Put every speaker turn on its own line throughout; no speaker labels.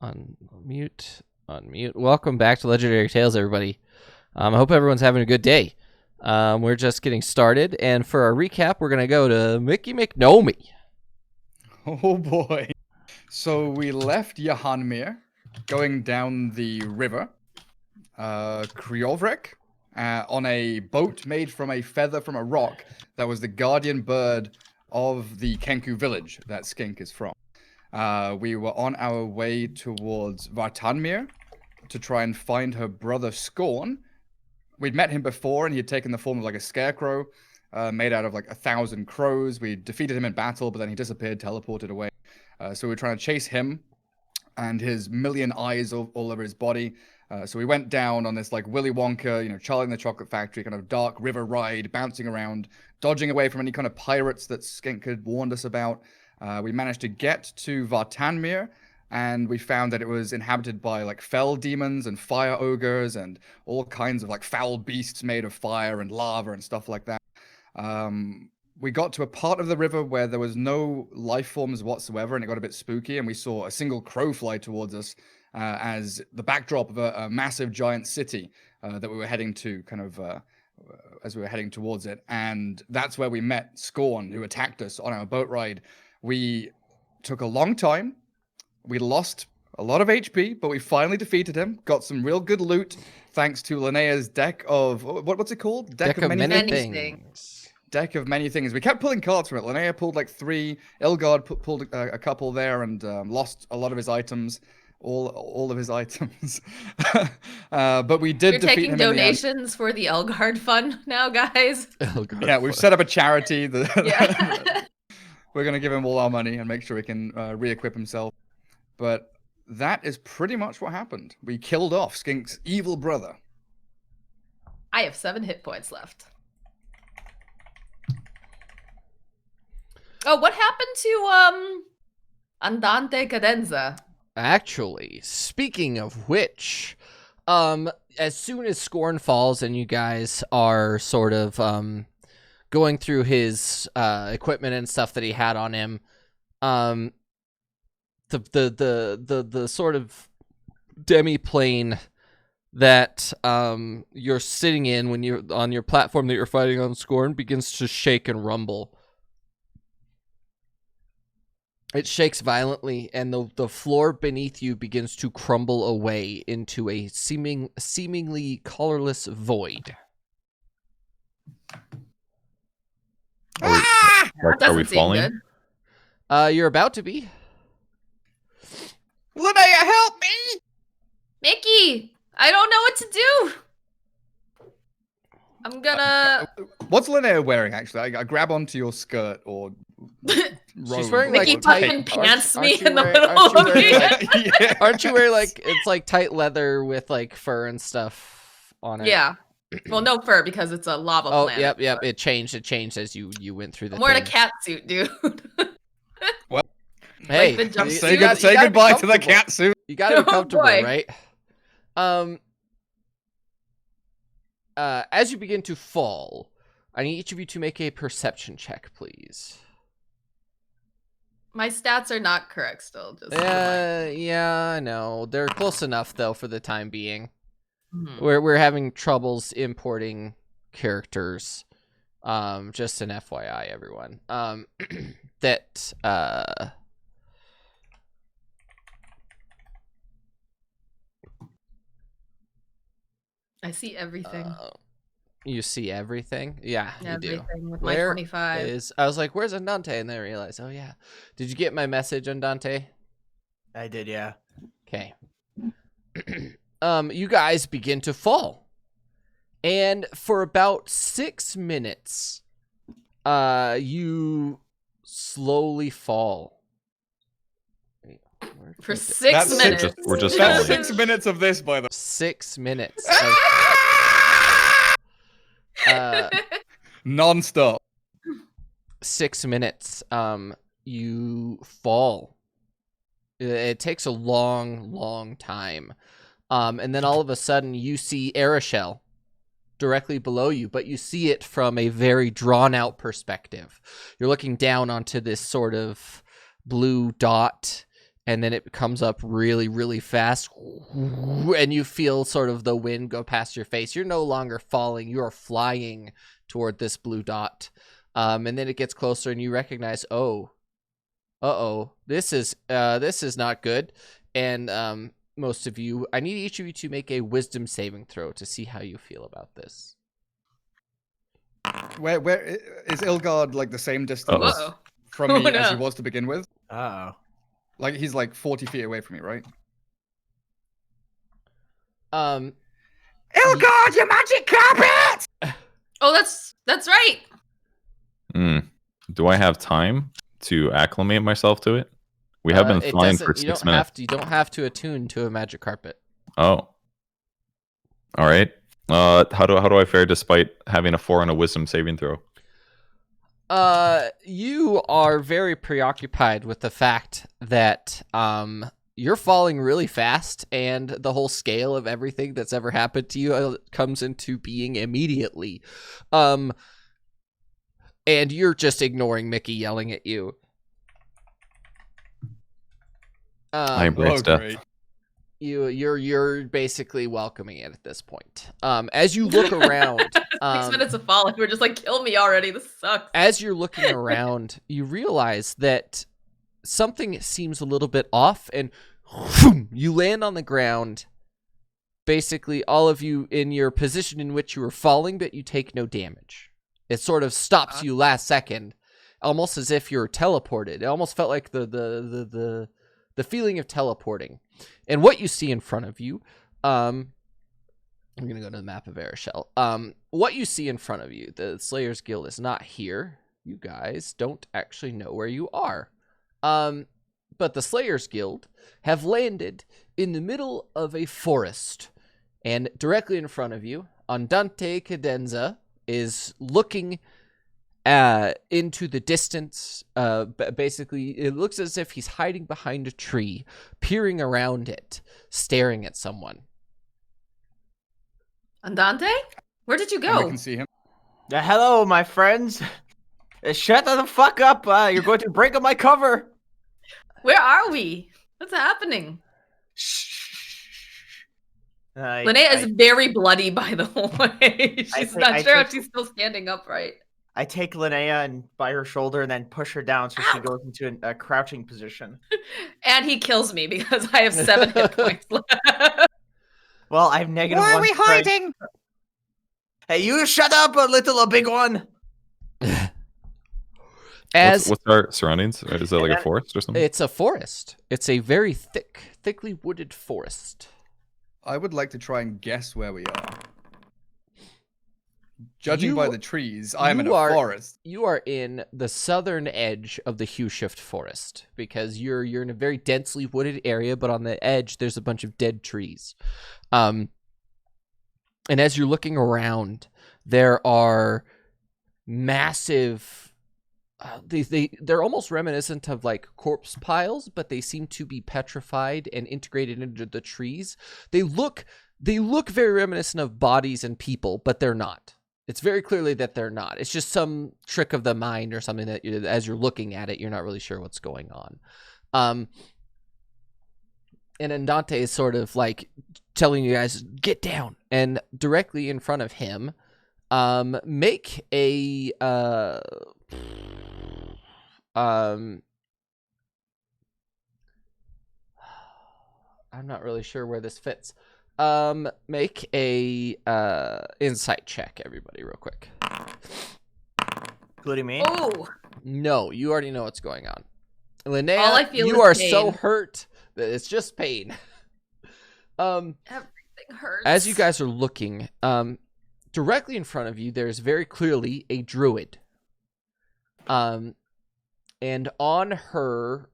Unmute. Welcome back to Legendary Tales, everybody. I hope everyone's having a good day. We're just getting started, and for our recap, we're going to go to Mickey McNomi.
Oh boy. So we left Johanmir, going down the river, Kriovrik, on a boat made from a feather from a rock that was the guardian bird of the Kenku village that Skink is from. We were on our way towards Vartanmir to try and find her brother Scorn. We'd met him before, and he had taken the form of like a scarecrow made out of like 1,000 crows. We defeated him in battle, but then he disappeared, teleported away. So we were trying to chase him and his million eyes all over his body. So we went down on this like Willy Wonka, Charlie and the Chocolate Factory kind of dark river ride, bouncing around, dodging away from any kind of pirates that Skink had warned us about. We managed to get to Vartanmir, and we found that it was inhabited by like fell demons and fire ogres and all kinds of like foul beasts made of fire and lava and stuff like that. We got to a part of the river where there was no life forms whatsoever, and it got a bit spooky, and we saw a single crow fly towards us as the backdrop of a massive giant city that we were heading to, as we were heading towards it. And that's where we met Scorn, who attacked us on our boat ride. We took a long time. We lost a lot of HP, but we finally defeated him. Got some real good loot thanks to Linnea's deck of... What's it called?
Deck of many things.
Deck of many things. We kept pulling cards from it. Linnea pulled like 3. Ilgard pulled a couple there and lost a lot of his items. All of his items. But we did defeat him.
You're taking donations for the Elgard Fund now, guys?
Yeah, we've set up a charity.
Yeah.
We're going to give him all our money and make sure he can re-equip himself. But that is pretty much what happened. We killed off Skink's evil brother.
I have 7 hit points left. Oh, what happened to Andante Cadenza?
Actually, speaking of which, as soon as Scorn falls and you guys are sort of going through his equipment and stuff that he had on him, the sort of demi-plane that you're sitting in when you're on your platform that you're fighting on, Scorn, begins to shake and rumble. It shakes violently, and the floor beneath you begins to crumble away into a seemingly colorless void.
Are we falling?
You're about to be.
Linnea, help me!
Mickey, I don't know what to do. I'm gonna...
What's Linnea wearing, actually? I grab onto your skirt or...
She's wearing
Mickey
like tight
fucking pants me
you
in the
wearing-
middle
aren't you
of
wearing,
me.
like- Aren't you wearing like, it's like tight leather with like fur and stuff on it?
Yeah. Well, no fur because it's a lava
Oh,
planet.
yep. It changed as you went through the
I'm wearing a
thing.
cat suit, dude.
Well,
Hey,
like the jumpsuit.
say
gotta be
goodbye to the
comfortable.
cat suit.
You gotta be
Oh,
comfortable,
boy.
right? As you begin to fall, I need each of you to make a perception check, please.
My stats are not correct still. Just
Yeah, I know. They're close enough though for the time being.
Mhm.
We're having troubles importing characters. Just an FYI, everyone. That
I see everything.
you see everything? Yeah, you do.
Everything with
Where
my 25.
I was like, where's Andante? And then I realized, oh yeah. Did you get my message, Andante?
I did, yeah.
Okay. You guys begin to fall. And for about 6 minutes, you slowly fall. Wait, where did
For
I
6
That's
minutes.
We're just
That's
falling.
6 minutes of this, by the way.
6 minutes.
Non-stop.
6 minutes. You fall. It takes a long time. And then all of a sudden you see Arashel directly below you, but you see it from a very drawn out perspective. You're looking down onto this sort of blue dot and then it comes up really, really fast, and you feel sort of the wind go past your face. You're no longer falling. You are flying toward this blue dot. And then it gets closer, and you recognize, this is not good. And most of you, I need each of you to make a wisdom saving throw to see how you feel about this.
Where is Ilgard like the same distance
Uh-oh.
from
Oh,
me as he
no.
was to begin with?
Uh-oh.
Like he's like 40 feet away from me, right?
Ilgard,
your magic carpet!
Oh, that's right.
Do I have time to acclimate myself to it? We have been flying for 6 minutes.
You don't have to attune to a magic carpet.
Oh. All right. How do I fare despite having a 4 on a wisdom saving throw?
You are very preoccupied with the fact that you're falling really fast, and the whole scale of everything that's ever happened to you comes into being immediately. And you're just ignoring Mickey yelling at you.
I embrace death.
Great.
You're basically welcoming it at this point. As you look around,
6 minutes of falling. We're just like, kill me already. This sucks.
as you're looking around, you realize that something seems a little bit off, and you land on the ground. Basically, all of you in your position in which you were falling, but you take no damage. It sort of stops you last second, almost as if you're teleported. It almost felt like the feeling of teleporting. And what you see in front of you, I'm going to go to the map of Arashel. What you see in front of you, the Slayers Guild is not here. You guys don't actually know where you are. But the Slayers Guild have landed in the middle of a forest. And directly in front of you, Andante Cadenza is looking into the distance. Basically, it looks as if he's hiding behind a tree, peering around it, staring at someone.
Andante? Where did you
And we
go?
can see him.
Hello, my friends. Shut the fuck up. You're going to break up my cover.
Where are we? What's happening? Linnea is very bloody, by the way. She's not sure if she's still standing upright.
I take Linnea and by her shoulder and then push her down so she goes into a crouching position.
And he kills me because I have 7 hit points left.
Well, I have negative 1.
Why are we hiding?
Hey, you shut up, a little big one.
What's our surroundings? Is that like a forest or something?
It's a forest. It's a very thickly wooded forest.
I would like to try and guess where we are. Judging by the trees, I'm in a forest.
You are in the southern edge of the Hue Shift forest because you're in a very densely wooded area, but on the edge there's a bunch of dead trees. And as you're looking around, there are massive. They're almost reminiscent of like corpse piles, but they seem to be petrified and integrated into the trees. They look very reminiscent of bodies and people, but they're not. It's very clearly that they're not. It's just some trick of the mind or something that as you're looking at it, you're not really sure what's going on. And Andante is sort of like telling you guys, get down. And directly in front of him, make a I'm not really sure where this fits. Make a insight check, everybody, real quick.
Including me?
Oh,
No, you already know what's going on. Linnea,
all I feel
you
is
are
pain.
so hurt that it's just pain.
Everything hurts.
As you guys are looking, directly in front of you, there's very clearly a druid. And on her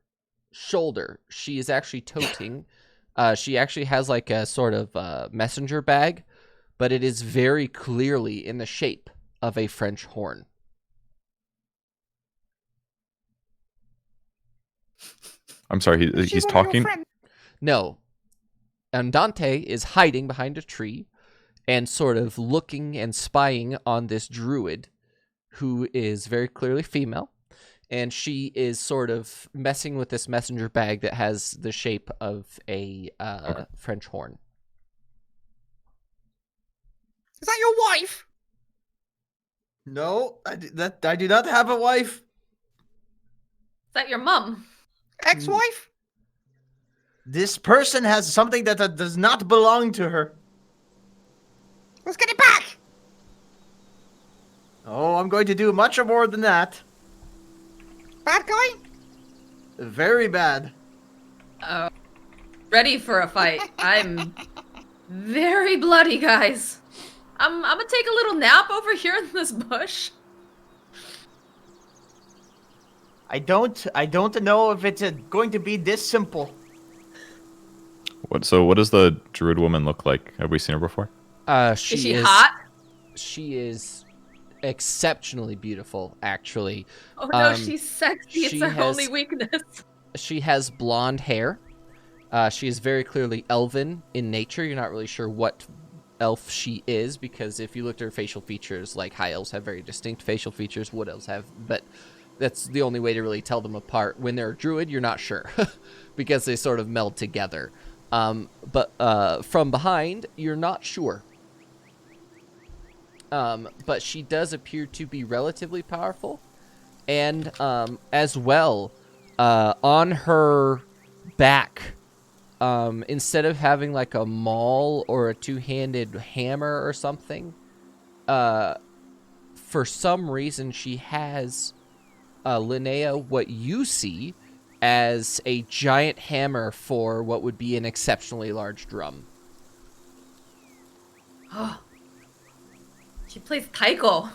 shoulder, she is actually toting. She actually has like a sort of messenger bag, but it is very clearly in the shape of a French horn.
I'm sorry, he's talking.
No. Andante is hiding behind a tree and sort of looking and spying on this druid who is very clearly female. and she is sort of messing with this messenger bag that has the shape of a French horn.
Is that your wife?
No, I do not have a wife.
Is that your mom?
Ex-wife?
This person has something that does not belong to her.
Let's get it back!
Oh, I'm going to do much more than that.
Bad guy?
Very bad.
Ready for a fight. I'm very bloody, guys. I'm gonna take a little nap over here in this bush.
I don't know if it's going to be this simple.
What does the druid woman look like? Have we seen her before?
Is she hot?
She is exceptionally beautiful, actually.
Oh no, she's sexy. It's her only weakness.
She has blonde hair. She is very clearly elven in nature. You're not really sure what elf she is, because if you looked at her facial features, like high elves have very distinct facial features, wood elves have, but that's the only way to really tell them apart. When they're a druid, you're not sure because they sort of meld together. But from behind, you're not sure. But she does appear to be relatively powerful, and as well, on her back, instead of having like a maul or a two-handed hammer or something, for some reason she has, Linnea, what you see as a giant hammer for what would be an exceptionally large drum.
Oh, she plays taiko.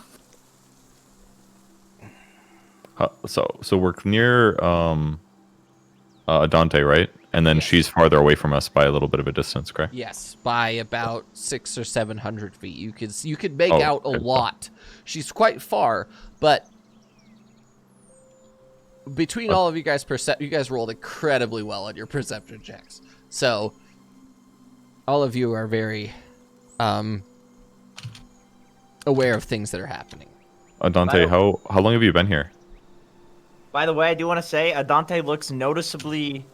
So we're near Dante, right? And then
Yes.
she's farther away from us by a little bit of a distance, correct?
Yes, by about 600 or 700 feet. You could make
Oh,
out a
okay.
lot. She's quite far, but between all of you guys, you guys rolled incredibly well on your perception checks. So all of you are very aware of things that are happening.
Dante, how long have you been here?
By the way, I do want to say Dante looks noticeably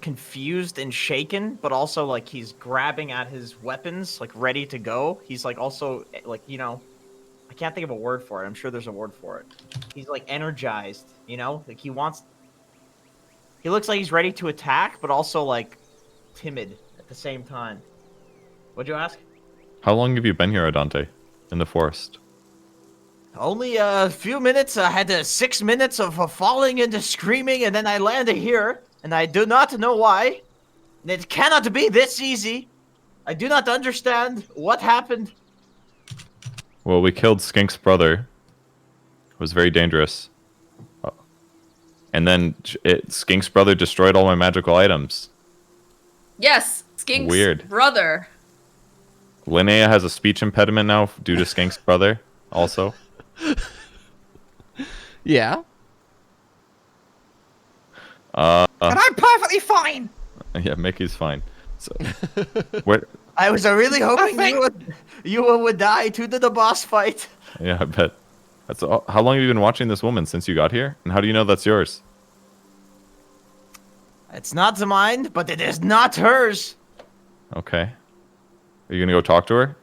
confused and shaken, but also like he's grabbing at his weapons, like ready to go. He's like also like, you know, I can't think of a word for it. I'm sure there's a word for it. He's like energized, you know, like he looks like he's ready to attack, but also like timid at the same time. What'd you ask?
How long have you been here, Dante, in the forest?
Only a few minutes. I had 6 minutes of falling and screaming, and then I landed here, and I do not know why. It cannot be this easy. I do not understand what happened.
Well, we killed Skink's brother. It was very dangerous. And then Skink's brother destroyed all my magical items.
Yes, Skink's
Weird.
brother.
Linnea has a speech impediment now due to Skink's brother, also.
Yeah.
And I'm perfectly fine!
Yeah, Mickey's fine. So, where?
I was really hoping you would die to the boss fight.
Yeah, I bet. That's all. How long have you been watching this woman since you got here? And how do you know that's yours?
It's not mine, but it is not hers.
Okay. Are you gonna go talk to her?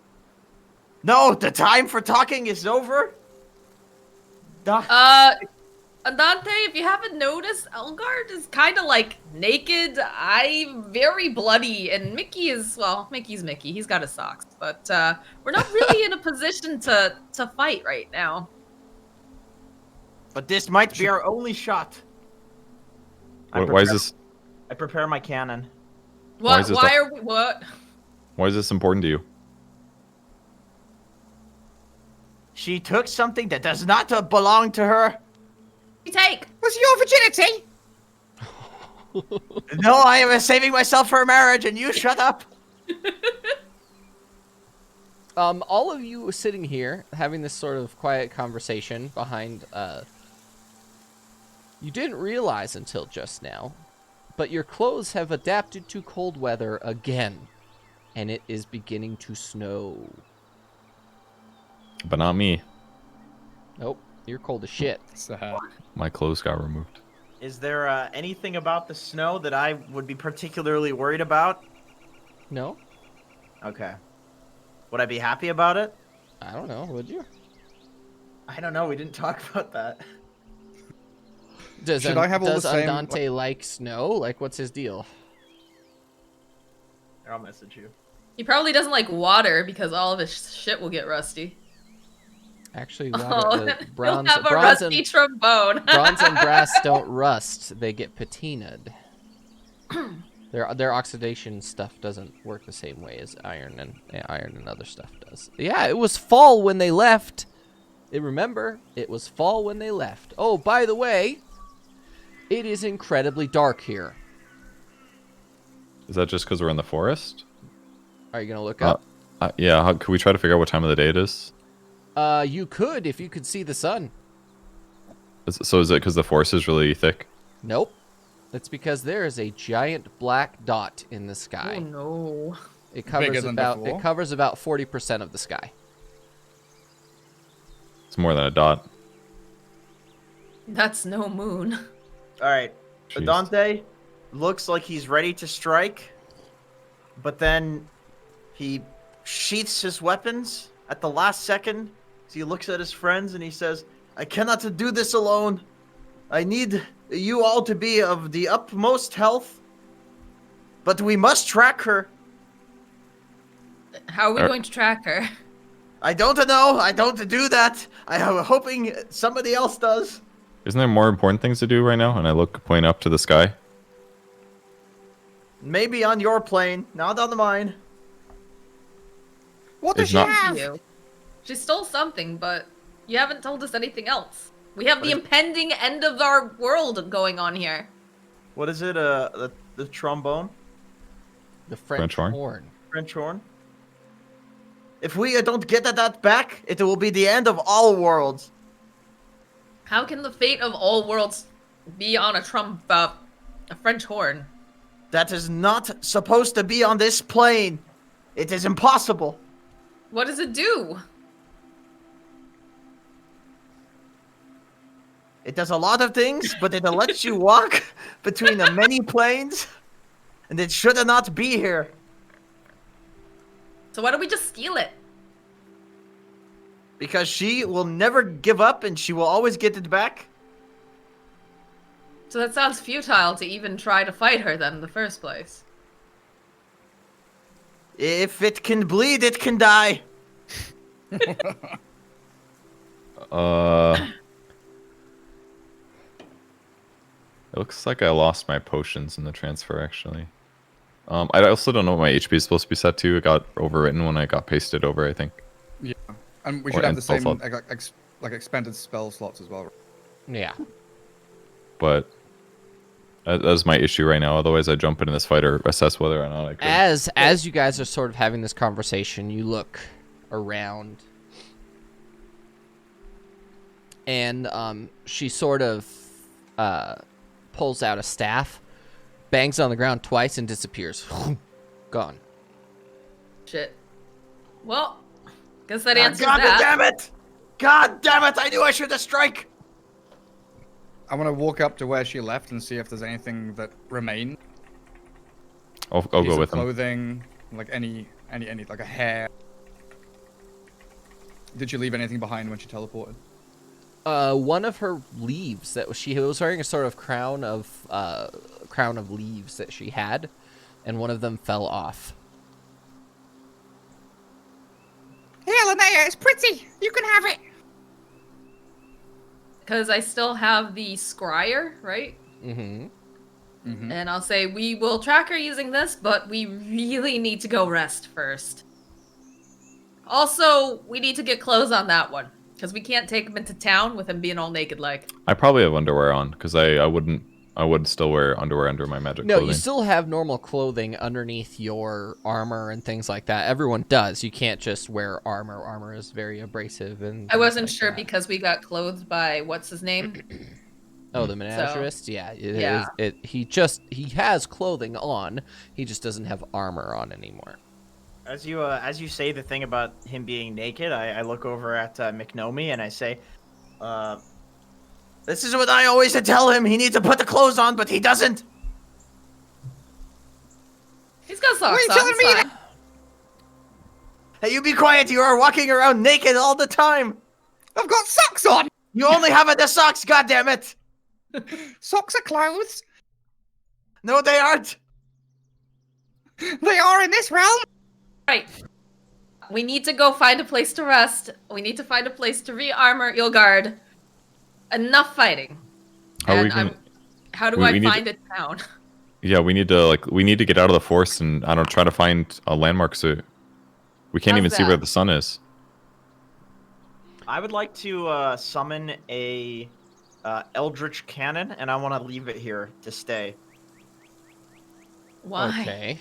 No, the time for talking is over.
Dante, if you haven't noticed, Elgard is kind of like naked. I'm very bloody, and Mickey is, well, Mickey's Mickey. He's got his socks, but we're not really in a position to fight right now.
But this might be our only shot.
Why is this?
I prepare my cannon.
Why is this
Why are we? What?
Why is this important to you?
She took something that does not belong to her.
You take.
Was your virginity?
No, I am saving myself for marriage, and you shut up.
All of you sitting here having this sort of quiet conversation behind, you didn't realize until just now, but your clothes have adapted to cold weather again, and it is beginning to snow.
But not me.
Nope. You're cold as shit.
Sad.
My clothes got removed.
Is there anything about the snow that I would be particularly worried about?
No?
Okay. Would I be happy about it?
I don't know. Would you?
I don't know. We didn't talk about that.
Does
Should I have all the same-
Andante like snow? Like, what's his deal?
Here, I'll message you.
He probably doesn't like water because all of his shit will get rusty.
Actually,
Oh,
water,
he'll
bronze,
have a
bronze,
rusty
and,
trombone.
bronze and brass don't rust. They get patinaed. Their oxidation stuff doesn't work the same way as iron and other stuff does. Yeah, it was fall when they left. Remember, it was fall when they left. Oh, by the way, it is incredibly dark here.
Is that just because we're in the forest?
Are you gonna look up?
Yeah. Could we try to figure out what time of the day it is?
You could if you could see the sun.
So is it because the forest is really thick?
Nope. It's because there is a giant black dot in the sky.
Oh no.
It covers
Bigger than
about
before?
40% of the sky.
It's more than a dot.
That's no moon.
All right.
Jeez.
Dante looks like he's ready to strike, but then he sheaths his weapons at the last second. So he looks at his friends and he says, "I cannot do this alone. I need you all to be of the utmost health, but we must track her.
How are we going to track her?
I don't know. I don't do that. I am hoping somebody else does."
Isn't there more important things to do right now? And I point up to the sky.
Maybe on your plane, not on mine.
What
It's
does she
not-
have?
You. She stole something, but you haven't told us anything else. We have the impending end of our world going on here.
What is it? The trombone?
The French
horn?
horn.
French horn? If we don't get that back, it will be the end of all worlds.
How can the fate of all worlds be on a French horn?
That is not supposed to be on this plane. It is impossible.
What does it do?
It does a lot of things, but it lets you walk between the many planes, and it should not be here.
So why don't we just steal it?
Because she will never give up, and she will always get it back.
So that sounds futile to even try to fight her then in the first place.
If it can bleed, it can die.
It looks like I lost my potions in the transfer, actually. I also don't know what my HP is supposed to be set to. It got overwritten when I got pasted over, I think.
Yeah. And we
Or
should have the
spell
same
slot.
like expanded spell slots as well.
Yeah.
But that's my issue right now. Otherwise, I jump into this fight or assess whether or not I could.
As you guys are sort of having this conversation, you look around, and she sort of pulls out a staff, bangs on the ground twice, and disappears. Gone.
Shit. Well, guess that
Ah,
answers
God
that.
damn it! God damn it! I knew I should have strike.
I want to walk up to where she left and see if there's anything that remained.
I'll
Piece
go
of
with him.
clothing, like any like a hair. Did she leave anything behind when she teleported?
One of her leaves she was wearing a sort of crown of leaves that she had, and one of them fell off.
Here, Linnea, it's pretty. You can have it.
Because I still have the scryer, right?
Mm-hmm.
And I'll say we will track her using this, but we really need to go rest first. Also, we need to get clothes on that one, because we can't take him into town with him being all naked like.
I probably have underwear on because I would still wear underwear under my magic
No,
clothing.
you still have normal clothing underneath your armor and things like that. Everyone does. You can't just wear armor. Armor is very abrasive and.
I wasn't
things
sure
like that.
because we got clothed by what's his name?
Oh, the menagerist? Yeah.
Yeah.
He has clothing on. He just doesn't have armor on anymore.
As you say the thing about him being naked, I look over at McNomi and I say, This is what I always tell him. He needs to put the clothes on, but he doesn't.
He's got socks
Wait,
on.
telling
It's
me
fine.
Hey, you be quiet. You are walking around naked all the time.
I've got socks on.
You only have the socks, goddammit.
Socks are clothes.
No, they aren't.
They are in this realm.
Right. We need to go find a place to rest. We need to find a place to re-armor Ilgard. Enough fighting.
How are we
And
gonna-
how do
we
I
need to-
find a town?
Yeah, we need to get out of the forest and I don't know, try to find a landmark so we can't
How's
even see
that?
where the sun is.
I would like to summon a Eldritch Cannon, and I want to leave it here to stay.
Why?
Okay.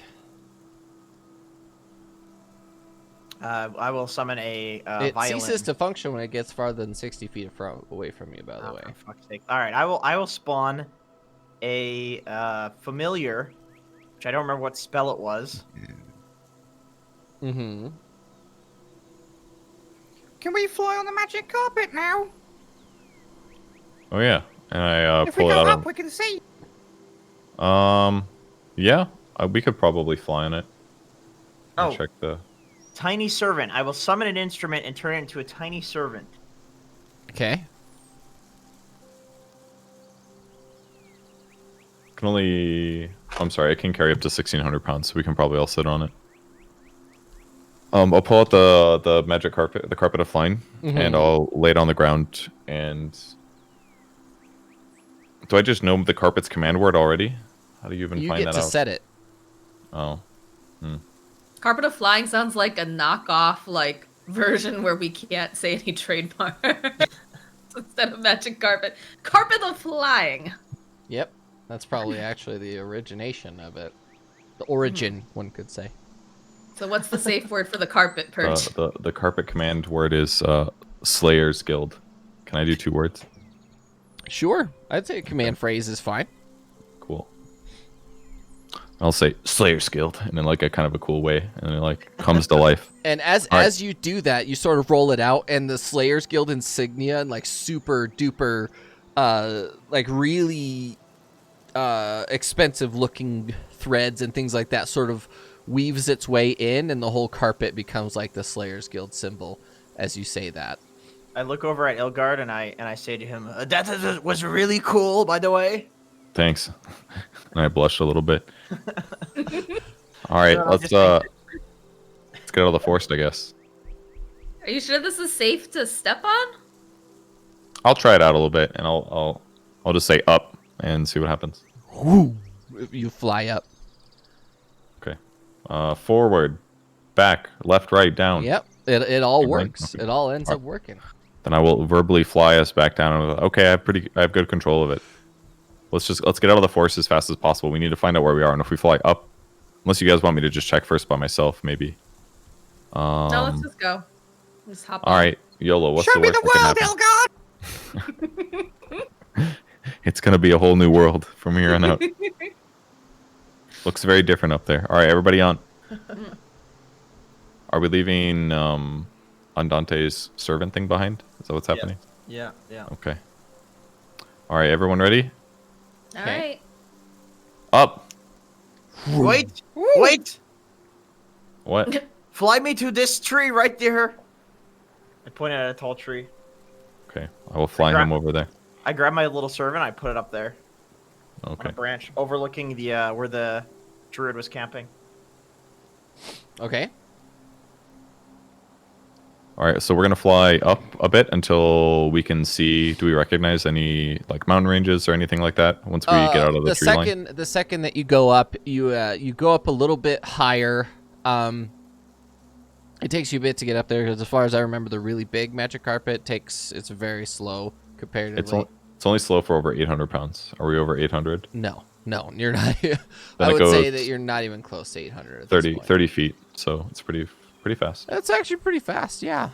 I will summon a
It
violin.
ceases to function when it gets farther than 60 feet away from you, by the
Oh,
way.
for fuck's sake. All right, I will spawn a familiar, which I don't remember what spell it was.
Mm-hmm.
Can we fly on the magic carpet now?
Oh yeah, and I
If we
pull it
go
out.
up, we can see.
Yeah, we could probably fly on it. Let me
Oh.
check the.
Tiny servant. I will summon an instrument and turn it into a tiny servant.
Okay.
Can only. I'm sorry, I can carry up to 1,600 pounds, so we can probably all sit on it. I'll pull out the magic carpet, the carpet of flying,
Mhm.
and I'll lay it on the ground. And do I just know the carpet's command word already? How do you even
You
find
get
that
to
out?
set it.
Oh,
Carpet of Flying sounds like a knockoff like version where we can't say any trademark. Instead of magic carpet. Carpet of Flying.
Yep. That's probably actually the origination of it. The origin, one could say.
So what's the safe word for the carpet, Perch?
the carpet command word is Slayer's Guild. Can I do 2 words?
Sure. I'd say a command phrase is fine.
Cool. I'll say Slayer's Guild, and in like a kind of a cool way, and it like comes to life.
And as
All right.
as you do that, you sort of roll it out, and the Slayers Guild insignia and like super duper, like really expensive looking threads and things like that sort of weaves its way in, and the whole carpet becomes like the Slayers Guild symbol as you say that.
I look over at Ilgard and I say to him, "That was really cool, by the way."
Thanks. And I blushed a little bit. All right,
No,
let's
just
get out of the forest, I guess.
Are you sure this is safe to step on?
I'll try it out a little bit, and I'll just say up and see what happens.
Whoo! You fly up.
Okay. Forward, back, left, right, down.
Yep. It all
Right,
works.
okay.
It all ends
All
up working.
Then I will verbally fly us back down. And okay, I have good control of it. Let's get out of the forest as fast as possible. We need to find out where we are, and if we fly up, unless you guys want me to just check first by myself, maybe.
No, let's just go. Just hop
All
on.
right, YOLO. What's
Show
the
me
worst
the
that can
world,
happen?
Ilgard.
It's gonna be a whole new world from here on out. Looks very different up there. All right, everybody on. Are we leaving Andante's servant thing behind? Is that what's happening?
Yeah.
Okay. All right, everyone ready?
All
Okay.
right.
Up.
Wait, wait!
What?
Fly me to this tree right there. I point at a tall tree.
Okay, I will fly him over there.
I grab my little servant. I put it up there on
Okay.
a branch overlooking the where the druid was camping.
Okay.
All right, so we're gonna fly up a bit until we can see. Do we recognize any like mountain ranges or anything like that once we get out of the tree line?
The second that you go up, you go up a little bit higher. It takes you a bit to get up there because, as far as I remember, the really big magic carpet it's very slow comparatively.
It's only slow for over 800 pounds. Are we over 800?
No, you're not. I
it
would say
goes
that you're not even close to 800. At
30,
this point.
30 feet. So it's pretty fast.
That's actually pretty fast, yeah.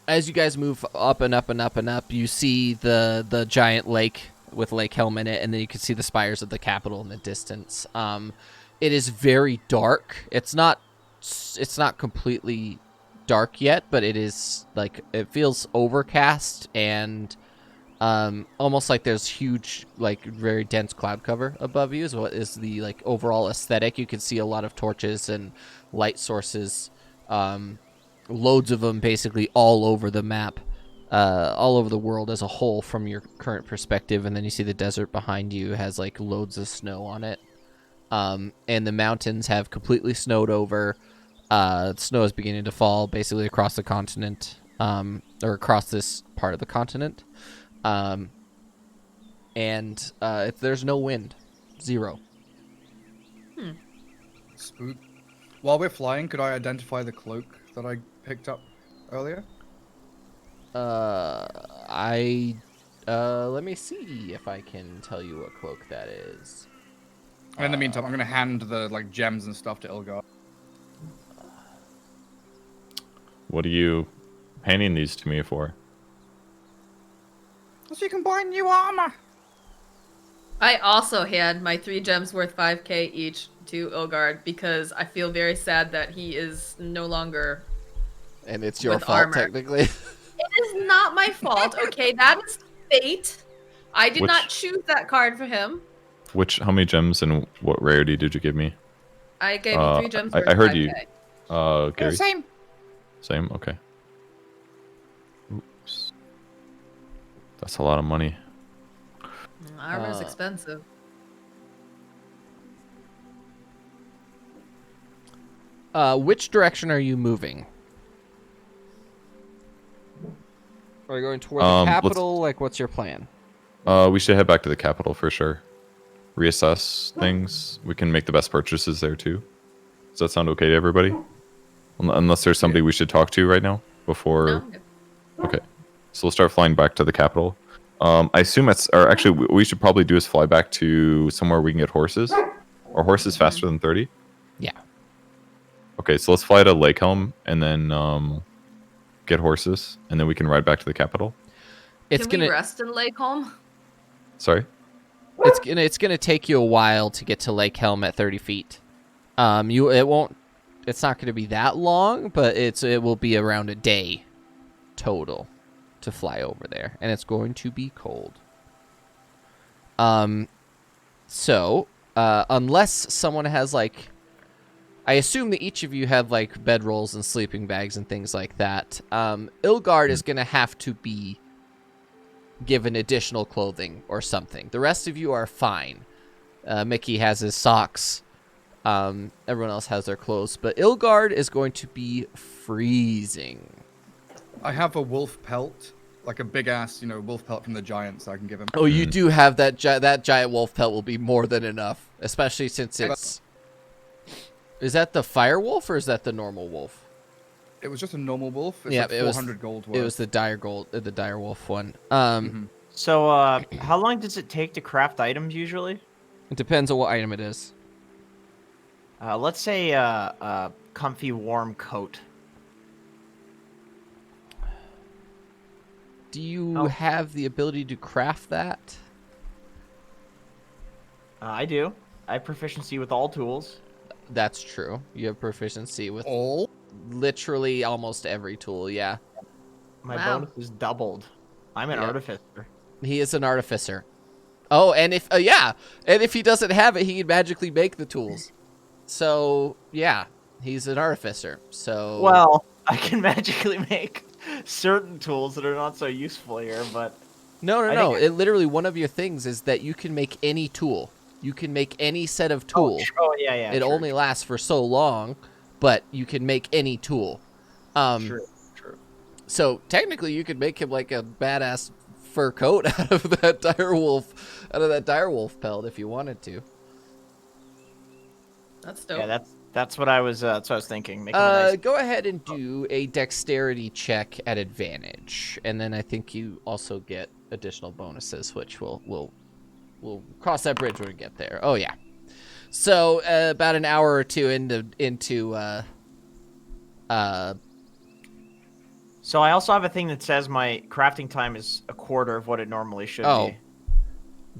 As you guys move up and up and up and up, you see the giant lake with Lake Helm in it, and then you can see the spires of the capital in the distance. It is very dark. It's not completely dark yet, but it is like it feels overcast and almost like there's huge, like very dense cloud cover above you is what is the like overall aesthetic. You can see a lot of torches and light sources, loads of them basically all over the map, all over the world as a whole from your current perspective. And then you see the desert behind you has like loads of snow on it. And the mountains have completely snowed over. Snow is beginning to fall basically across the continent, or across this part of the continent. There's no wind. Zero.
Spook. While we're flying, could I identify the cloak that I picked up earlier?
Let me see if I can tell you what cloak that is.
And in the meantime, I'm gonna hand the like gems and stuff to Ilgar.
What are you handing these to me for?
So you can buy new armor.
I also hand my 3 gems worth 5k each to Ilgard because I feel very sad that he is no longer.
And it's your
With
fault,
armor.
technically.
It is not my fault, okay? That is fate. I did not choose that card for him.
How many gems and what rarity did you give me?
I gave you 3 gems worth
I heard
5k.
you.
Yeah,
Gary?
same.
Same? Okay. Oops. That's a lot of money.
Armor is expensive.
Which direction are you moving? Are you going toward the capital? Like, what's your plan?
We should head back to the capital for sure. Reassess things. We can make the best purchases there too. Does that sound okay to everybody? Unless there's somebody we should talk to right now before.
No?
Okay. So we'll start flying back to the capital. I assume or actually, what we should probably do is fly back to somewhere we can get horses. Are horses faster than 30?
Yeah.
Okay, so let's fly to Lake Helm and then get horses, and then we can ride back to the capital.
Can we rest in Lake Holm?
Sorry?
It's gonna take you a while to get to Lake Helm at 30 feet. It's not gonna be that long, but it will be around a day total to fly over there, and it's going to be cold. Unless someone has like, I assume that each of you have like bedrolls and sleeping bags and things like that. Ilgard is gonna have to be given additional clothing or something. The rest of you are fine. Mickey has his socks. Everyone else has their clothes, but Ilgard is going to be freezing.
I have a wolf pelt, like a big ass, wolf pelt from the giants. I can give him.
Oh, you do have that giant wolf pelt will be more than enough, especially since it's. Is that the fire wolf or is that the normal wolf?
It was just a normal wolf. It's
Yeah,
like
it was
400 gold worth.
It was the dire wolf one.
So, how long does it take to craft items usually?
It depends on what item it is.
Let's say a comfy warm coat.
Do you have the ability to craft that?
I do. I have proficiency with all tools.
That's true. You have proficiency with
all.
Literally almost every tool. Yeah.
My
Wow.
bonus is doubled. I'm an artificer.
He is an artificer. Oh, and if he doesn't have it, he can magically make the tools. So yeah, he's an artificer. So
Well, I can magically make certain tools that are not so useful here, but
no. It literally one of your things is that you can make any tool. You can make any set of tool.
Oh yeah.
It only lasts for so long, but you can make any tool.
True.
So technically, you could make him like a badass fur coat out of that dire wolf pelt if you wanted to.
That's dope.
Yeah, that's what I was thinking. Make him a nice...
Go ahead and do a dexterity check at advantage, and then I think you also get additional bonuses, which we'll cross that bridge when we get there. Oh yeah. So about an hour or two into
So I also have a thing that says my crafting time is a quarter of what it normally should be.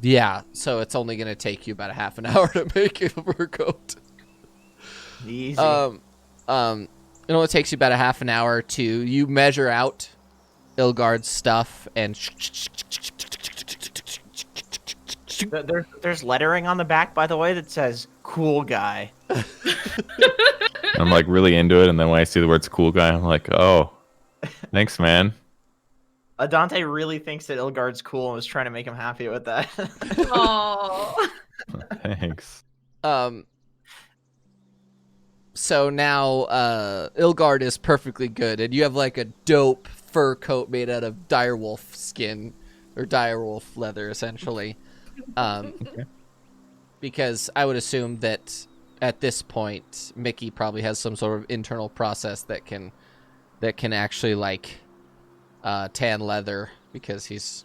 Yeah, so it's only going to take you about a half an hour to make a fur coat.
Easy.
It only takes you about a half an hour to you measure out Ilgard's stuff and
There's lettering on the back, by the way, that says "cool guy."
I'm like really into it, and then when I see the words "cool guy," I'm like, oh, thanks, man.
Dante really thinks that Ilgard's cool and was trying to make him happy with that.
Oh.
Thanks.
So now Ilgard is perfectly good, and you have like a dope fur coat made out of direwolf skin or direwolf leather, essentially. Because I would assume that at this point, Mickey probably has some sort of internal process that can actually like tan leather because he's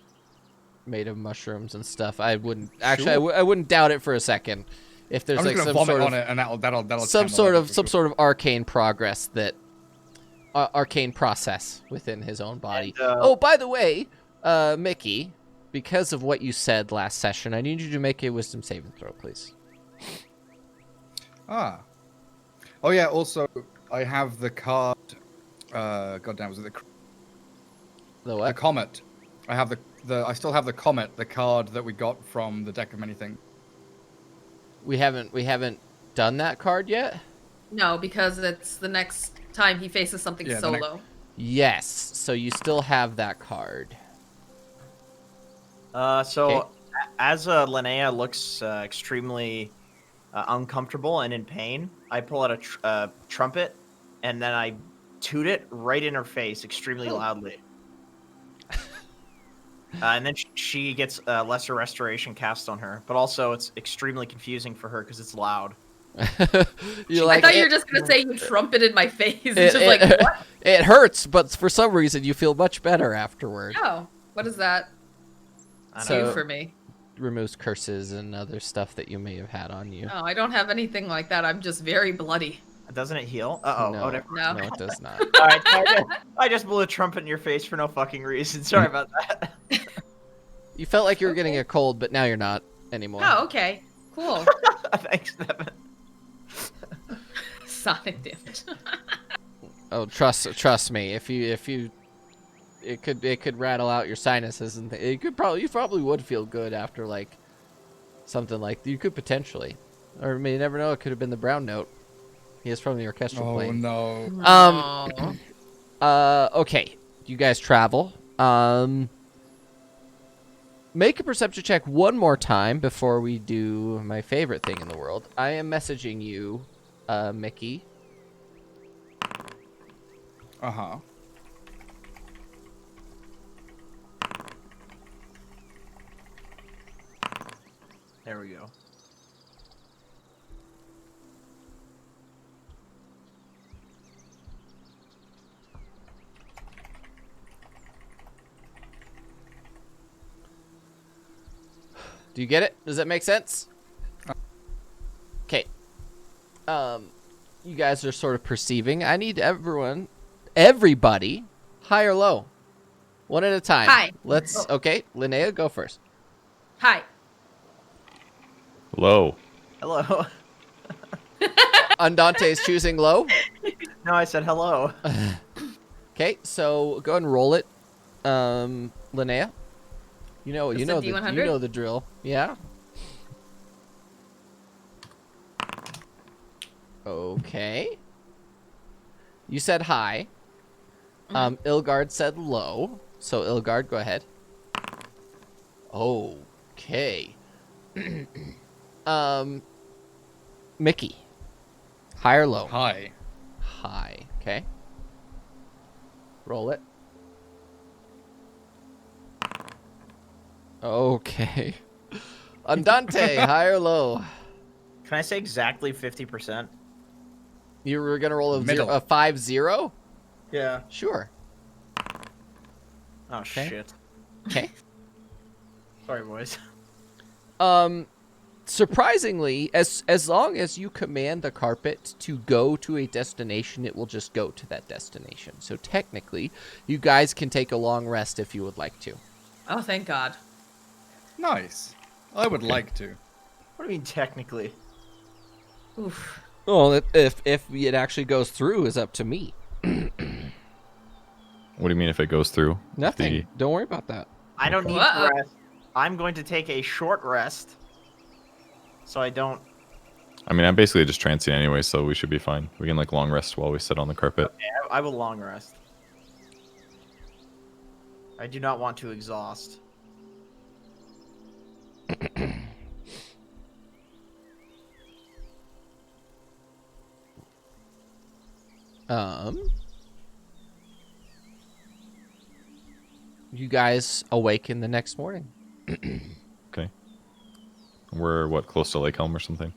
made of mushrooms and stuff. I wouldn't actually.
Sure.
I wouldn't doubt it for a second. If there's
I'm
like
just
some
gonna vomit
sort
on
of
it, and that'll
some
tan the
sort
leather
of
for
some
sure.
sort of arcane progress that arcane process within his own body.
And,
Oh, by the way, Mickey, because of what you said last session, I need you to make a wisdom saving throw, please.
Ah. Oh yeah. Also, I have the card. Goddamn, was it
The
the
what?
comet? I have the. I still have the comet, the card that we got from the deck of many things.
We haven't done that card yet.
No, because it's the next time he faces something
Yeah, the next-
solo.
Yes, so you still have that card.
So as Linnea looks extremely uncomfortable and in pain, I pull out a trumpet and then I toot it right in her face extremely loudly. And then she gets lesser restoration cast on her, but also it's extremely confusing for her because it's loud.
You
I
like
thought you were
it,
just gonna say you trumpeted my face. It's
it,
just like, what?
it hurts, but for some reason you feel much better afterward.
Oh, what is that
I don't
So-
do
know.
for me?
Removes curses and other stuff that you may have had on you.
Oh, I don't have anything like that. I'm just very bloody.
Doesn't it heal? Uh-oh.
No,
Oh, never
No.
no, it does not.
All right, I just blew a trumpet in your face for no fucking reason. Sorry about that.
You felt like you were getting a cold, but now you're not anymore.
Oh, okay. Cool.
Thanks, Devin.
Sonic damage.
Oh, trust me. If you, it could rattle out your sinuses and you probably would feel good after like something like you could potentially, or I mean, you never know. It could have been the brown note. He is from the orchestral
Oh
plane.
no.
Oh.
Okay. You guys travel. Make a perception check one more time before we do my favorite thing in the world. I am messaging you, Mickey.
Uh-huh.
There we go.
Do you get it? Does that make sense? Okay. You guys are sort of perceiving. I need everybody, high or low, one at a time.
High.
Let's. Okay, Linnea, go first.
Hi.
Low.
Hello.
Andante is choosing low.
No, I said hello.
Okay, so go ahead and roll it, Linnea. You know
Just a
the
D100?
drill. Yeah. Okay. You said high. Ilgard said low. So Ilgard, go ahead. Okay. Mickey. High or low?
Hi.
High. Okay. Roll it. Okay. Andante, high or low?
Can I say exactly 50%?
You were gonna roll
Middle.
a 5-0?
Yeah.
Sure.
Oh,
Okay.
shit.
Okay.
Sorry, boys.
Surprisingly, as long as you command the carpet to go to a destination, it will just go to that destination. So technically, you guys can take a long rest if you would like to.
Oh, thank God.
Nice. I would like to.
What do you mean, technically?
Oof.
Well, if it actually goes through is up to me.
What do you mean if it goes through?
Nothing. Don't worry about that.
I don't need
Uh-oh.
to rest. I'm going to take a short rest. So I don't...
I mean, I'm basically just transient anyway, so we should be fine. We can like long rest while we sit on the carpet.
Okay, I will long rest. I do not want to exhaust.
You guys awaken the next morning.
Okay. We're what, close to Lake Helm or something?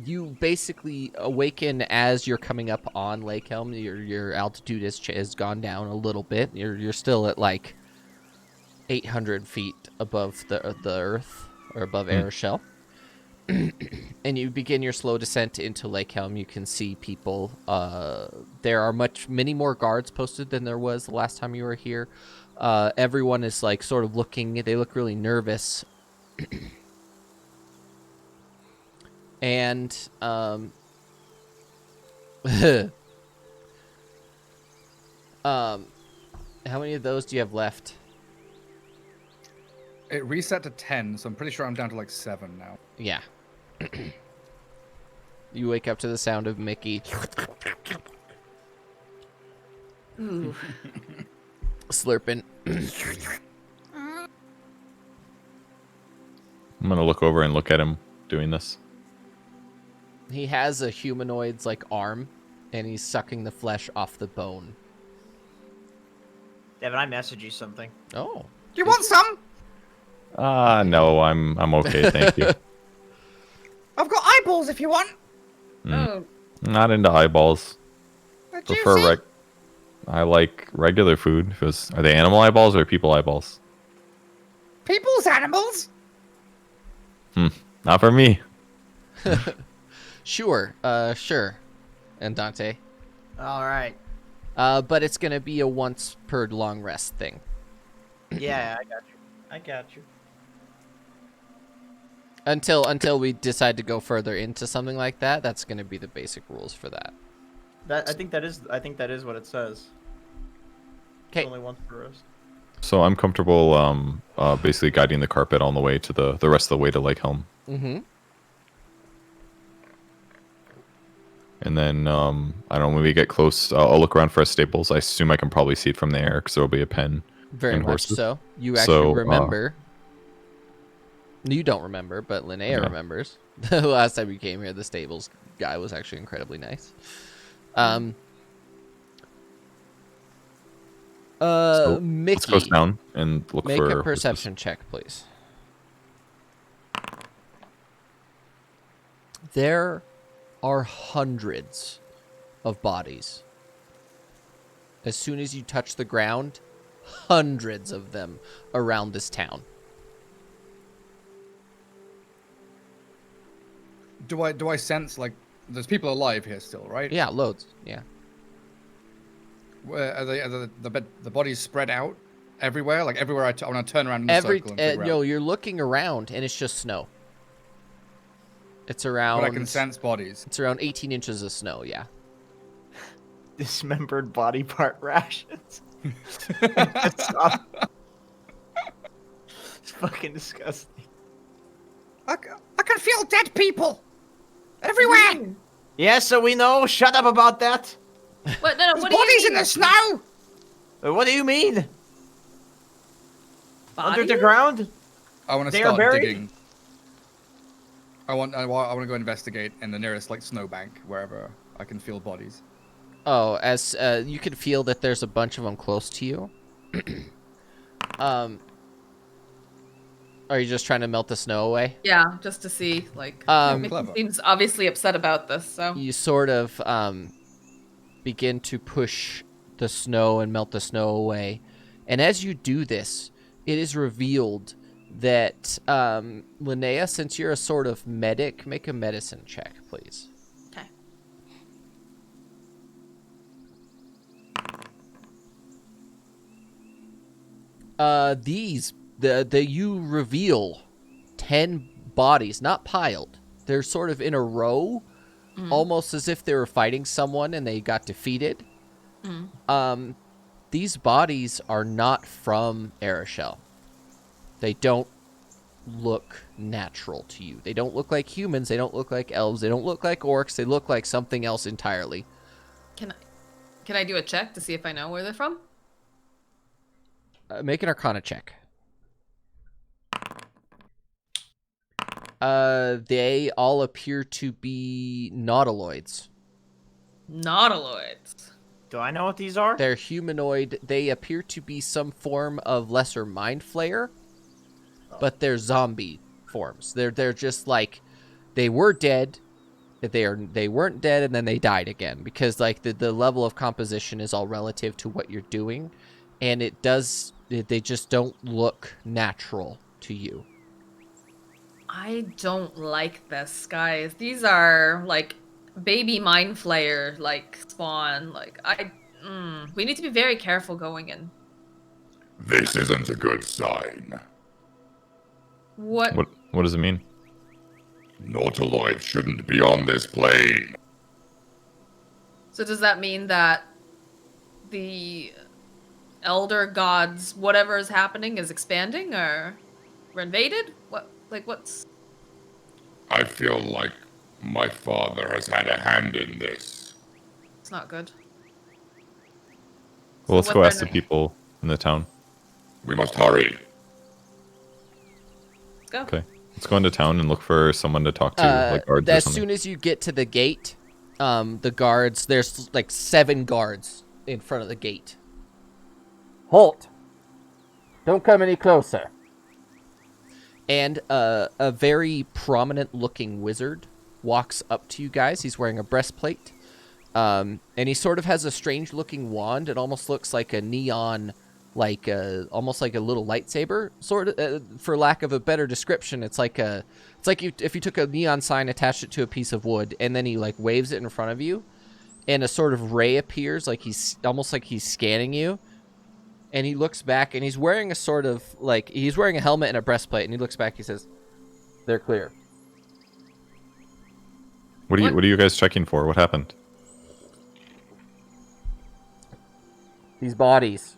You basically awaken as you're coming up on Lake Helm. Your altitude has gone down a little bit. You're still at like 800 feet above the earth, or above Arashel. And you begin your slow descent into Lake Helm. You can see people. There are many more guards posted than there was the last time you were here. Everyone is like sort of looking. They look really nervous. And how many of those do you have left?
It reset to 10, so I'm pretty sure I'm down to like 7 now.
Yeah. You wake up to the sound of Mickey slurping.
I'm gonna look over and look at him doing this.
He has a humanoid's like arm, and he's sucking the flesh off the bone.
Devin, I messaged you something.
Oh.
Do you want some?
No, I'm okay, thank you.
I've got eyeballs if you want.
Oh,
Not into eyeballs.
They're
Prefer
juicy.
I like regular food. Are they animal eyeballs or people eyeballs?
People's animals.
Not for me.
Sure. Sure. And Dante.
All right.
But it's gonna be a once per long rest thing.
Yeah, I got you. I got you.
Until we decide to go further into something like that, that's gonna be the basic rules for that.
I think that is what it says.
Okay.
Only once per rest.
So I'm comfortable basically guiding the carpet on the way to the rest of the way to Lake Helm.
Mm-hmm.
And then, I don't know, when we get close, I'll look around for a stables. I assume I can probably see it from the air because there will be a pen.
Very
and
much
horses.
so. You actually
So,
remember. You don't remember, but Linnea
Yeah.
remembers. The last time you came here, the stables guy was actually incredibly nice.
So
Mickey,
let's go down and look
make
for
a
horses.
perception check, please. There are hundreds of bodies. As soon as you touch the ground, hundreds of them around this town.
Do I sense like there's people alive here still, right?
Yeah, loads. Yeah.
Where are the bodies spread out everywhere? Like everywhere I want to turn around in a circle and figure out.
You're looking around and it's just snow. It's around.
But I can sense bodies.
It's around 18 inches of snow. Yeah.
Dismembered body part rations. It's fucking disgusting.
I can feel dead people everywhere.
Yeah, so we know. Shut up about that.
what? No,
There's
what do you
bodies
mean?
in the snow.
What do you mean? Under the
Bodies?
ground?
I want to
They are
start
buried?
digging. I want to go investigate in the nearest like snowbank wherever I can feel bodies.
Oh, as you can feel that there's a bunch of them close to you. Are you just trying to melt the snow away?
Yeah, just to see. Like, Mickey
Clever.
seems obviously upset about this. So
You sort of begin to push the snow and melt the snow away. And as you do this, it is revealed that Linnea, since you're a sort of medic, make a medicine check, please.
okay.
You reveal 10 bodies, not piled, They're sort of in a row, almost as if they were fighting someone and they got defeated. These bodies are not from Arashel. They don't look natural to you. They don't look like humans. They don't look like elves. They don't look like orcs. They look like something else entirely.
Can I do a check to see if I know where they're from?
Make an Arcana check. They all appear to be nautiloids.
Nautiloids.
Do I know what these are?
They're humanoid. They appear to be some form of lesser mind flayer, but they're zombie forms. They're just like they were dead. They weren't dead and then they died again because like the level of composition is all relative to what you're doing, and they just don't look natural to you.
I don't like this, guys. These are like baby mind flayer, like spawn. Like we need to be very careful going in.
This isn't a good sign.
What?
What does it mean?
Nautiloids shouldn't be on this plane.
So does that mean that the elder gods, whatever is happening, is expanding or we're invaded? What's?
I feel like my father has had a hand in this.
It's not good.
Well, let's
what
go
they're
ask the
doing-
people in the town.
We must hurry.
Let's go.
Okay. Let's go into town and look for someone to talk to, like guards or
As
something.
soon as you get to the gate, the guards, there's like 7 guards in front of the gate. Halt! Don't come any closer. And a very prominent-looking wizard walks up to you guys. He's wearing a breastplate, and he sort of has a strange-looking wand. It almost looks like a neon, almost like a little lightsaber. Sort of, for lack of a better description, it's like if you took a neon sign, attached it to a piece of wood, and then he like waves it in front of you, and a sort of ray appears, like he's almost like he's scanning you. And he looks back, and he's wearing a sort of, he's wearing a helmet and a breastplate, and he looks back, he says, "They're clear."
What are you guys checking for? What happened?
These bodies,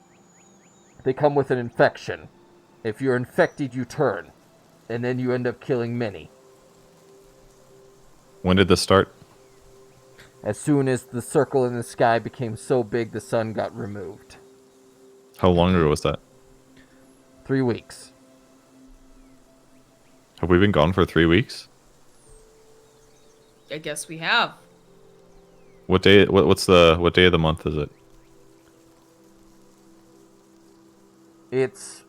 they come with an infection. If you're infected, you turn, and then you end up killing many.
When did this start?
As soon as the circle in the sky became so big, the sun got removed.
How long ago was that?
3 weeks.
Have we been gone for 3 weeks?
I guess we have.
What day? What day of the month is it?
It's,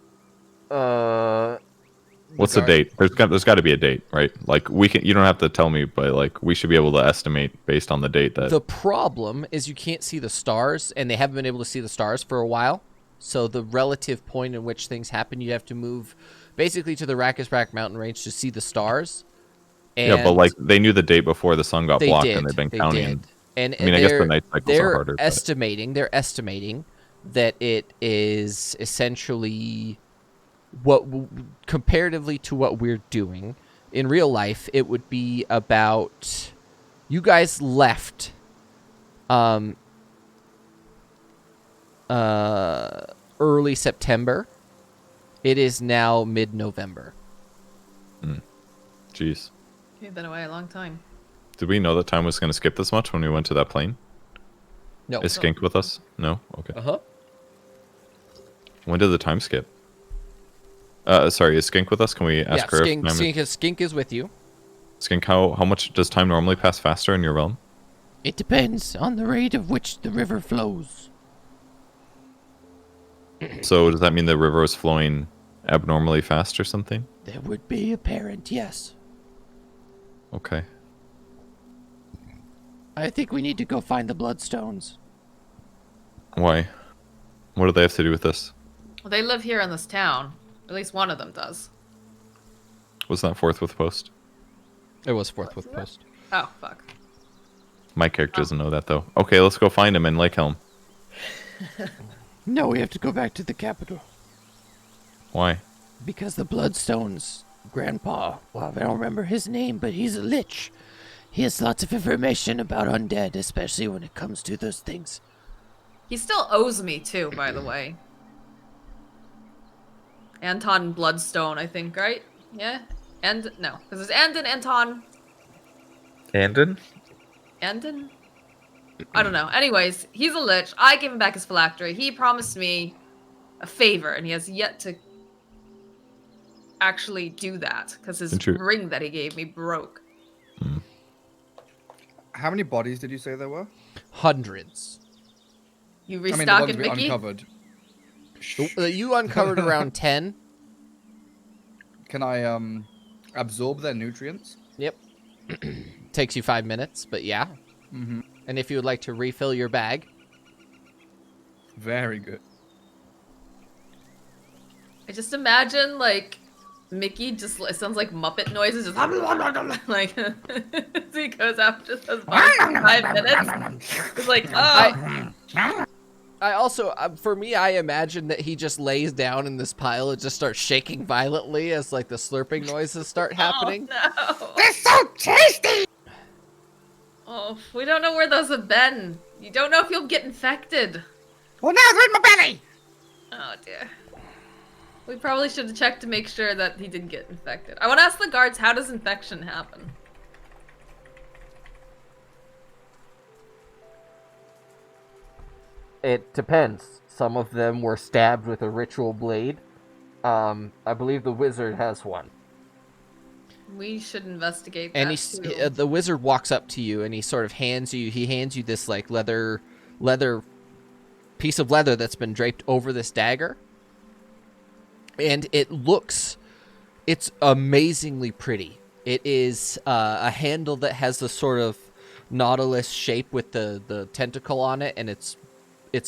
What's the date? There's got to be a date, right? Like you don't have to tell me, but like we should be able to estimate based on the date that.
The problem is you can't see the stars, and they haven't been able to see the stars for a while. So the relative point in which things happen, you have to move basically to the Rakisrak mountain range to see the stars. And
yeah, but like they knew the date before the sun got
they
blocked,
did.
and they've been
They
counting.
did. And
I mean, I guess the night cycles are
they're
harder. But...
They're estimating that it is essentially comparatively to what we're doing in real life, it would be about, you guys left early September. It is now mid-November.
Jeez.
You've been away a long time.
Did we know that time was going to skip this much when we went to that plane?
No.
Is Skink with us? No? Okay.
Uh-huh.
When did the time skip? Sorry, is Skink with us? Can we ask her if time
Skink is with you.
Skink, how much does time normally pass faster in your realm?
It depends on the rate of which the river flows.
So does that mean the river is flowing abnormally fast or something?
That would be apparent, yes.
Okay.
I think we need to go find the bloodstones.
Why? What do they have to do with this?
Well, they live here in this town. At least one of them does.
Was that Forthwith Post?
It was Forthwith Post.
Oh, fuck.
My character doesn't know that, though. Okay, let's go find him in Lake Helm.
No, we have to go back to the capital.
Why?
Because the bloodstones Grandpa, well, I don't remember his name, but he's a lich. He has lots of information about undead, especially when it comes to those things.
He still owes me too, by the way. Anton Bloodstone, I think, right? Yeah? And no, because there's Andon, Anton,
Andon?
Andon? I don't know. Anyways, he's a lich. I gave him back his phylactery. He promised me a favor, and he has yet to actually do that because his ring that he gave me broke.
How many bodies did you say there were?
Hundreds.
You
I mean, the
restocking
ones we
Mickey?
uncovered.
You uncovered around 10.
Can I absorb their nutrients?
Yep. Takes you 5 minutes, but yeah.
Mm-hmm.
And if you would like to refill your bag.
Very good.
I just imagine, like, Mickey just, it sounds like Muppet noises, just like, as he goes after those bodies for 5 minutes. It's like, oh.
I also, for me, I imagine that he just lays down in this pile and just starts shaking violently as, like, the slurping noises start happening.
Oh, no.
They're so tasty!
Oh, we don't know where those have been. You don't know if you'll get infected.
Well, now they're in my belly!
Oh, dear. We probably should have checked to make sure that he didn't get infected. I want to ask the guards, how does infection happen?
It depends. Some of them were stabbed with a ritual blade. I believe the wizard has one.
We should investigate
And
that too.
the wizard walks up to you and he sort of hands you this like leather piece of leather that's been draped over this dagger. And it's amazingly pretty. It is a handle that has the sort of nautilus shape with the tentacle on it, and it's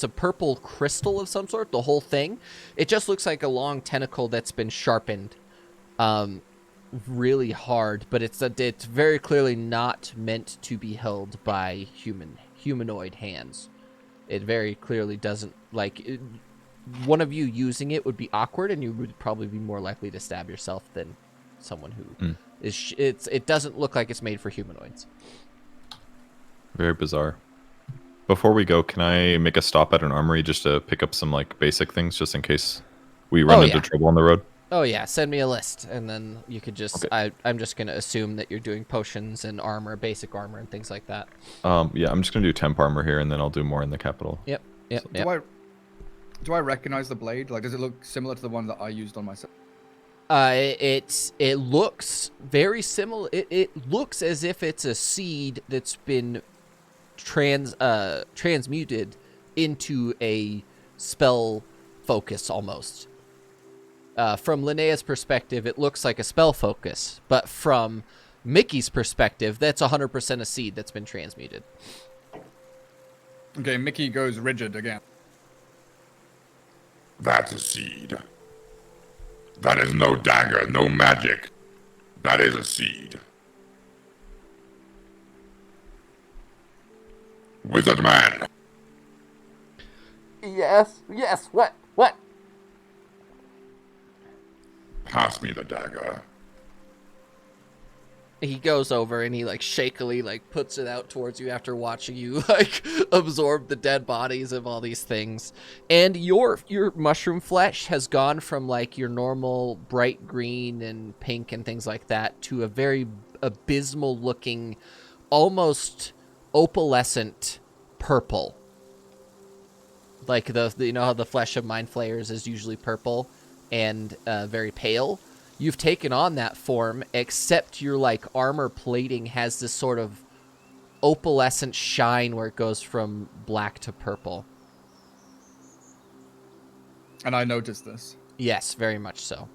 a purple crystal of some sort, the whole thing. It just looks like a long tentacle that's been sharpened really hard, but it's very clearly not meant to be held by humanoid hands. It very clearly doesn't, one of you using it would be awkward, and you would probably be more likely to stab yourself than someone who is. It doesn't look like it's made for humanoids.
Very bizarre. Before we go, can I make a stop at an armory just to pick up some basic things, just in case we run into trouble on the road?
Oh yeah, send me a list, and then you could just.
Okay.
I'm just gonna assume that you're doing potions and armor, basic armor, and things like that.
Yeah, I'm just gonna do temp armor here, and then I'll do more in the capital.
Yep.
Do I recognize the blade? Does it look similar to the one that I used on myself?
It looks very similar. It looks as if it's a seed that's been transmuted into a spell focus almost. From Linnea's perspective, it looks like a spell focus, but from Mickey's perspective, that's 100% a seed that's been transmuted.
Okay, Mickey goes rigid again.
That's a seed. That is no dagger, no magic. That is a seed. Wizard man.
Yes, what?
Pass me the dagger.
He goes over and he shakily puts it out towards you after watching you absorb the dead bodies of all these things. And your mushroom flesh has gone from your normal bright green and pink and things like that to a very abysmal looking, almost opalescent purple. Like the you know how the flesh of mind flayers is usually purple and very pale. You've taken on that form, except your armor plating has this sort of opalescent shine where it goes from black to purple.
And I noticed this.
Yes, very much so.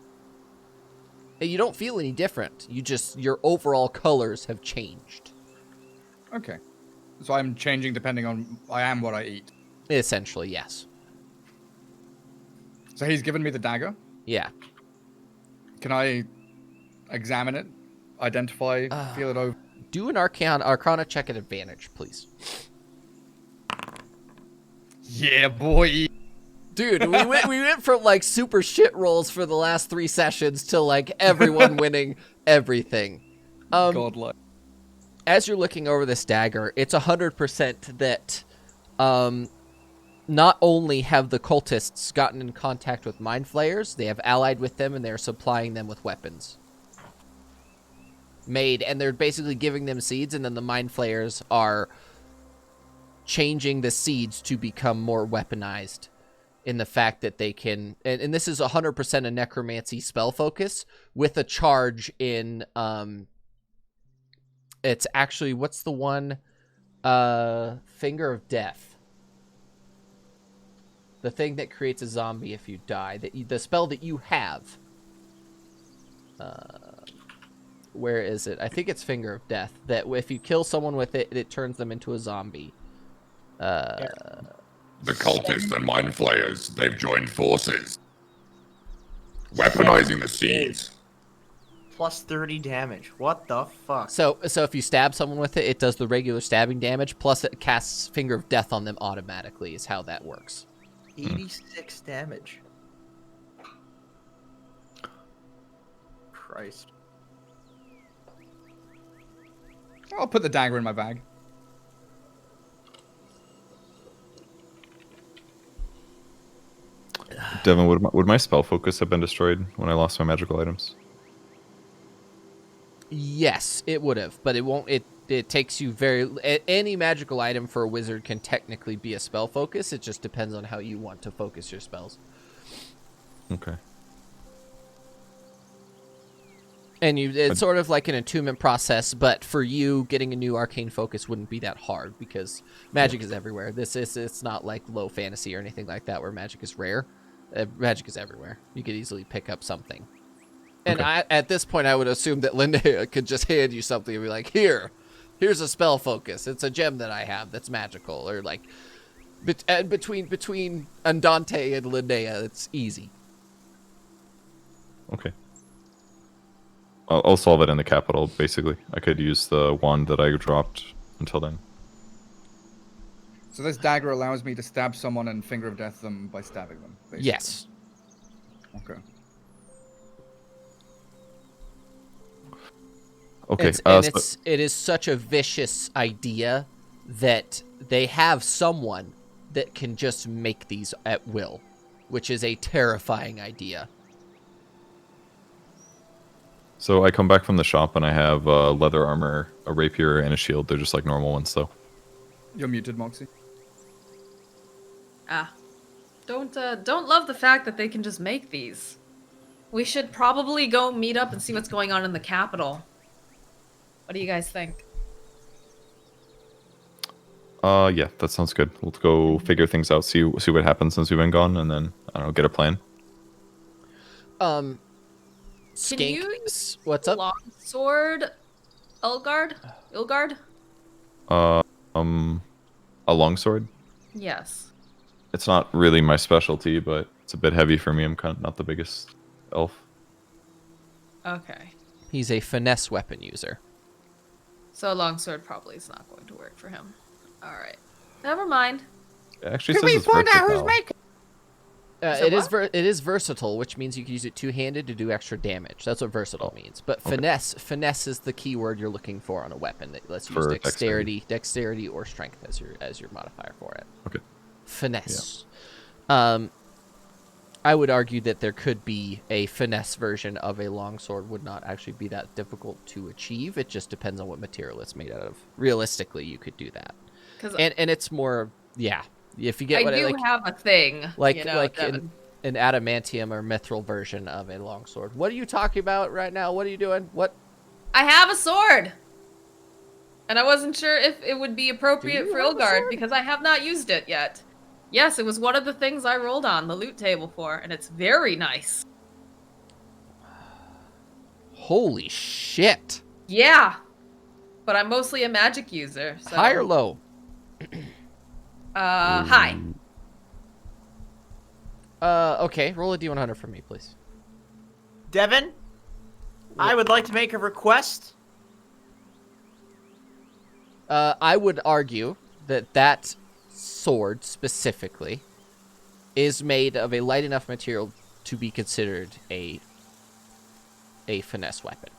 You don't feel any different. Your overall colors have changed.
Okay. So I'm changing depending on I am what I eat.
Essentially, yes.
So he's given me the dagger.
Yeah.
Can I examine it, identify, feel it over?
Do an Arcana check at advantage, please.
Yeah, boy.
Dude, we went from like super shit rolls for the last 3 sessions to like everyone winning everything.
Godlike.
As you're looking over this dagger, it's 100% that not only have the cultists gotten in contact with mind flayers, they have allied with them and they're supplying them with weapons. Made, and they're basically giving them seeds, and then the mind flayers are changing the seeds to become more weaponized in the fact that they can, and this is 100% a necromancy spell focus with a charge in, it's actually, what's the one, Finger of Death. The thing that creates a zombie if you die, the spell that you have. Where is it? I think it's Finger of Death, that if you kill someone with it, it turns them into a zombie.
The cultists and mind flayers, they've joined forces. Weaponizing the seeds.
Plus 30 damage. What the fuck?
So if you stab someone with it, it does the regular stabbing damage, plus it casts Finger of Death on them automatically, is how that works.
86 damage. Christ.
I'll put the dagger in my bag.
Devin, would my spell focus have been destroyed when I lost my magical items?
Yes, it would have, but it won't. It takes you any magical item for a wizard can technically be a spell focus. It just depends on how you want to focus your spells.
Okay.
And it's sort of like an attunement process, but for you, getting a new arcane focus wouldn't be that hard because magic is everywhere. It's not like low fantasy or anything like that where magic is rare. Magic is everywhere. You could easily pick up something. And
Okay.
at this point, I would assume that Linnea could just hand you something and be like, here's a spell focus. It's a gem that I have that's magical. Or like, between Andante and Linnea, it's easy.
Okay. I'll solve it in the capital, basically. I could use the wand that I dropped until then.
So this dagger allows me to stab someone and Finger of Death them by stabbing them, basically.
Yes.
Okay.
Okay.
It is such a vicious idea that they have someone that can just make these at will, which is a terrifying idea.
So I come back from the shop and I have leather armor, a rapier, and a shield. They're just like normal ones, though.
You're muted, Moxie.
Don't love the fact that they can just make these. We should probably go meet up and see what's going on in the capital. What do you guys think?
Yeah, that sounds good. We'll go figure things out, see what happens since we've been gone, and then I don't know, get a plan.
Can you
Skink, what's up?
Longsword, Ilgard?
A longsword.
Yes.
It's not really my specialty, but it's a bit heavy for me. I'm kind of not the biggest elf.
Okay.
He's a finesse weapon user.
So a longsword probably is not going to work for him. All right. Never mind.
It actually
Can
says
we
it's
find out who's
versatile.
making?
It is versatile, which means you can use it two-handed to do extra damage. That's what versatile means. But finesse is the key word you're looking for on a weapon that lets you use
For
dexterity or strength as your modifier for it.
Okay.
Finesse. I would argue that there could be a finesse version of a longsword would not actually be that difficult to achieve. It just depends on what material it's made out of. Realistically, you could do that. And it's more, yeah. If you get what
I do have a thing.
like
you know,
like
Devin.
an adamantium or mithril version of a longsword. What are you talking about right now? What are you doing? What?
I have a sword. And I wasn't sure if it would be appropriate for Ilgard because I have not used it yet. Yes, it was one of the things I rolled on the loot table for, and it's very nice.
Holy shit!
Yeah. But I'm mostly a magic user. So.
High or low?
High.
Okay. Roll a d100 for me, please.
Devin, I would like to make a request.
I would argue that sword specifically is made of a light enough material to be considered a finesse weapon.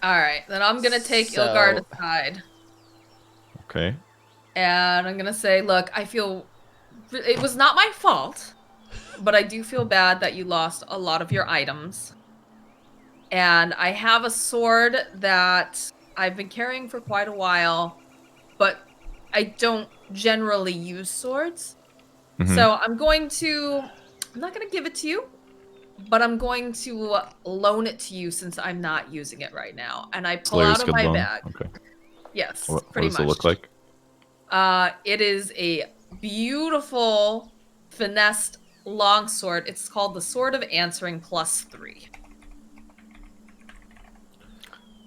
All right, then I'm gonna take
So-
Ilgard aside,
Okay.
and I'm gonna say, look, I feel it was not my fault, but I do feel bad that you lost a lot of your items. And I have a sword that I've been carrying for quite a while, but I don't generally use swords.
Mhm.
So I'm not going to give it to you, but I'm going to loan it to you since I'm not using it right now. And I pull
Slayer's
out of
good
my
loan.
bag.
Okay.
Yes,
What
pretty
does
much.
it look like?
It is a beautiful finessed longsword. It's called the Sword of Answering +3.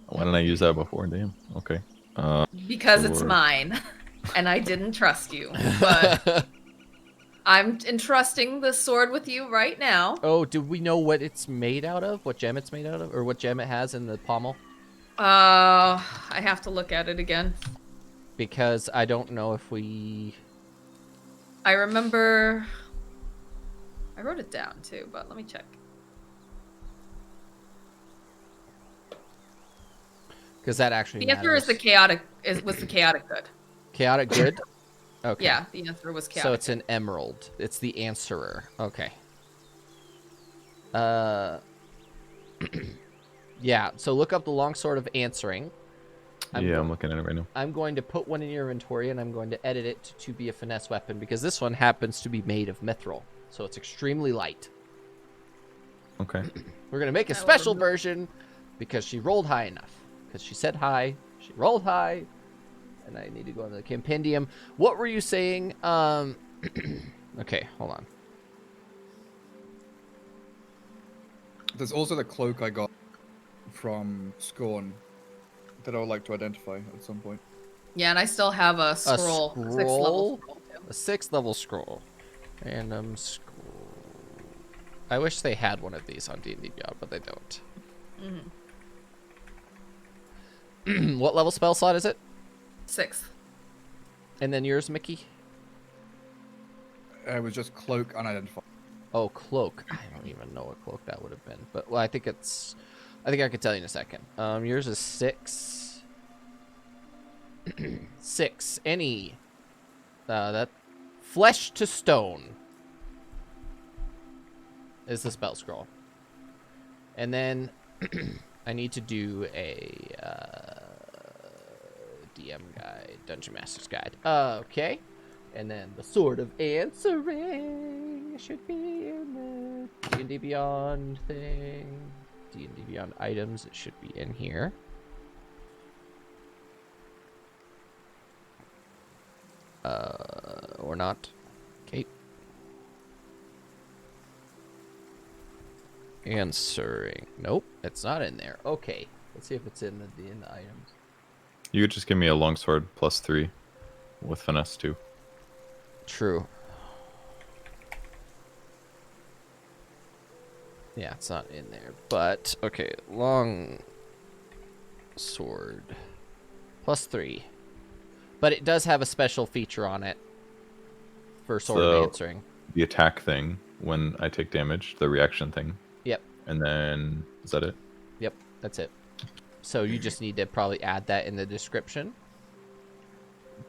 Why didn't I use that before? Damn. Okay.
Because it's
Sword.
mine, and I didn't trust you. But I'm entrusting the sword with you right now.
Oh, do we know what it's made out of? What gem it's made out of? Or what gem it has in the pommel?
I have to look at it again.
Because I don't know if we...
I remember... I wrote it down too, but let me check.
Because that actually
The answer is was the chaotic good.
Chaotic good? Okay.
Yeah, the answer was chaotic.
So it's an emerald. It's the answerer. Okay. Yeah, so look up the longsword of answering.
I'm looking at it right now.
I'm going to put one in your inventory, and I'm going to edit it to be a finesse weapon, because this one happens to be made of mithril. So it's extremely light.
Okay.
We're going to make a
I will
special
remove-
version, because she rolled high enough. Because she said high, she rolled high, and I need to go into the compendium. What were you saying? Okay, hold on.
There's also the cloak I got from Scorn that I would like to identify at some point.
Yeah, and I still have a scroll. A 6th level scroll too.
A 6th level scroll. Random scroll. I wish they had one of these on D&D Beyond, but they don't. What level spell slot is it?
6th.
And then yours, Mickey?
It was just cloak unidentified.
Oh, cloak. I don't even know what cloak that would have been. But, well, I think I can tell you in a second. Yours is 6. 6. Any. That. Flesh to stone is the spell scroll. And then I need to do a DM guide, Dungeon Master's Guide. Okay. And then the Sword of Answering should be in the D&D Beyond thing. D&D Beyond items, it should be in here. Or not. Okay. Answering. Nope, it's not in there. Okay. Let's see if it's in the items.
You could just give me a longsword +3 with finesse too.
True. Yeah, it's not in there. But okay, long sword +3. But it does have a special feature on it for sword of
So-
answering.
The attack thing when I take damage, the reaction thing,
Yep.
and then is that it?
Yep, that's it. So you just need to probably add that in the description.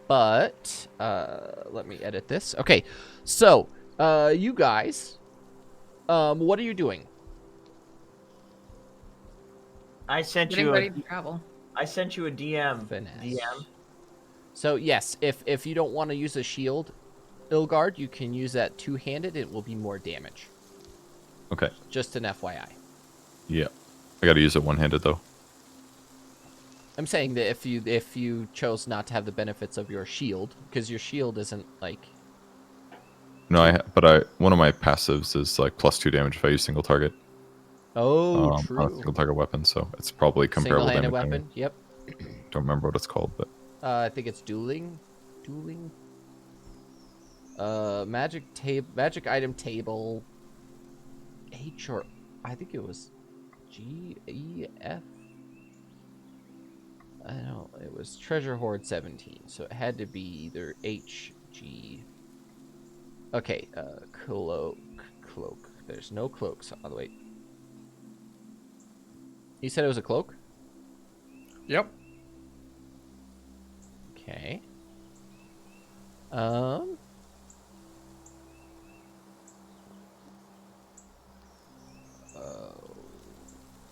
But let me edit this. Okay, so you guys, what are you doing?
I sent
Getting
you
ready
a,
to travel.
I sent you a DM.
Finesse.
DM.
So yes, if you don't want to use a shield, Ilgard, you can use that two-handed. It will be more damage.
Okay.
Just an FYI.
Yeah. I gotta use it one-handed though.
I'm saying that if you chose not to have the benefits of your shield, because your shield isn't like.
No, but one of my passives is like +2 damage if I use single target.
Oh,
On a
true.
single target weapon, so it's probably comparable
Single-handed
damage.
weapon. Yep.
Don't remember what it's called, but
I think it's dueling. Dueling. Magic item table. H or I think it was G E F. I don't know. It was Treasure Hoard 17, so it had to be either H, G, Okay, cloak. There's no cloaks on the way. You said it was a cloak?
Yep.
Okay.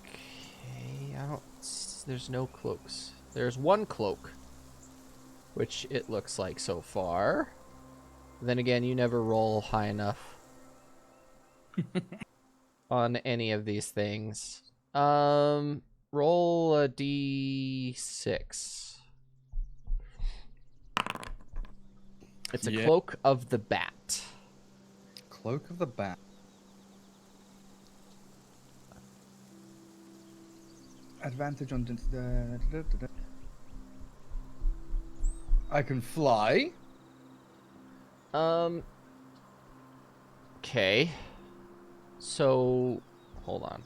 Okay, there's no cloaks. There's one cloak, which it looks like so far. Then again, you never roll high enough on any of these things. Roll a d6. It's a cloak of the bat.
Cloak of the Bat. Advantage on... I can fly.
Okay. So, hold on.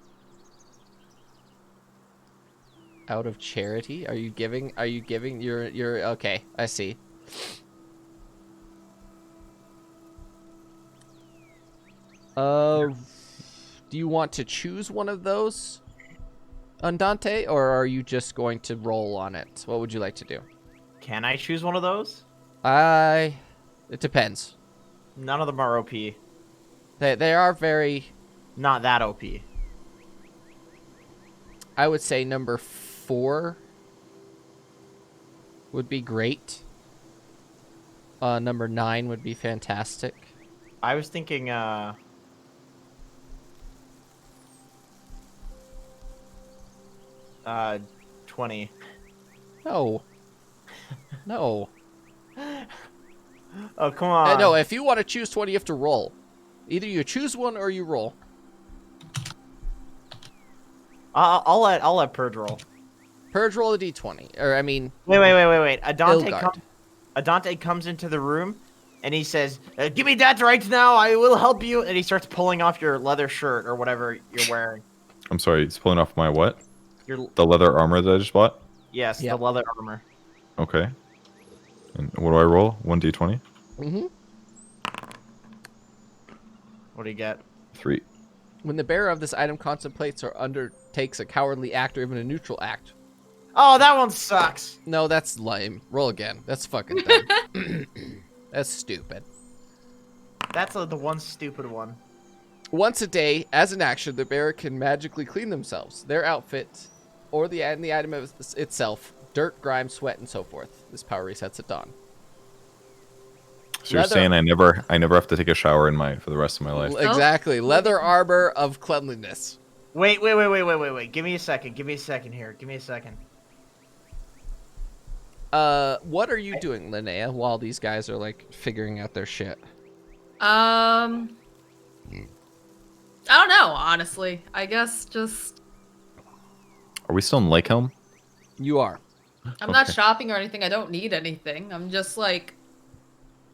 Out of charity? Are you giving you're okay, I see. Do you want to choose one of those, Andante, or are you just going to roll on it? What would you like to do?
Can I choose one of those?
It depends.
None of them are OP.
They are very...
Not that OP.
I would say number 4 would be great. Number 9 would be fantastic.
I was thinking, 20.
No. No.
Oh, come on.
No, if you want to choose 20, you have to roll. Either you choose one or you roll.
I'll let Purge roll.
Purge roll a d20. Or, I mean...
Wait.
Ilgard.
Dante comes into the room, and he says, give me that right now, I will help you. And he starts pulling off your leather shirt or whatever you're wearing.
I'm sorry, it's pulling off my what?
Your
The leather armor that I just bought?
Yes,
Yep.
the leather armor.
Okay. And what do I roll? 1d20?
Mm-hmm.
What do you get?
3.
When the bearer of this item contemplates or undertakes a cowardly act or even a neutral act.
Oh, that one sucks.
No, that's lame. Roll again. That's fucking dumb. That's stupid.
That's the one stupid one.
Once a day, as an action, the bearer can magically clean themselves, their outfit, or the item itself, dirt, grime, sweat, and so forth. This power resets at dawn.
So you're saying I never have to take a shower for the rest of my life?
Exactly. Leather armor of cleanliness.
Wait. Give me a second here. Give me a second.
What are you doing, Linnea, while these guys are, like, figuring out their shit?
I don't know, honestly. I guess just...
Are we still in Lake Helm?
You are.
I'm not shopping or anything. I don't need anything. I'm just, like,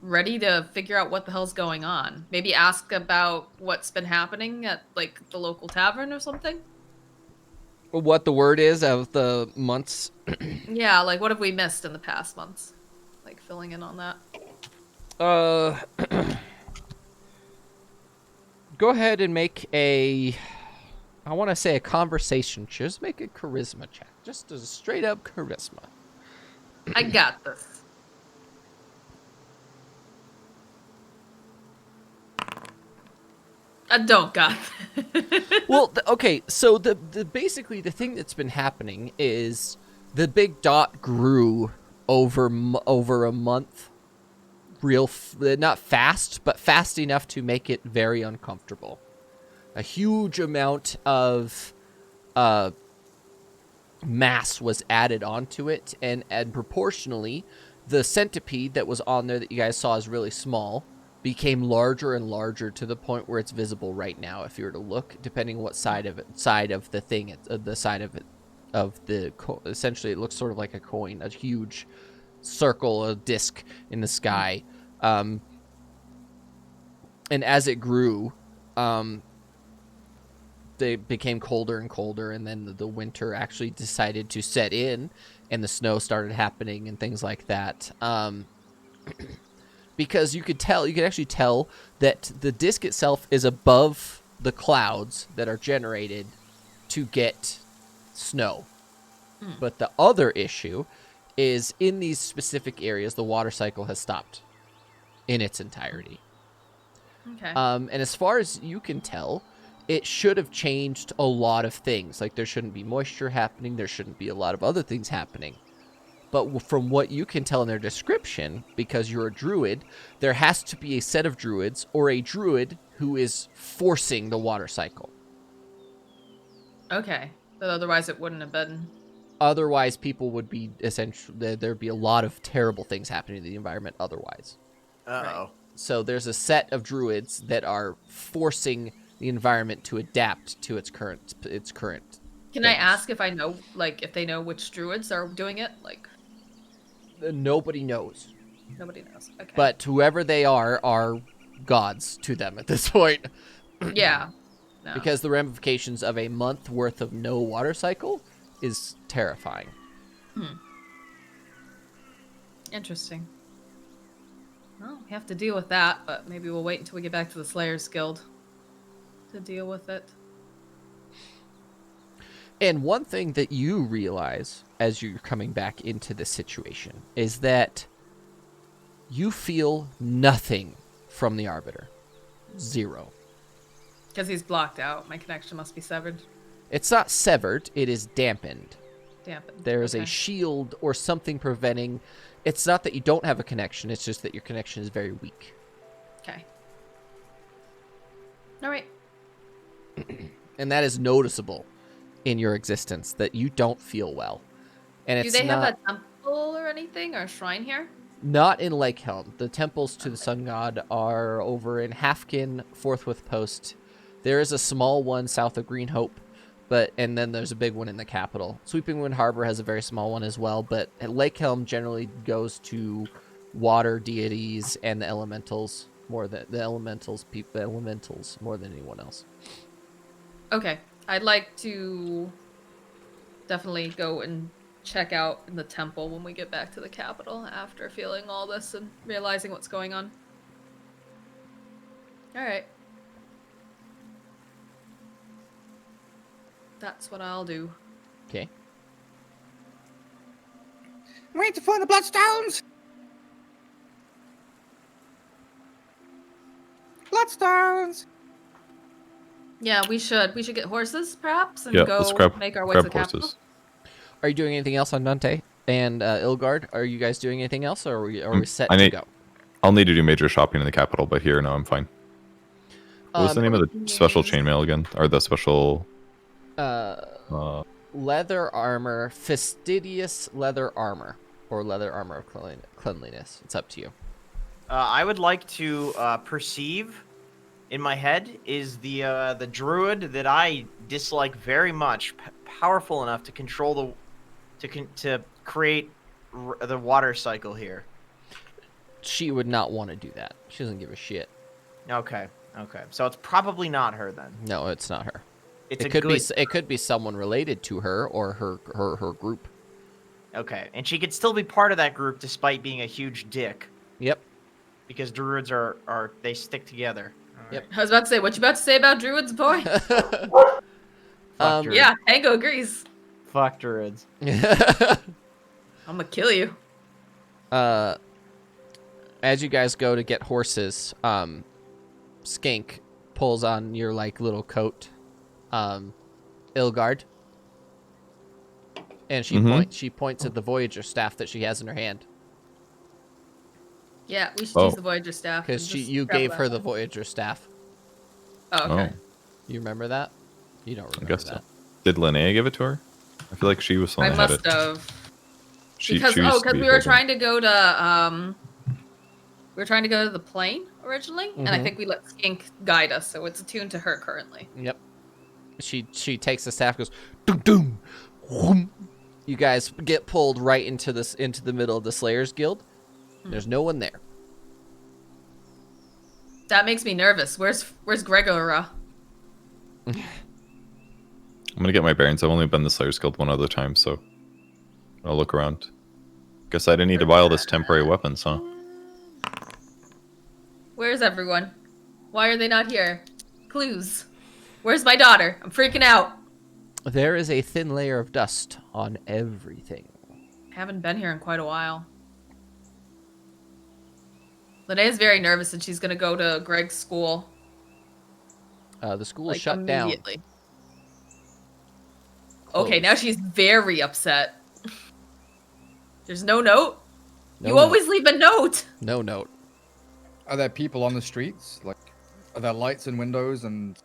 ready to figure out what the hell's going on. Maybe ask about what's been happening at, like, the local tavern or something.
What the word is of the months.
Yeah, like, what have we missed in the past months? Like, filling in on that.
Go ahead and make I want to say a conversation. Just make a charisma check. Just a straight up charisma.
I got this. I don't got this.
Well, okay, so the basically the thing that's been happening is the big dot grew over a month. Not fast, but fast enough to make it very uncomfortable. A huge amount of mass was added onto it, and proportionally, the centipede that was on there that you guys saw is really small became larger and larger to the point where it's visible right now. If you were to look, depending what side of the thing, essentially it looks sort of like a coin, a huge circle, a disc in the sky. And as it grew, they became colder and colder, and then the winter actually decided to set in, and the snow started happening and things like that. because you could actually tell that the disc itself is above the clouds that are generated to get snow. But the other issue is in these specific areas, the water cycle has stopped in its entirety.
Okay.
And as far as you can tell, it should have changed a lot of things. Like, there shouldn't be moisture happening. There shouldn't be a lot of other things happening. But from what you can tell in their description, because you're a druid, there has to be a set of druids or a druid who is forcing the water cycle.
Okay. But otherwise it wouldn't have been.
Otherwise, people would be essentially, there'd be a lot of terrible things happening to the environment otherwise.
Uh-oh.
So there's a set of druids that are forcing the environment to adapt to its current.
Can I ask if I know, like, if they know which druids are doing it? Like,
Nobody knows,
nobody knows. Okay.
but whoever they are gods to them at this point,
yeah. No.
because the ramifications of a month worth of no water cycle is terrifying.
Interesting. Well, we have to deal with that, but maybe we'll wait until we get back to the Slayers Guild to deal with it.
And one thing that you realize as you're coming back into this situation is that you feel nothing from the Arbiter. Zero.
Because he's blocked out. My connection must be severed.
It's not severed, it is dampened.
Dampened.
There is a
Okay.
shield or something preventing. It's not that you don't have a connection, it's just that your connection is very weak.
Okay. All right.
And that is noticeable in your existence, that you don't feel well. And
Do
it's
they
not,
have a temple or anything, or a shrine here?
not in Lake Helm. The temples to the sun god are over in Halfkin, Forthwith Post. There is a small one south of Green Hope, and then there's a big one in the capital. Sweeping Wind Harbor has a very small one as well, but Lake Helm generally goes to water deities and the elementals more than elementals more than anyone else.
Okay. I'd like to definitely go and check out in the temple when we get back to the capital after feeling all this and realizing what's going on. All right. That's what I'll do.
Okay.
Wait for the bloodstones! Bloodstones!
Yeah, we should get horses perhaps and
Yeah,
go
let's grab
make our way to the
horses.
capital.
Are you doing anything else on Dante and Ilgard? Are you guys doing anything else, or are we set
I
to
need-
go?
I'll need to do major shopping in the capital, but here, no, I'm fine. What was the name of the special chainmail again? Or the special...
Leather armor, fastidious leather armor, or leather armor of cleanliness. It's up to you.
I would like to perceive in my head is the druid that I dislike very much, powerful enough to control to create the water cycle here.
She would not want to do that. She doesn't give a shit.
Okay. So it's probably not her then.
No, it's not her.
It's
It
a
could
good...
be. It could be someone related to her or her group.
Okay, and she could still be part of that group despite being a huge dick,
Yep.
because druids are they stick together.
Yep.
I was about to say, what you about to say about druids, boy?
Fuck druids.
Yeah, Tango agrees.
Fuck druids.
I'm gonna kill you.
As you guys go to get horses, Skink pulls on your little coat, Ilgard, and she points at the Voyager staff that she has in her hand,
Yeah, we should
Oh.
use the Voyager staff.
because
and just
you
grab
gave
that.
her the Voyager staff.
Oh, okay.
Oh,
You remember that? You don't
I
remember
guess so.
that.
Did Linnea give it to her? I feel like she was the one
I
that had
must
it.
have.
She
Because
used to
because
be
we were
holding
trying to go to the plane originally, and I
Mhm.
think we let Skink guide us, so it's attuned to her currently.
Yep. She takes the staff, goes doom doom, whoom. You guys get pulled right into the middle of the Slayers Guild. There's no one there.
That makes me nervous. Where's Gregora?
I'm gonna get my bearings. I've only been the Slayers Guild one other time, so I'll look around. Guess I didn't need to buy all this temporary weapons, huh?
Where's everyone? Why are they not here? Clues. Where's my daughter? I'm freaking out.
There is a thin layer of dust on everything.
Haven't been here in quite a while. Linnea's very nervous and she's gonna go to Greg's school.
The school is
Like,
shut down.
immediately. Okay, now
Closed.
she's very upset. There's no note?
No
You
note.
always leave a note!
No note.
Are there people on the streets? Like, are there lights and windows and...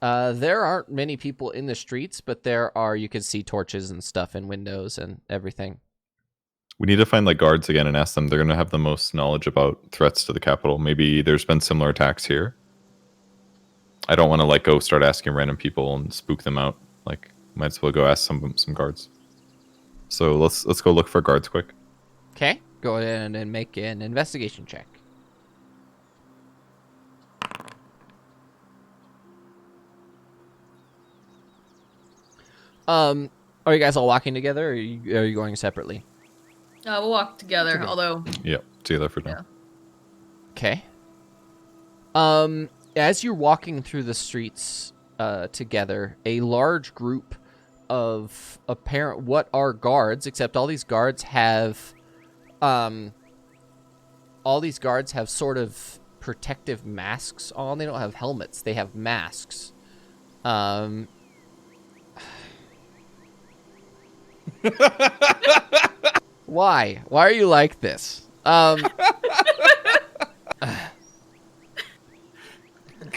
There aren't many people in the streets, but there are, you can see torches and stuff in windows and everything.
We need to find like guards again and ask them. They're going to have the most knowledge about threats to the capital. Maybe there's been similar attacks here. I don't want to like go start asking random people and spook them out. Like, might as well go ask some guards. So let's go look for guards quick.
Okay, go ahead and make an investigation check. Are you guys all walking together, or are you going separately?
We'll walk together, although...
Yep, together for now.
Yeah.
Okay. As you're walking through the streets together, a large group of apparent what are guards, except all these guards have sort of protective masks on. They don't have helmets. They have masks. Why? Why are you like this?
Can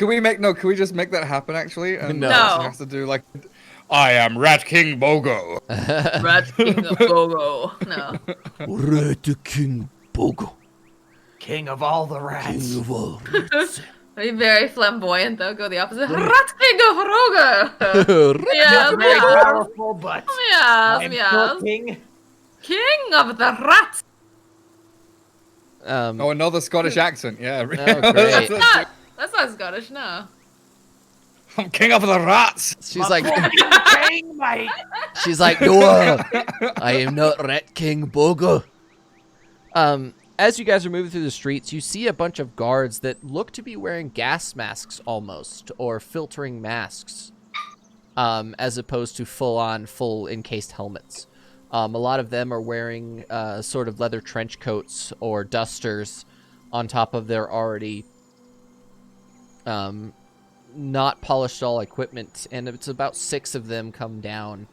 we just make that happen, actually? And
No.
No.
we have to do, like... I am Rat King Bogo.
Rat King of Bogo. No.
Red King Bogo.
King of all the rats.
Be very flamboyant, though. Go the opposite. Rat King of Roga! Yes,
Very
yes.
powerful, but
Yes,
I'm
yes.
still king.
King of the rats!
Oh, another Scottish accent. Yeah.
great.
That's not Scottish, no.
I'm king of the rats.
She's like,
King, mate.
she's like, no, I am not Rat King Bogo. As you guys are moving through the streets, you see a bunch of guards that look to be wearing gas masks almost, or filtering masks, as opposed to full encased helmets. A lot of them are wearing sort of leather trench coats or dusters on top of their already not polished all equipment, and it's about 6 of them come down.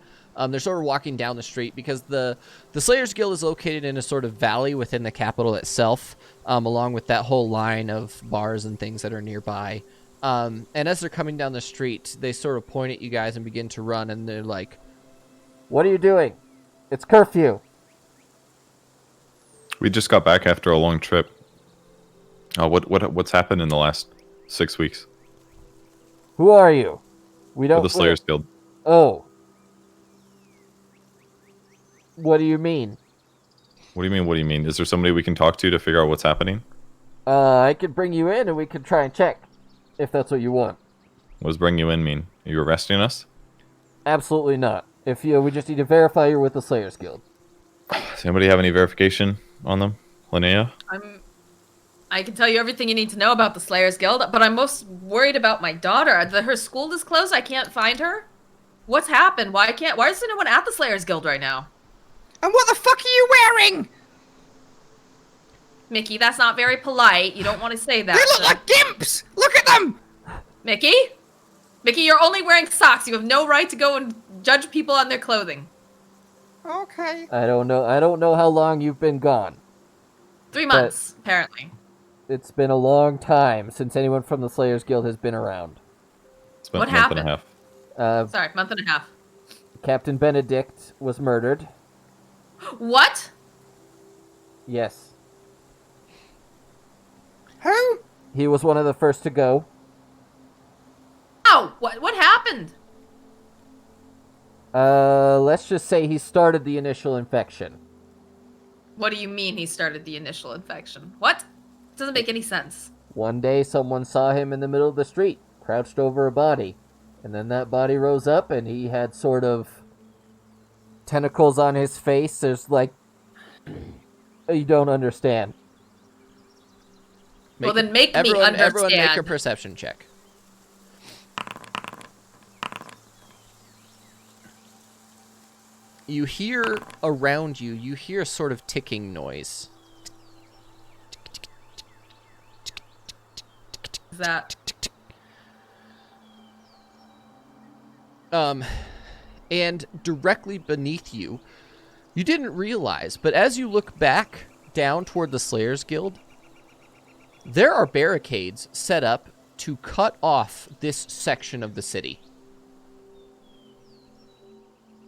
They're sort of walking down the street because the Slayers Guild is located in a sort of valley within the capital itself, along with that whole line of bars and things that are nearby. And as they're coming down the street, they sort of point at you guys and begin to run, and they're like, "What are you doing? It's curfew."
We just got back after a long trip. What's happened in the last 6 weeks?
Who are you? We
We're the Slayers Guild.
Oh. What do you mean?
What do you mean? What do you mean? Is there somebody we can talk to figure out what's happening?
I could bring you in and we could try and check, if that's what you want.
What does bring you in mean? Are you arresting us?
Absolutely not. We just need to verify you're with the Slayers Guild.
Does anybody have any verification on them? Linnea?
I can tell you everything you need to know about the Slayers Guild, but I'm most worried about my daughter. Her school is closed. I can't find her. What's happened? Why is there no one at the Slayers Guild right now?
And what the fuck are you wearing?
Mickey, that's not very polite. You don't want to say that.
They look like gimps! Look at them!
Mickey? Mickey, you're only wearing socks. You have no right to go and judge people on their clothing.
Okay.
I don't know how long you've been gone.
3 months, apparently.
It's been a long time since anyone from the Slayers Guild has been around.
It's been
What
a month and a
happened?
half.
Sorry, month and a half.
Captain Benedict was murdered.
What?
Yes.
Who?
He was one of the first to go.
Ow! What happened?
Let's just say he started the initial infection.
What do you mean he started the initial infection? What? Doesn't make any sense.
One day someone saw him in the middle of the street, crouched over a body. And then that body rose up and he had sort of tentacles on his face. There's like... You don't understand.
Well, then make me
everyone make a
understand.
perception check. You hear around you, you hear a sort of ticking noise.
Is that
And directly beneath you, you didn't realize, but as you look back down toward the Slayers Guild, there are barricades set up to cut off this section of the city.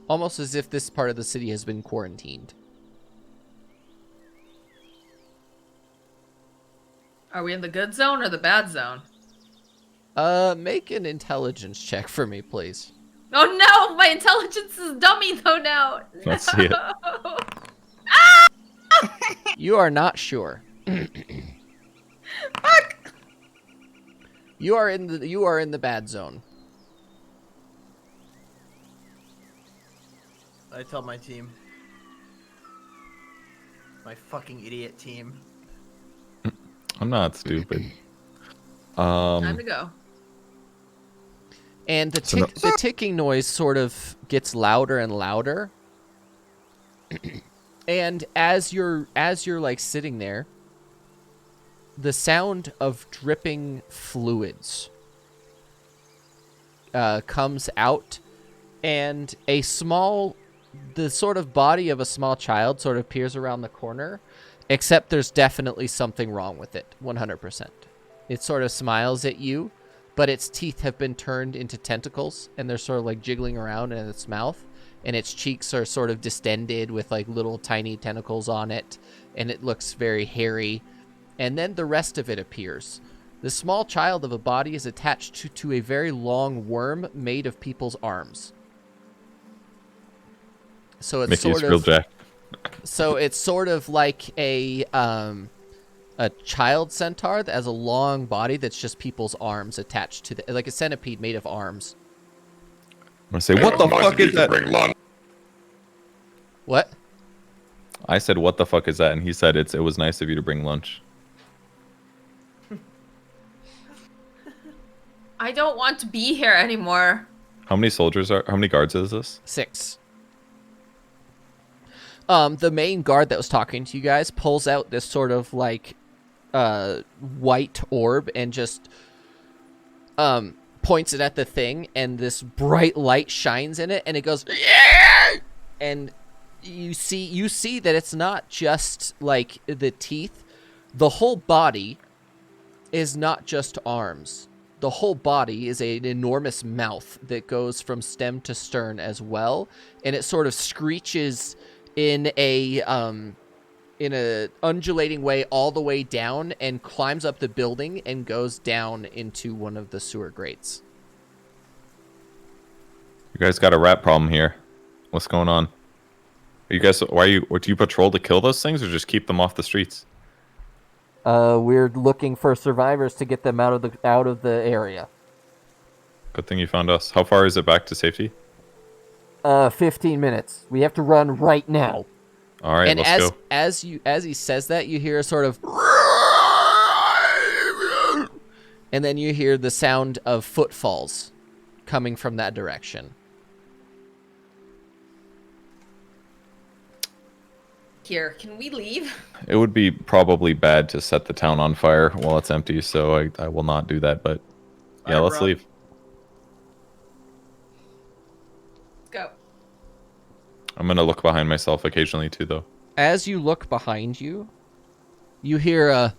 Almost as if this part of the city has been quarantined.
Are we in the good zone or the bad zone?
Make an intelligence check for me, please.
Oh no, my intelligence is dummy though now.
Let's see it.
No.
You are not sure.
Fuck.
You are in the bad zone.
I tell my team. My fucking idiot team.
I'm not stupid.
Time to go.
And the ticking noise sort of gets louder and louder. And as you're like sitting there, the sound of dripping fluids comes out, and the sort of body of a small child sort of peers around the corner, except there's definitely something wrong with it, 100%. It sort of smiles at you, but its teeth have been turned into tentacles, and they're sort of like jiggling around in its mouth, and its cheeks are sort of distended with like little tiny tentacles on it, and it looks very hairy. And then the rest of it appears. The small child of a body is attached to a very long worm made of people's arms. So it's
Mickey's real Jack.
So it's sort of like a child centaur that has a long body that's just people's arms attached to like a centipede made of arms.
I'm gonna say, what the fuck is that?
Bring lunch.
What?
I said, what the fuck is that? And he said, it was nice of you to bring lunch.
I don't want to be here anymore.
How many guards is this?
6. The main guard that was talking to you guys pulls out this sort of like white orb and just points it at the thing, and this bright light shines in it, and it goes, yeah! And you see that it's not just like the teeth. The whole body is not just arms. The whole body is an enormous mouth that goes from stem to stern as well, and it sort of screeches in a undulating way all the way down and climbs up the building and goes down into one of the sewer grates.
You guys got a rat problem here. What's going on? Are you guys? Do you patrol to kill those things or just keep them off the streets?
We're looking for survivors to get them out of the area.
Good thing you found us. How far is it back to safety?
15 minutes. We have to run right now.
All right,
and
let's go.
As he says that, you hear a sort of, and then you hear the sound of footfalls coming from that direction.
Here, can we leave?
It would be probably bad to set the town on fire while it's empty, so I will not do that. But yeah,
All right,
let's
Rob.
leave.
Let's go.
I'm gonna look behind myself occasionally too, though.
As you look behind you, you hear a,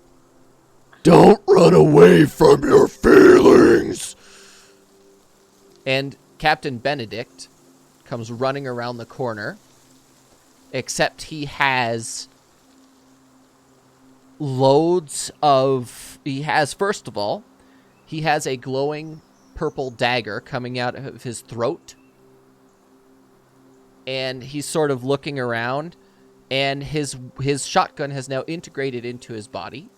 "Don't run away from your feelings." And Captain Benedict comes running around the corner, except he has first of all, he has a glowing purple dagger coming out of his throat. And he's sort of looking around, and his shotgun has now integrated into his body.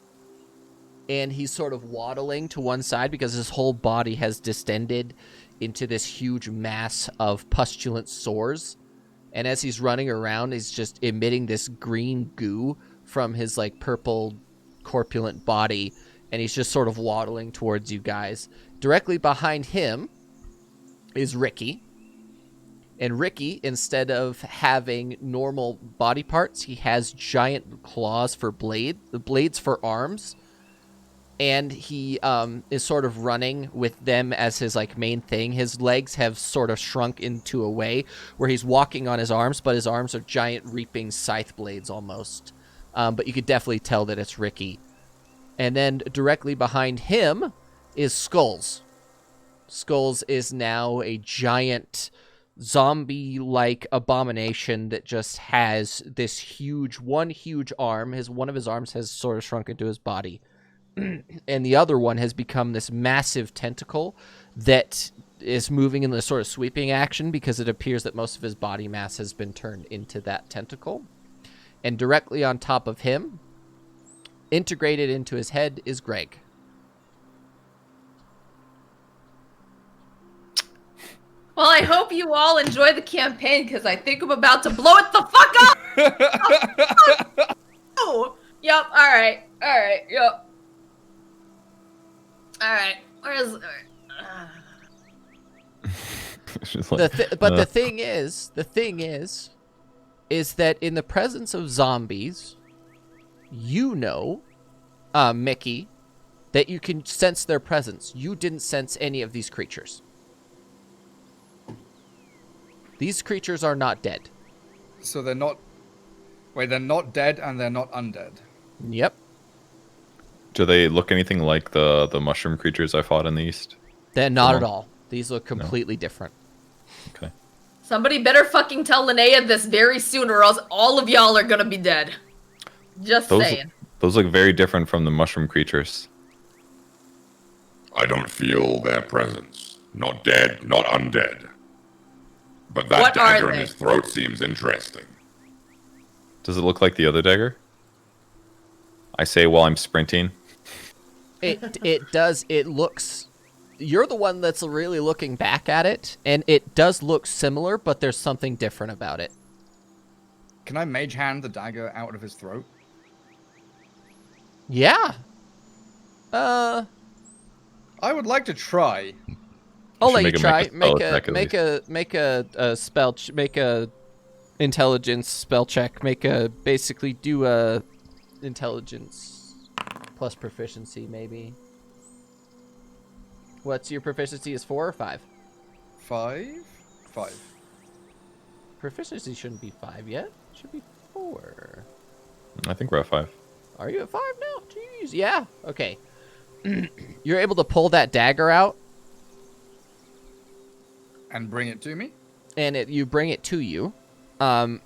And he's sort of waddling to one side because his whole body has distended into this huge mass of pustulent sores. And as he's running around, he's just emitting this green goo from his like purple corpulent body and he's just sort of waddling towards you guys. Directly behind him is Ricky. And Ricky, instead of having normal body parts, he has giant claws for blades for arms. And he is sort of running with them as his like main thing. His legs have sort of shrunk into a way where he's walking on his arms, but his arms are giant reaping scythe blades almost. But you could definitely tell that it's Ricky. And then directly behind him is Skulls. Skulls is now a giant zombie-like abomination that just has this huge arm. One of his arms has sort of shrunk into his body. And the other one has become this massive tentacle that is moving in the sort of sweeping action because it appears that most of his body mass has been turned into that tentacle. And directly on top of him, integrated into his head, is Greg.
Well, I hope you all enjoy the campaign because I think I'm about to blow it the fuck up. Oh, yep. All right. Yep. All right. Where's?
She's like,
The thing is that in the presence of zombies, you know, Mickey, that you can sense their presence. You didn't sense any of these creatures. These creatures are not dead.
So they're not. Wait, they're not dead and they're not undead.
Yep.
do they look anything like the mushroom creatures I fought in the east?
They're not at all. These look completely different.
Okay.
Somebody better fucking tell Linnea this very soon, or else all of y'all are gonna be dead. Just saying.
Those look very different from the mushroom creatures.
I don't feel their presence. Not dead, not undead. But that
What are
dagger in
they?
his throat seems interesting.
Does it look like the other dagger? I say while I'm sprinting.
It does. It looks. You're the one that's really looking back at it, and it does look similar, but there's something different about it.
Can I mage hand the dagger out of his throat?
Yeah.
I would like to try.
I'll
should
let you try.
make a
Make a spell. Make a intelligence spell check. Basically do a intelligence plus proficiency maybe. What's your proficiency? Is 4 or 5?
5?
Proficiency shouldn't be 5 yet. It should be 4.
I think we're at 5.
Are you at 5 now? Jeez. Yeah. Okay. You're able to pull that dagger out,
And bring it to me?
and you bring it to you, and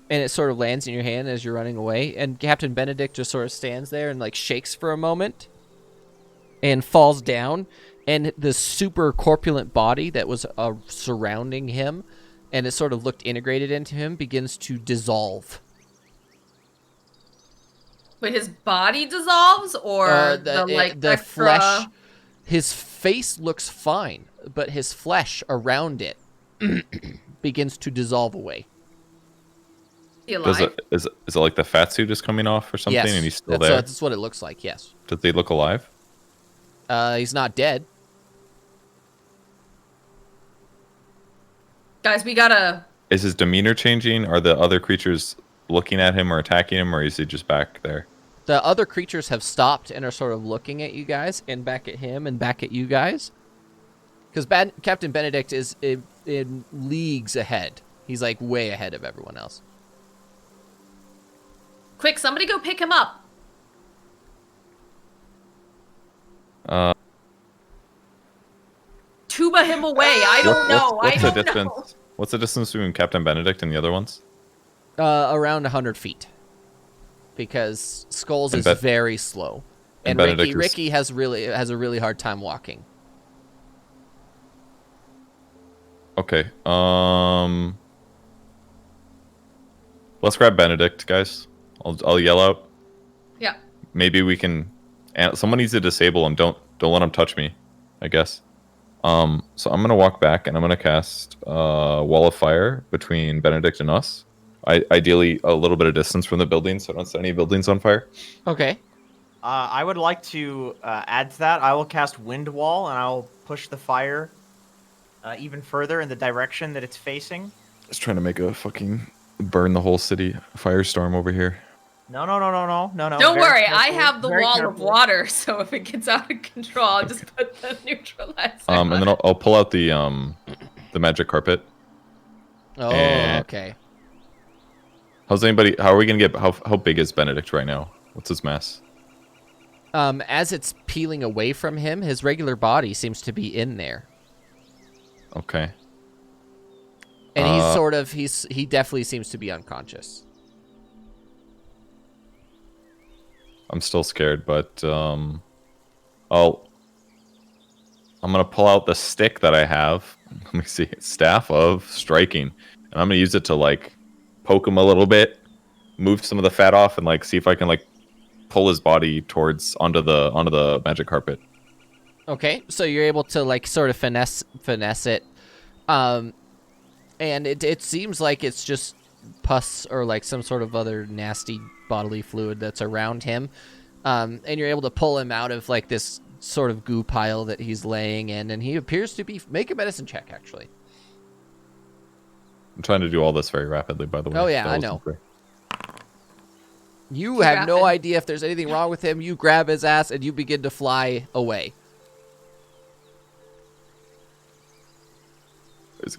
it sort of lands in your hand as you're running away. And Captain Benedict just sort of stands there and like shakes for a moment, and falls down. And the super corpulent body that was surrounding him, and it sort of looked integrated into him, begins to dissolve.
Wait, his body dissolves, or the extra...
flesh. His face looks fine, but his flesh around it begins to dissolve away.
He alive?
Is it like the fat suit is coming off or something,
Yes,
and he's still
that's
there?
that's what it looks like. Yes.
Does he look alive?
He's not dead.
Guys, we gotta...
Is his demeanor changing? Are the other creatures looking at him or attacking him, or is he just back there?
The other creatures have stopped and are sort of looking at you guys, and back at him, and back at you guys. Because Captain Benedict is in leagues ahead. He's like way ahead of everyone else.
Quick, somebody go pick him up. Tuba him away. I don't know.
What's
I
the
don't know.
distance? What's the distance between Captain Benedict and the other ones?
Around 100 feet. Because Skulls
And
is very slow. And
Benedict
Ricky has a really hard time walking.
Okay. Let's grab Benedict, guys. I'll yell out.
Yeah.
Maybe we can. Someone needs to disable him. Don't let him touch me, I guess. So I'm gonna walk back and I'm gonna cast Wall of Fire between Benedict and us. Ideally, a little bit of distance from the buildings, so I don't set any buildings on fire.
Okay.
I would like to add to that. I will cast Wind Wall, and I'll push the fire even further in the direction that it's facing.
Just trying to make a fucking burn the whole city firestorm over here.
No.
Don't
Very
worry, I
carefully,
have the
very
wall of
carefully.
water, so if it gets out of control, I'll just put the neutralizer.
And then I'll pull out the magic carpet.
Oh,
And-
okay.
How are we gonna get? How big is Benedict right now? What's his mass?
As it's peeling away from him, his regular body seems to be in there.
Okay.
And he definitely seems to be unconscious.
I'm still scared, but I'm gonna pull out the stick that I have. Let me see, staff of striking, and I'm gonna use it to like poke him a little bit, move some of the fat off, and like see if I can like pull his body towards onto the magic carpet.
Okay, so you're able to like sort of finesse it, and it seems like it's just pus or like some sort of other nasty bodily fluid that's around him, and you're able to pull him out of like this sort of goo pile that he's laying in, and he appears to be make a medicine check actually.
I'm trying to do all this very rapidly, by the way.
Oh, yeah,
That
I
wasn't
know.
fair.
You
Too
have no
rapid.
idea if there's anything wrong with him. You grab his ass and you begin to fly away.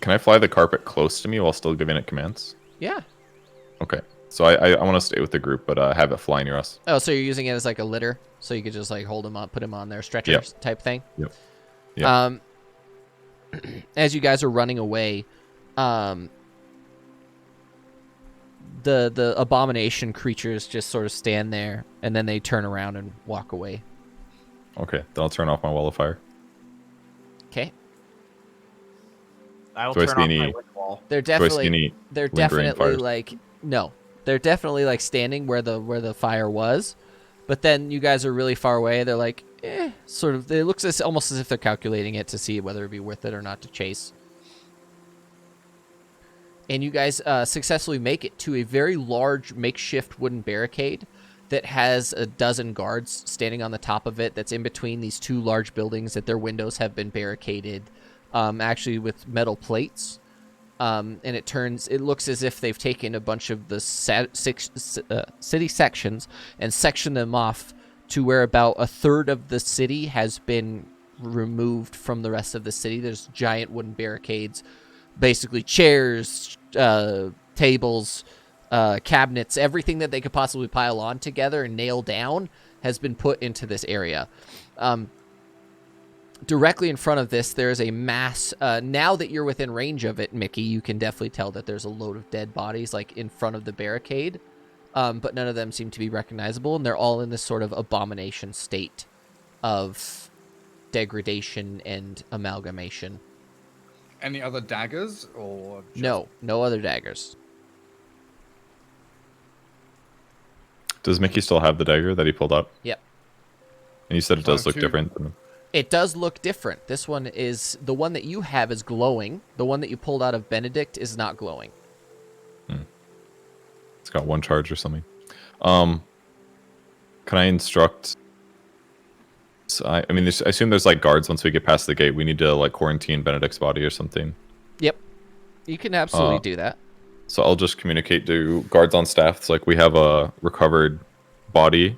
Can I fly the carpet close to me while still giving it commands?
Yeah.
Okay. So I want to stay with the group, but have it fly near us.
Oh, so you're using it as like a litter, so you could just like hold him on, put him on there, stretcher
Yep.
type thing.
Yep. Yep.
As you guys are running away, the abomination creatures just sort of stand there, and then they turn around and walk away.
Okay. Then I'll turn off my wall of fire.
Okay.
I will
Do I
turn
see
off my
any-
Wind Wall.
They're
Do I see
definitely
any
they're
lingering
definitely
fires?
like no, they're definitely like standing where the fire was, but then you guys are really far away. They're like, sort of. It looks almost as if they're calculating it to see whether it'd be worth it or not to chase. And you guys successfully make it to a very large makeshift wooden barricade that has a dozen guards standing on the top of it. That's in between these two large buildings that their windows have been barricaded, actually with metal plates. And it looks as if they've taken a bunch of the city sections and sectioned them off to where about a third of the city has been removed from the rest of the city. There's giant wooden barricades, basically chairs, tables, cabinets, everything that they could possibly pile on together and nail down has been put into this area. Directly in front of this, there is a mass. Now that you're within range of it, Mickey, you can definitely tell that there's a load of dead bodies like in front of the barricade, but none of them seem to be recognizable, and they're all in this sort of abomination state of degradation and amalgamation.
Any other daggers or just...
No other daggers.
Does Mickey still have the dagger that he pulled out?
Yep.
And you said it does look
Two.
different.
It does look different. This one is the one that you have is glowing. The one that you pulled out of Benedict is not glowing.
It's got one charge or something. Can I instruct? I mean, I assume there's like guards once we get past the gate. We need to like quarantine Benedict's body or something.
Yep. You can absolutely do that.
So I'll just communicate to guards on staff. It's like we have a recovered body.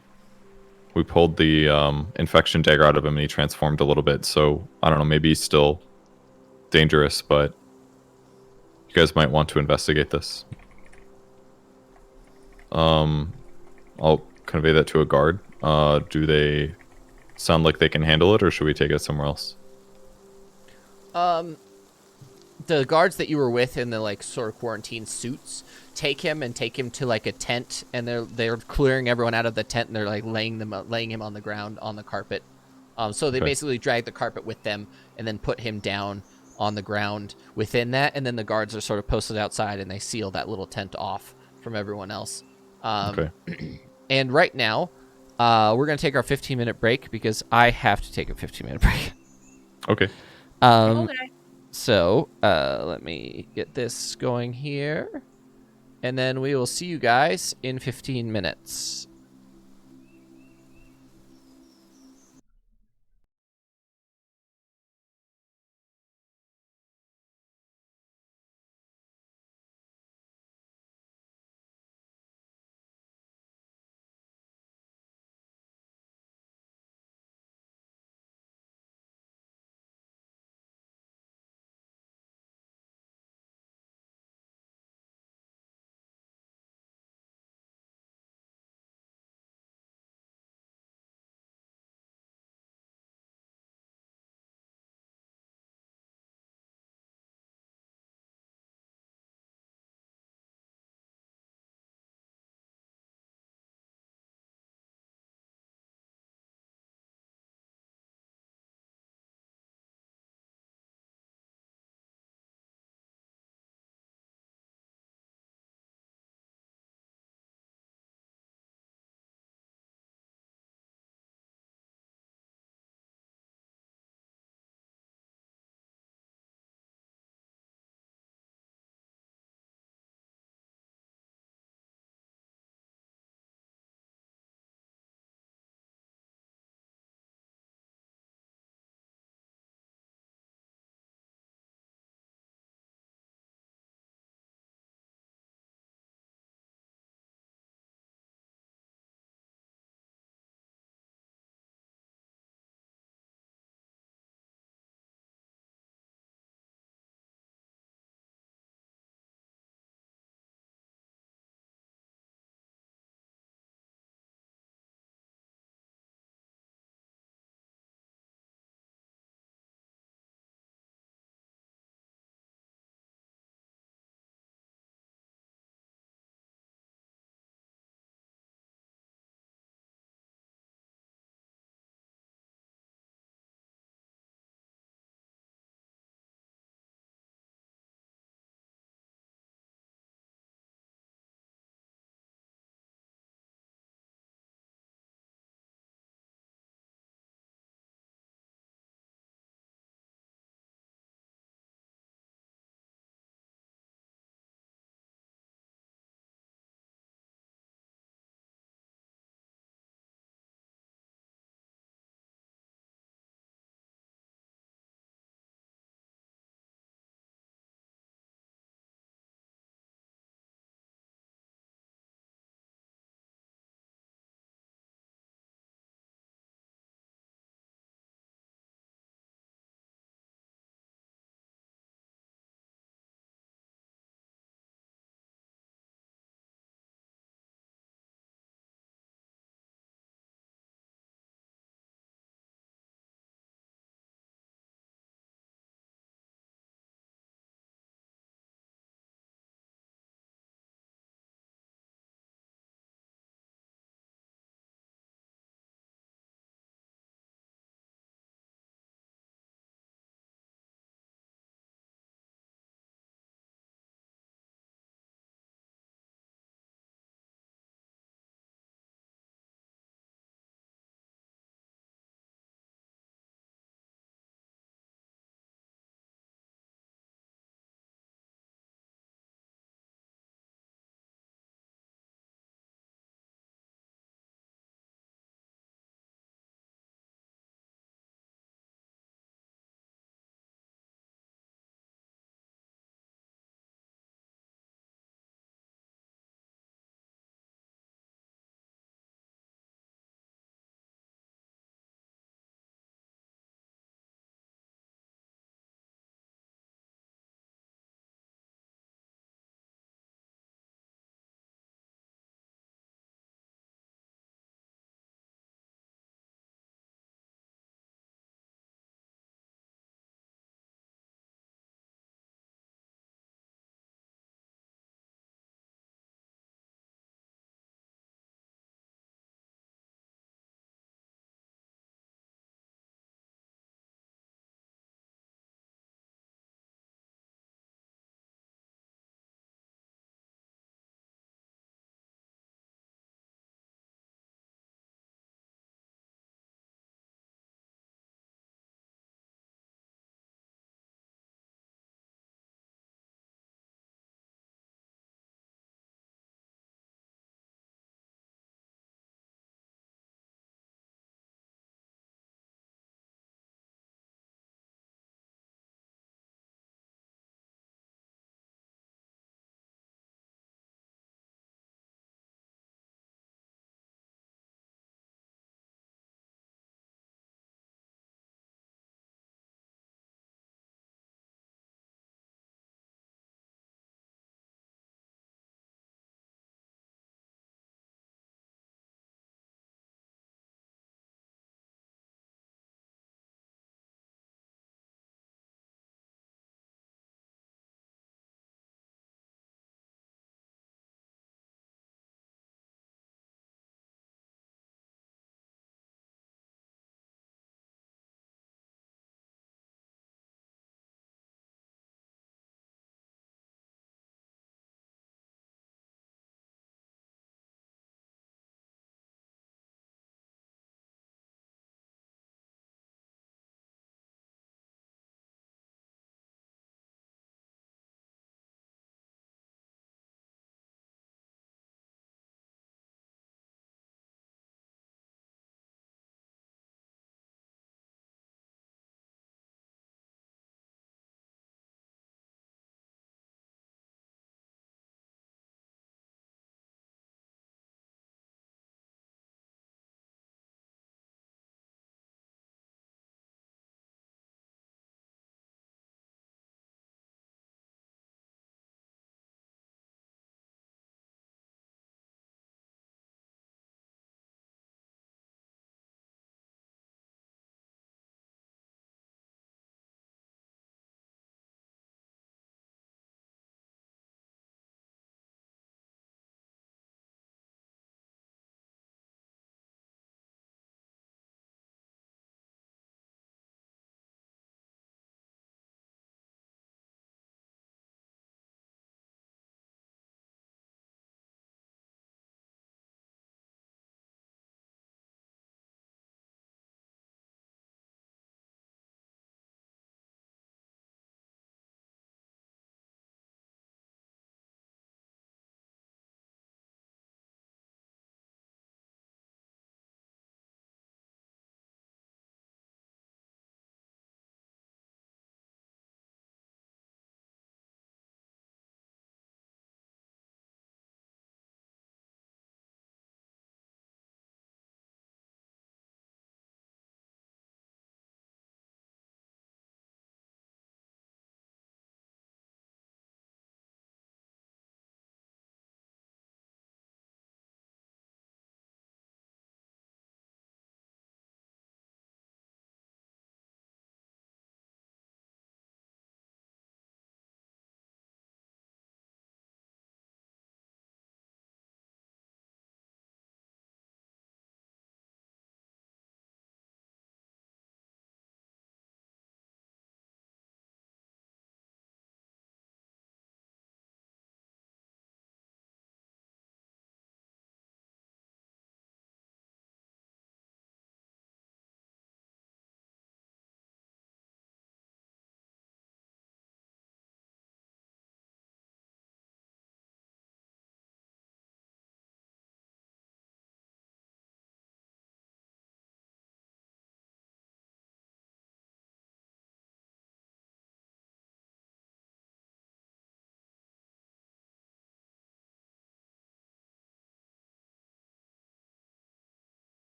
We pulled the infection dagger out of him and he transformed a little bit. So I don't know, maybe he's still dangerous, but you guys might want to investigate this. I'll convey that to a guard. Do they sound like they can handle it, or should we take it somewhere else?
The guards that you were with in the like sort of quarantine suits take him to like a tent, and they're clearing everyone out of the tent, and they're like laying him on the ground on the carpet. So they
Okay.
basically drag the carpet with them and then put him down on the ground within that, and then the guards are sort of posted outside and they seal that little tent off from everyone else.
Okay.
And right now, we're gonna take our 15-minute break because I have to take a 15-minute break.
Okay.
Okay.
So, let me get this going here. And then we will see you guys in 15 minutes.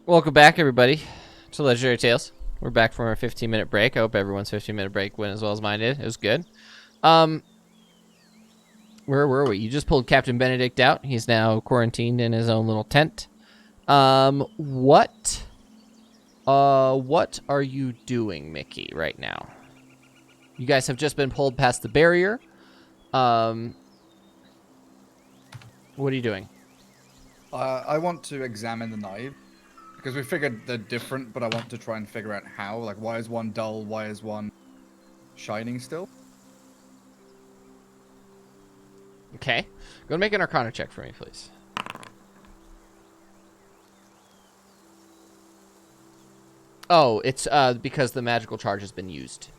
Welcome back, everybody, to Legendary Tales. We're back from our 15-minute break. I hope everyone's 15-minute break went as well as mine did. It was good. Where were we? You just pulled Captain Benedict out. He's now quarantined in his own little tent. What are you doing, Mickey, right now? You guys have just been pulled past the barrier. What are you doing?
I want to examine the knife because we figured they're different, but I want to try and figure out how. Like, why is one dull? Why is one shining still?
Okay. Go and make an Arcana check for me, please. Oh, it's because the magical charge has been used.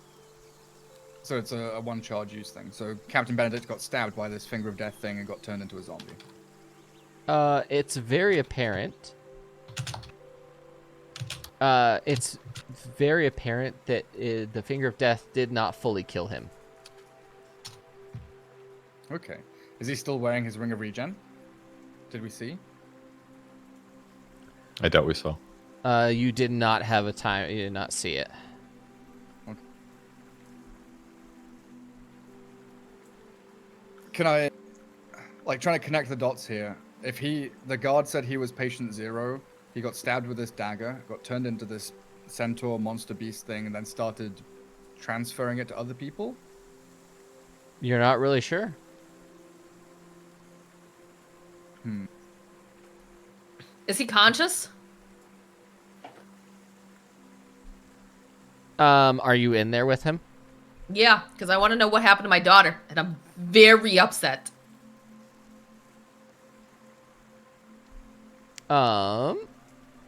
So it's a one charge use thing. So Captain Benedict got stabbed by this finger of death thing and got turned into a zombie.
It's very apparent. It's very apparent that the finger of death did not fully kill him.
Okay. Is he still wearing his ring of regen? Did we see?
I doubt we saw.
You did not have a time. You did not see it.
Okay. Can I, like, trying to connect the dots here? If the guard said he was patient 0, he got stabbed with this dagger, got turned into this centaur monster beast thing, and then started transferring it to other people?
You're not really sure.
Is he conscious?
Are you in there with him?
Yeah, because I want to know what happened to my daughter, and I'm very upset.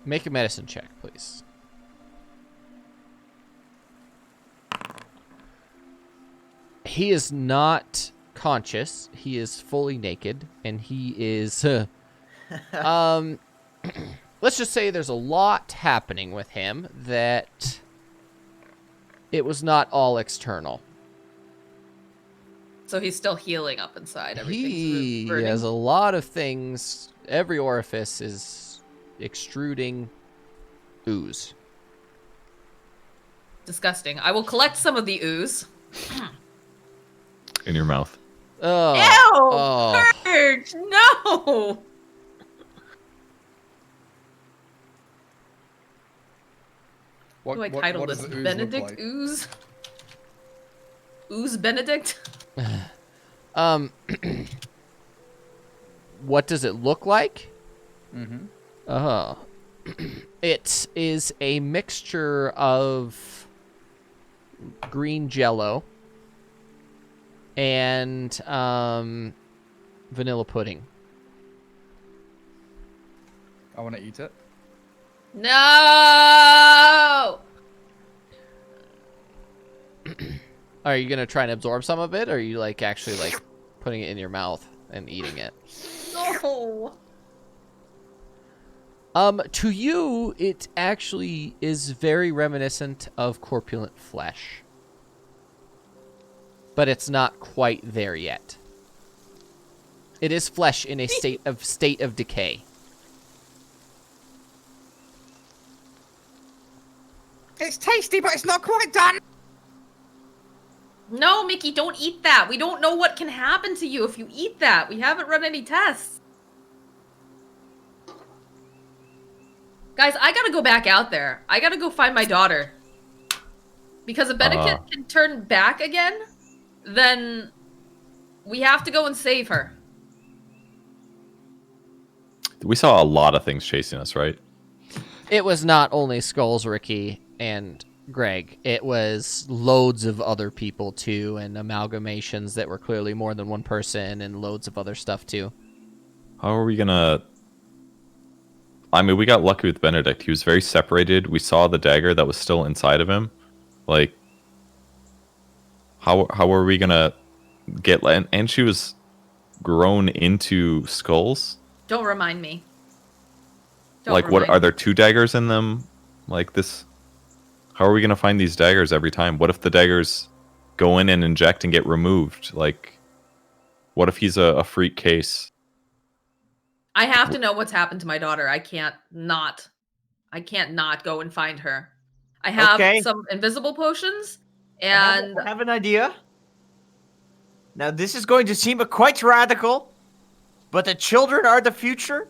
Make a medicine check, please. He is not conscious. He is fully naked, and he is let's just say there's a lot happening with him that it was not all external.
So he's still healing up inside.
He
Everything's burning.
has a lot of things. Every orifice is extruding ooze.
Disgusting. I will collect some of the ooze.
In your mouth.
Oh,
Ew!
oh.
Purge! No!
What
Do I title
does
this?
the ooze look
Benedict
like?
Ooze? Ooze Benedict?
What does it look like?
Mm-hmm.
It is a mixture of green jello and vanilla pudding.
I want to eat it.
No!
Are you gonna try and absorb some of it, or are you like actually like putting it in your mouth and eating it?
No!
To you, it actually is very reminiscent of corpulent flesh. But it's not quite there yet. It is flesh in a state of decay.
It's tasty, but it's not quite done.
No, Mickey, don't eat that. We don't know what can happen to you if you eat that. We haven't run any tests. Guys, I gotta go back out there. I gotta go find my daughter. Because if Benedict can turn back again, then we have to go and save her.
We saw a lot of things chasing us, right?
It was not only Skulls, Ricky, and Greg. It was loads of other people, too, and amalgamations that were clearly more than one person, and loads of other stuff, too.
How are we gonna... I mean, we got lucky with Benedict. He was very separated. We saw the dagger that was still inside of him. Like, how are we gonna get... And she was grown into skulls?
Don't remind me.
Like, what, are there 2 daggers in them? Like, this... How are we gonna find these daggers every time? What if the daggers go in and inject and get removed? Like, what if he's a freak case?
I have to know what's happened to my daughter. I can't not I can't not go and find her. I have
Okay.
some invisible potions,
I
and
have an idea. Now, this is going to seem quite radical, but the children are the future.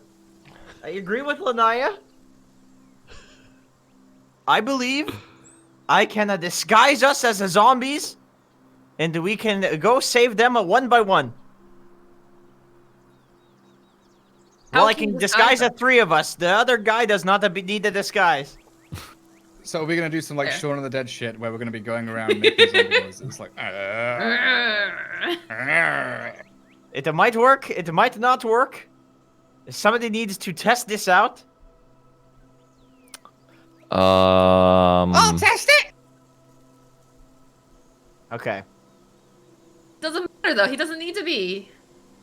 I agree with Lanaya. I believe I can disguise us as the zombies, and we can go save them one by one.
How
Well, I
can you
can
disguise
disguise the
them?
3 of us. The other guy does not need a disguise.
So we're gonna do some like
Fair.
Shaun of the Dead shit where we're gonna be going around making zombie noises. It's like.
It might work. It might not work. Somebody needs to test this out.
I'll test it.
Okay.
Doesn't matter though. He doesn't need to be.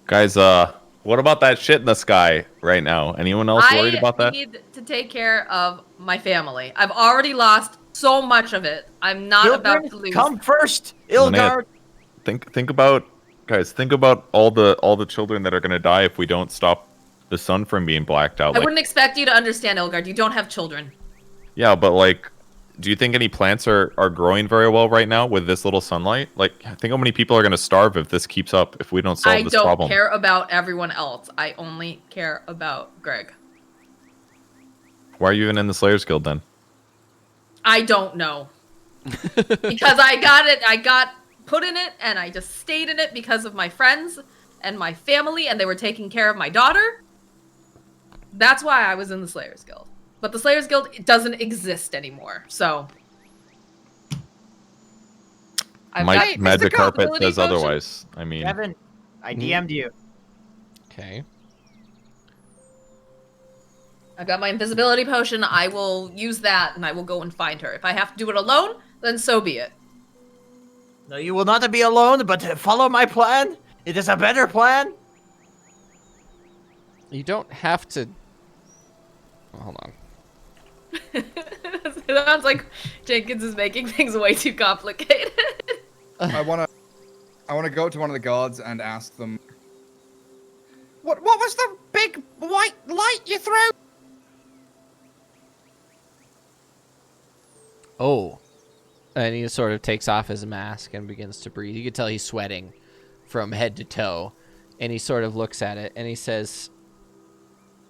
Guys, what about that shit in the sky right now? Anyone else worried about
I
that?
need to take care of my family. I've already lost so much of it. I'm not about to
Children,
lose.
come first.
Linnea,
Ilgard.
Think about, guys. Think about all the children that are gonna die if we don't stop the sun from being blacked out.
I
Like,
wouldn't expect you to understand, Ilgard. You don't have children.
yeah, but like, do you think any plants are growing very well right now with this little sunlight? Like, think how many people are gonna starve if this keeps up if we don't solve
I
this
don't
problem.
care about everyone else. I only care about Greg.
Why are you even in the Slayers Guild then?
I don't know. Because I got it. I got put in it, and I just stayed in it because of my friends and my family, and they were taking care of my daughter. That's why I was in the Slayers Guild. But the Slayers Guild doesn't exist anymore, so. I've
My
got
magic carpet
invisibility
says
potion.
otherwise. I mean,
Kevin, I DM'd you.
Okay.
I've got my invisibility potion. I will use that, and I will go and find her. If I have to do it alone, then so be it.
No, you will not be alone, but follow my plan. It is a better plan.
You don't have to. Hold on.
It sounds like Jenkins is making things way too complicated.
I wanna go to one of the guards and ask them.
What was the big white light you threw?
Oh. And he sort of takes off his mask and begins to breathe. You can tell he's sweating from head to toe. And he sort of looks at it and he says,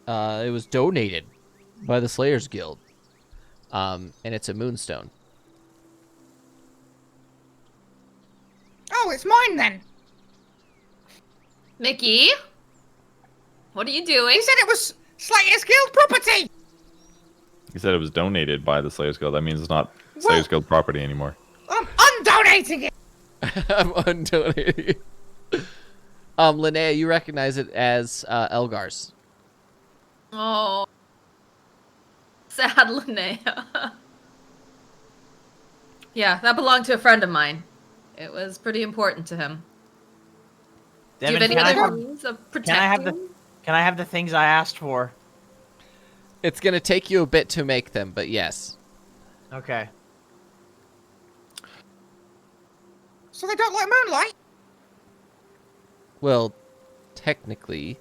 it was donated by the Slayers Guild. And it's a moonstone.
Oh, it's mine then.
Mickey? What are you doing?
He said it was Slayer's Guild property.
he said it was donated by the Slayers Guild. That means it's not Slayers Guild property anymore.
I'm undonating it.
I'm undonated. Linnea, you recognize it as Elgar's.
Oh. Sad Linnea. Yeah, that belonged to a friend of mine. It was pretty important to him. Do you have
Devin,
any
can I
other
have-
means of
Can I have
protecting?
can I have the things I asked for?
It's going to take you a bit to make them, but yes.
Okay.
So they don't like moonlight.
Well, technically,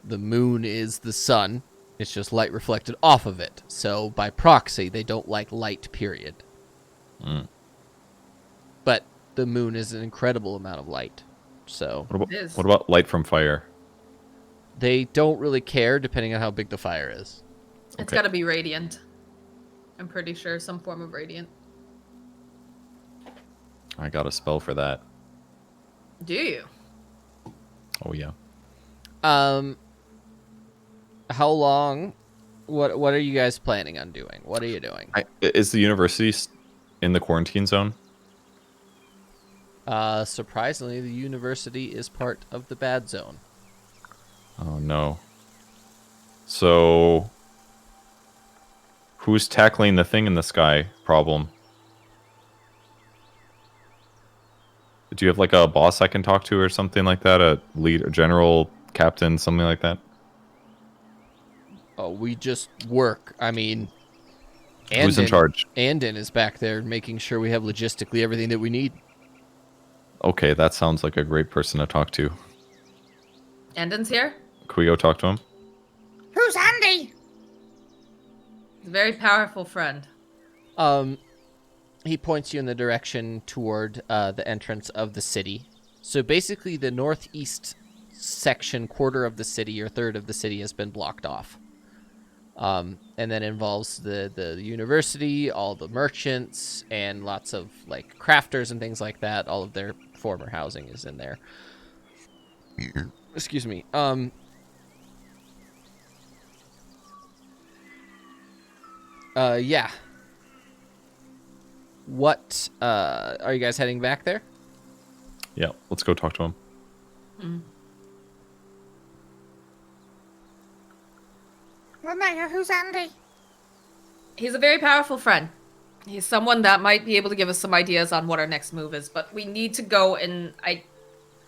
the moon is the sun. It's just light reflected off of it. So, by proxy, they don't like light, period.
Mm.
But the moon is an incredible amount of light. So,
It is.
What about light from fire?
they don't really care depending on how big the fire is.
It's
Okay.
got to be radiant. I'm pretty sure some form of radiant.
I got a spell for that.
Do you?
Oh yeah.
How long? What are you guys planning on doing? What are you doing?
Is the university in the quarantine zone?
Surprisingly, the university is part of the bad zone.
Oh no. So, who's tackling the thing in the sky problem? Do you have like a boss I can talk to or something like that? A lead, a general, captain, something like that?
Oh, we just work. I mean,
Who's in charge?
Andon is back there making sure we have logistically everything that we need.
Okay, that sounds like a great person to talk to.
Endon's here?
Can we go talk to him?
Who's Andy?
He's a very powerful friend.
He points you in the direction toward the entrance of the city. So basically, the northeast section, quarter of the city or third of the city, has been blocked off. And then involves the university, all the merchants, and lots of like crafters and things like that. All of their former housing is in there. Excuse me. Yeah. What, are you guys heading back there?
Yeah, let's go talk to him.
Linnea, who's Andy?
He's a very powerful friend. He's someone that might be able to give us some ideas on what our next move is, but we need to go, and I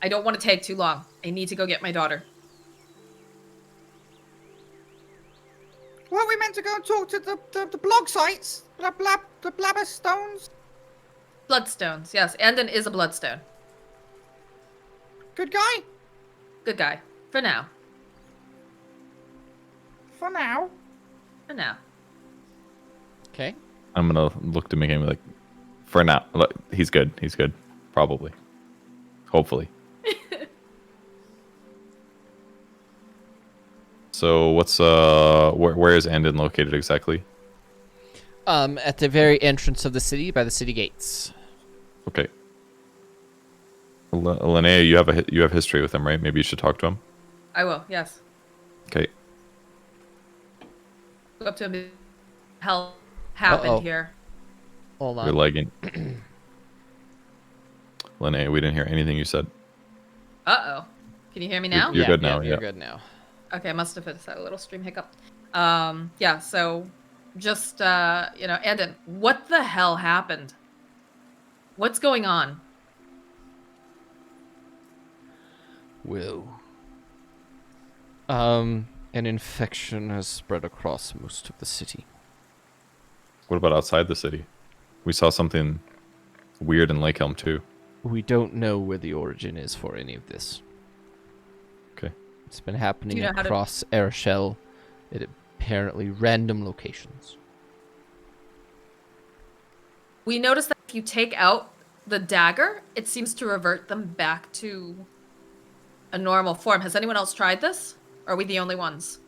don't want to take too long. I need to go get my daughter.
Weren't we meant to go and talk to the blog sites? The Blabberstones?
Bloodstones, yes. Andon is a bloodstone.
Good guy?
Good guy. For now.
For now.
For now.
Okay.
I'm gonna look to make him like, for now, look, he's good. He's good. Probably. Hopefully. So what's where is Andon located exactly?
At the very entrance of the city, by the city gates.
Okay. Linnea, you have history with him, right? Maybe you should talk to him.
I will, yes.
Okay.
Go up to him. Hell happened
Uh-oh.
here.
Hold
You're
on.
lagging. Linnea, we didn't hear anything you said.
Uh-oh. Can you hear me now?
You're good now,
You're
yeah.
good now.
Okay, I must have had a little stream hiccup. Yeah, so just, Andon, what the hell happened? What's going on?
Well, an infection has spread across most of the city.
What about outside the city? We saw something weird in Lake Elm too.
We don't know where the origin is for any of this.
Okay.
It's been happening
Do you know how to-
across Airshell at apparently random locations.
We noticed that if you take out the dagger, it seems to revert them back to a normal form. Has anyone else tried this? Or are we the only ones?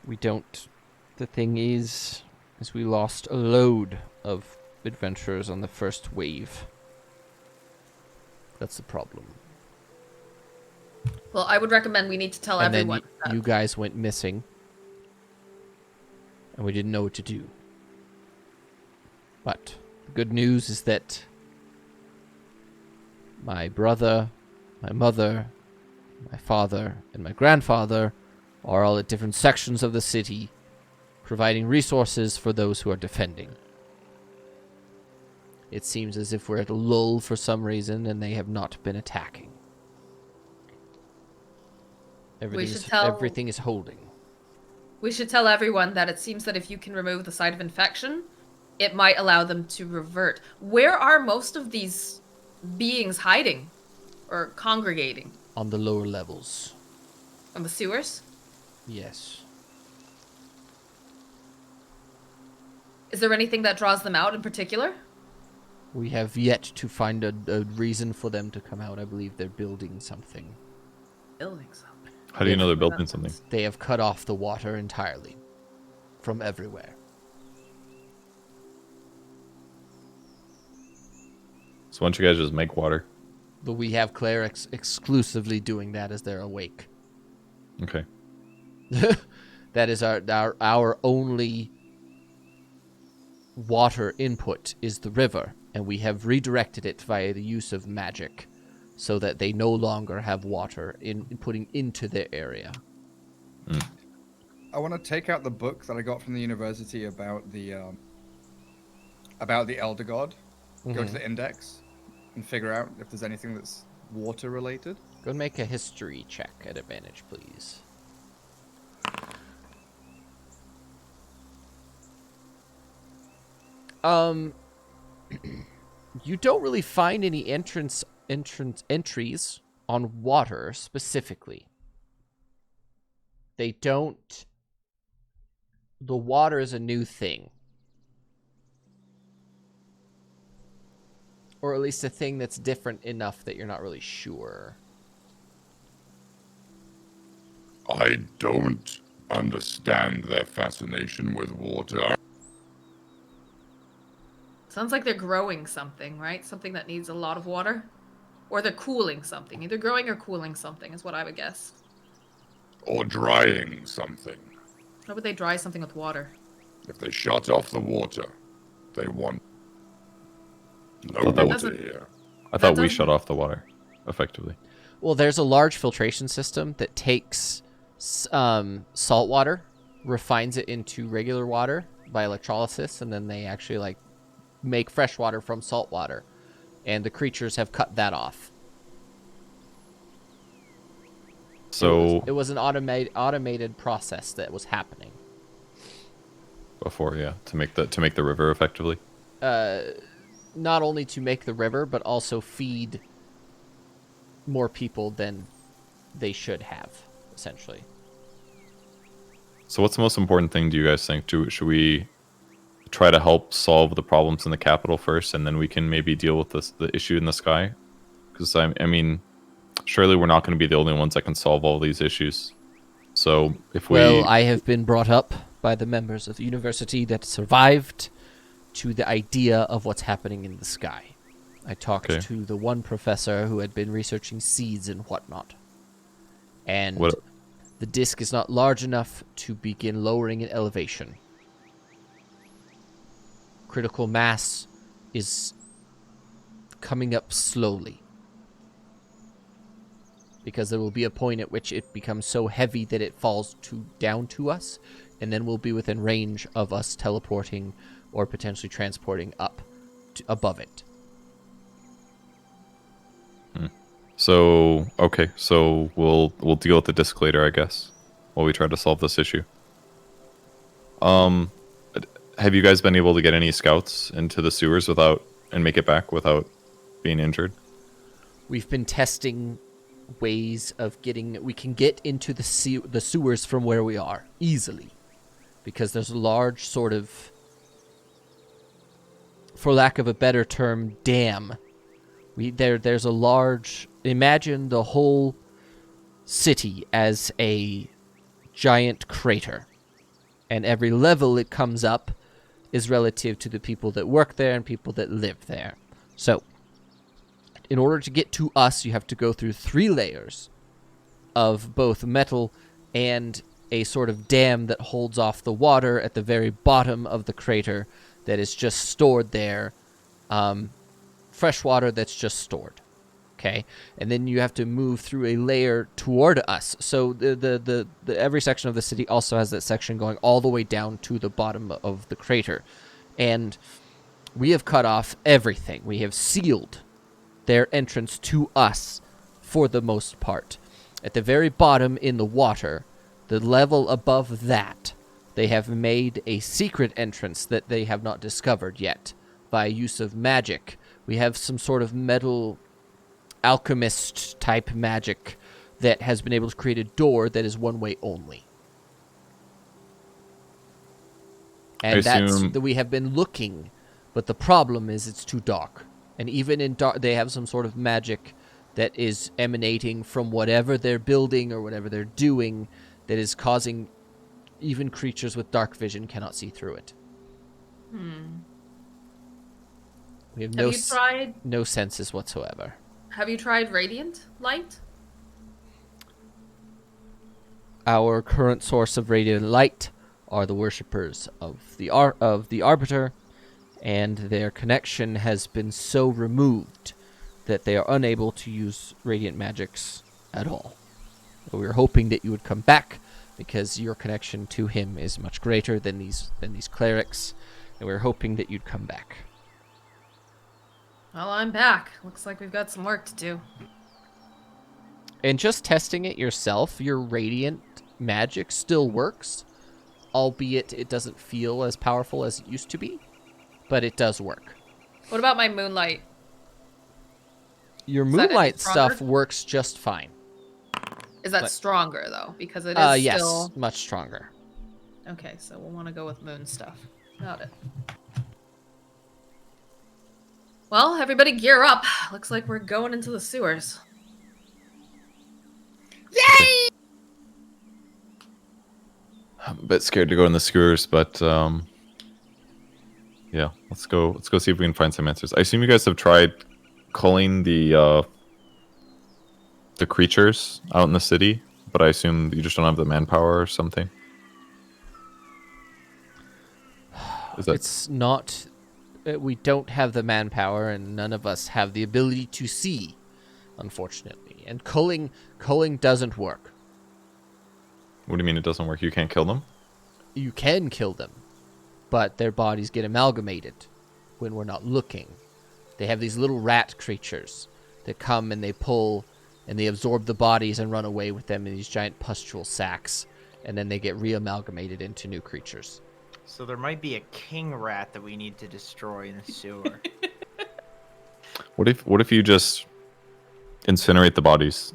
We don't. The thing is we lost a load of adventurers on the first wave. That's the problem.
Well, I would recommend we need to tell
And then
everyone.
you guys went missing. And we didn't know what to do. But the good news is that my brother, my mother, my father, and my grandfather are all at different sections of the city, providing resources for those who are defending. It seems as if we're at a lull for some reason, and they have not been attacking. Everything is holding.
We should tell everyone that it seems that if you can remove the site of infection, it might allow them to revert. Where are most of these beings hiding or congregating?
On the lower levels.
On the sewers?
Yes.
Is there anything that draws them out in particular?
We have yet to find a reason for them to come out. I believe they're building something.
Building something.
How do you know they're building something?
They have cut off the water entirely. From everywhere.
So why don't you guys just make water?
But we have clerics exclusively doing that as they're awake.
Okay.
That is our only water input is the river, and we have redirected it via the use of magic so that they no longer have water in putting into their area.
I want to take out the book that I got from the university about the Elder God. Go to the index and figure out if there's anything that's water related.
Go and make a history check at advantage, please. You don't really find any entries on water specifically. They don't the water is a new thing. Or at least a thing that's different enough that you're not really sure.
I don't understand their fascination with water.
Sounds like they're growing something, right? Something that needs a lot of water. Or they're cooling something. Either growing or cooling something is what I would guess.
Or drying something.
How would they dry something with water?
If they shut off the water, they want no
thought that
water
was-
here.
I thought we
doesn't-
shut off the water, effectively.
Well, there's a large filtration system that takes salt water, refines it into regular water by electrolysis, and then they actually like make fresh water from salt water. And the creatures have cut that off.
So
It was an automated process that was happening.
before, yeah, to make the river effectively.
Not only to make the river, but also feed more people than they should have, essentially.
So what's the most important thing do you guys think? Should we try to help solve the problems in the capital first, and then we can maybe deal with the issue in the sky? Because I mean, surely we're not going to be the only ones that can solve all these issues. So if we
Well, I have been brought up by the members of the university that survived to the idea of what's happening in the sky. I talked
Okay.
to the one professor who had been researching seeds and whatnot. And
What-
the disk is not large enough to begin lowering in elevation. Critical mass is coming up slowly. Because there will be a point at which it becomes so heavy that it falls down to us, and then we'll be within range of us teleporting or potentially transporting up above it.
So okay, so we'll deal with the disc later, I guess, while we try to solve this issue. Have you guys been able to get any scouts into the sewers and make it back without being injured?
We've been testing ways of we can get into the sewers from where we are easily, because there's a large sort of, for lack of a better term, dam. There's a large, imagine the whole city as a giant crater, and every level it comes up is relative to the people that work there and people that live there. So in order to get to us, you have to go through 3 layers of both metal and a sort of dam that holds off the water at the very bottom of the crater that is just stored there. Fresh water that's just stored. Okay? And then you have to move through a layer toward us. So the every section of the city also has that section going all the way down to the bottom of the crater. And we have cut off everything. We have sealed their entrance to us for the most part. At the very bottom in the water, the level above that, they have made a secret entrance that they have not discovered yet by use of magic. We have some sort of metal alchemist type magic that has been able to create a door that is one way only. And
assume-
that we have been looking, but the problem is it's too dark. And even in dark, they have some sort of magic that is emanating from whatever they're building or whatever they're doing that is causing even creatures with dark vision cannot see through it. We have no senses whatsoever.
Have you tried radiant light?
Our current source of radiant light are the worshippers of the Arbiter, and their connection has been so removed that they are unable to use radiant magics at all. We were hoping that you would come back, because your connection to him is much greater than these clerics, and we were hoping that you'd come back.
Well, I'm back. Looks like we've got some work to do.
And just testing it yourself, your radiant magic still works, albeit it doesn't feel as powerful as it used to be, but it does work.
What about my moonlight?
Your
Is that any
moonlight
stronger?
stuff works just fine.
Is that stronger though? Because it is
Yes,
still.
much stronger.
Okay, so we'll want to go with moon stuff. Got it. Well, everybody gear up. Looks like we're going into the sewers.
Yay!
I'm a bit scared to go in the skewers, but yeah, let's go. Let's go see if we can find some answers. I assume you guys have tried culling the creatures out in the city, but I assume you just don't have the manpower or something. Is that
It's not. We don't have the manpower, and none of us have the ability to see, unfortunately. And culling doesn't work.
what do you mean it doesn't work? You can't kill them?
You can kill them, but their bodies get amalgamated when we're not looking. They have these little rat creatures that come and they pull and they absorb the bodies and run away with them in these giant pustule sacks, and then they get re-amalgamated into new creatures.
So there might be a king rat that we need to destroy in the sewer.
What if you just incinerate the bodies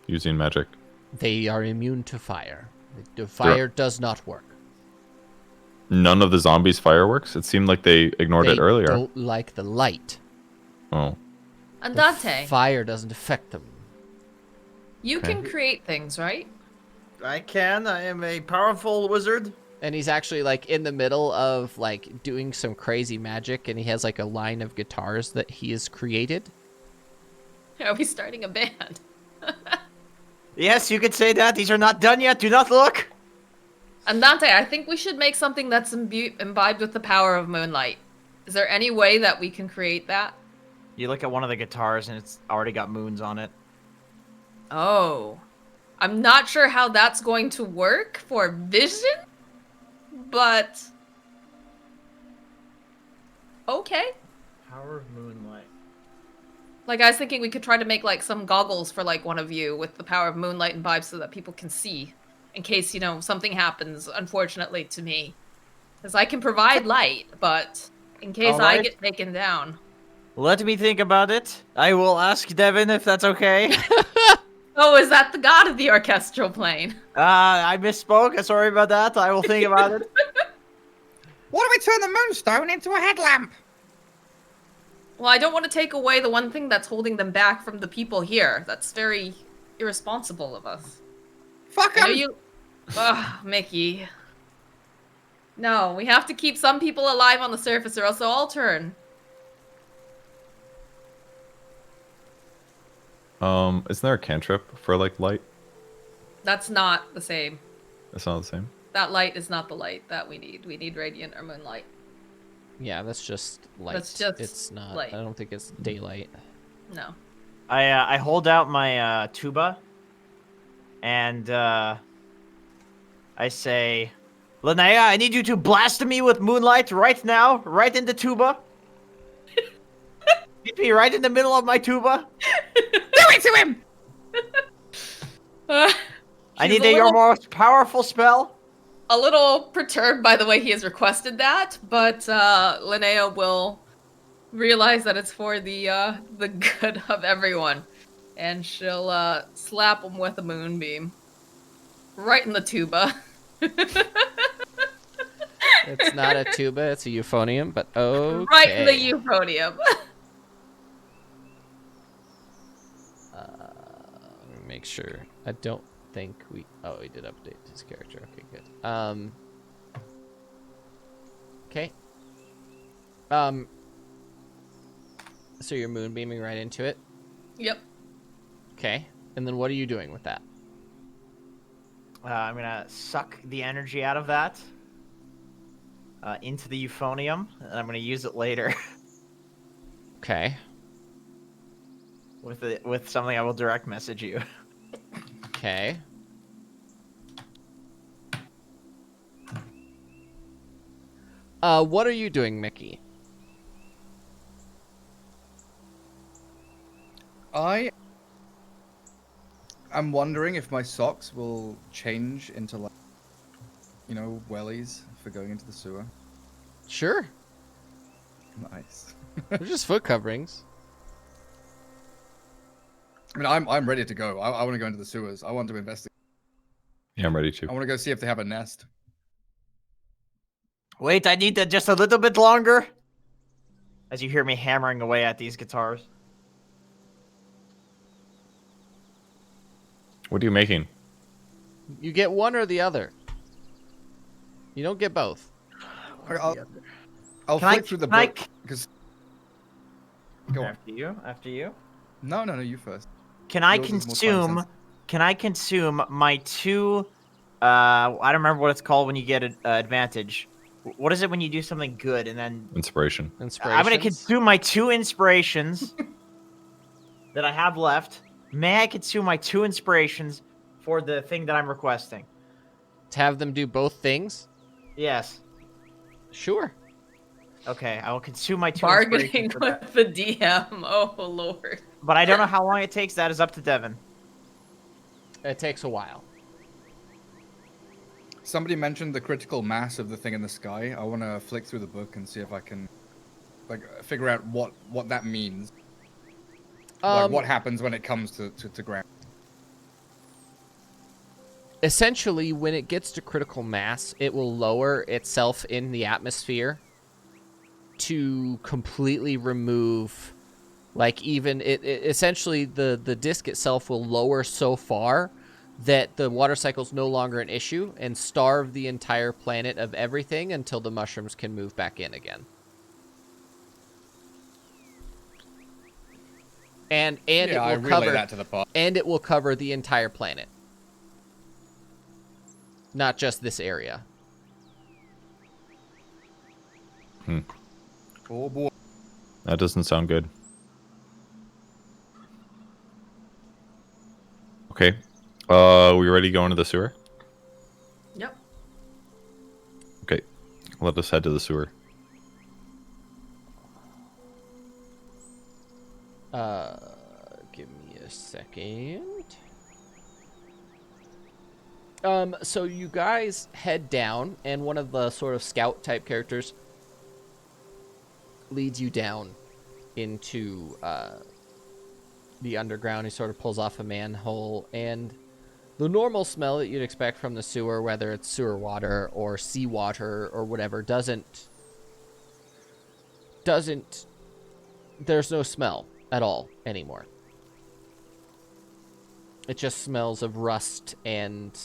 using magic?
They are immune to fire. The fire does not work.
None of the zombies fireworks? It seemed like they ignored
They
it earlier.
don't like the light.
Oh.
Andante,
Fire doesn't affect them.
you can create things, right?
I can. I am a powerful wizard.
And he's actually like in the middle of like doing some crazy magic, and he has like a line of guitars that he has created.
Are we starting a band?
Yes, you could say that. These are not done yet. Do not look.
Andante, I think we should make something that's imbibed with the power of moonlight. Is there any way that we can create that?
You look at one of the guitars and it's already got moons on it.
Oh. I'm not sure how that's going to work for vision, but... Okay.
Power of moonlight.
Like, I was thinking we could try to make, like, some goggles for, like, one of you with the power of moonlight and vibes so that people can see. In case, you know, something happens, unfortunately, to me. Because I can provide light, but in case I
Alright.
get taken down.
Let me think about it. I will ask Devin if that's okay.
Oh, is that the god of the orchestral plane?
I misspoke. Sorry about that. I will think about it.
What if we turn the moonstone into a headlamp?
Well, I don't want to take away the one thing that's holding them back from the people here. That's very irresponsible of us.
Fuck
I know
'em!
you... Ugh, Mickey. No, we have to keep some people alive on the surface or else they'll all turn.
Isn't there a cantrip for like light?
That's not the same.
It's not the same.
That light is not the light that we need. We need radiant or moonlight.
Yeah, that's just light.
That's just
it's not.
light.
I don't think it's daylight.
No.
I hold out my tuba, and I say, Linnea, I need you to blast me with moonlight right now, right in the tuba. Hit me right in the middle of my tuba.
Do it to him!
I
He's
need your most powerful spell.
a little perturbed by the way he has requested that, but Linnea will realize that it's for the good of everyone, and she'll slap him with a moonbeam right in the tuba.
It's not a tuba. It's a euphonium. But okay.
Right in the euphonium.
Let me make sure. I don't think we. Oh, we did update his character. Okay, good. Okay. So you're moonbeaming right into it.
Yep.
Okay. And then what are you doing with that?
I'm gonna suck the energy out of that into the euphonium, and I'm gonna use it later
Okay.
with something I will direct message you.
Okay. What are you doing, Mickey?
I am wondering if my socks will change into, like, you know, wellies for going into the sewer.
Sure.
Nice.
They're just foot coverings.
I mean, I'm ready to go. I want to go into the sewers. I want to investigate.
Yeah, I'm ready to.
I want to go see if they have a nest.
Wait, I need that just a little bit longer. As you hear me hammering away at these guitars.
What are you making?
You get one or the other. You don't get both.
I'll
Can I-
flick through the
can I-
book because. Go on.
After you.
No, you first.
Can I
Yours is more
consume?
time-sensitive.
Can I consume my 2? I don't remember what it's called when you get an advantage. What is it when you do something good and then?
Inspiration.
I'm gonna consume my 2 inspirations that I have left. May I consume my 2 inspirations for the thing that I'm requesting?
To have them do both things?
Yes.
Sure.
Okay, I will consume my 2
Bargaining
inspirations for that.
with the DM. Oh lord.
But I don't know how long it takes. That is up to Devin.
It takes a while.
Somebody mentioned the critical mass of the thing in the sky. I want to flick through the book and see if I can, figure out what that means. What happens when it comes to ground.
Essentially, when it gets to critical mass, it will lower itself in the atmosphere to completely remove, essentially the disc itself will lower so far that the water cycle's no longer an issue and starve the entire planet of everything until the mushrooms can move back in again. And
Yeah,
it
I
will
relay
cover
that to the pod.
and it will cover the entire planet. Not just this area.
Oh boy.
That doesn't sound good. Okay. We ready to go into the sewer?
Yep.
Okay. Let us head to the sewer.
Give me a second. So you guys head down, and one of the sort of scout type characters leads you down into the underground. He sort of pulls off a manhole, and the normal smell that you'd expect from the sewer, whether it's sewer water or seawater or whatever, doesn't. There's no smell at all anymore. It just smells of rust and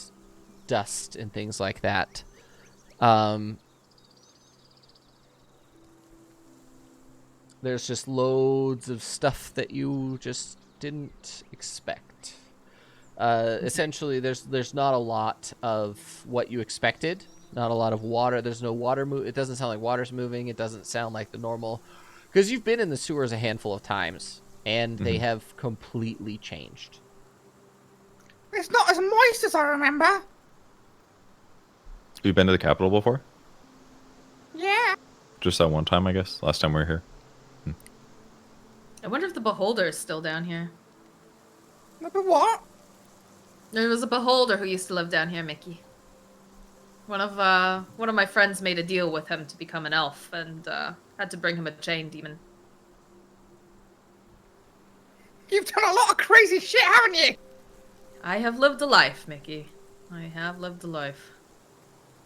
dust and things like that. There's just loads of stuff that you just didn't expect. Essentially, there's not a lot of what you expected. Not a lot of water. There's no water It doesn't sound like water's moving. It doesn't sound like the normal. Because you've been in the sewers a handful of times, and they have completely changed.
It's not as moist as I remember.
You've been to the capital before?
Yeah.
Just that one time, I guess. Last time we were here.
I wonder if the beholder is still down here.
But what?
There was a beholder who used to live down here, Mickey. One of my friends made a deal with him to become an elf, and had to bring him a chain demon.
You've done a lot of crazy shit, haven't you?
I have lived a life, Mickey. I have lived a life.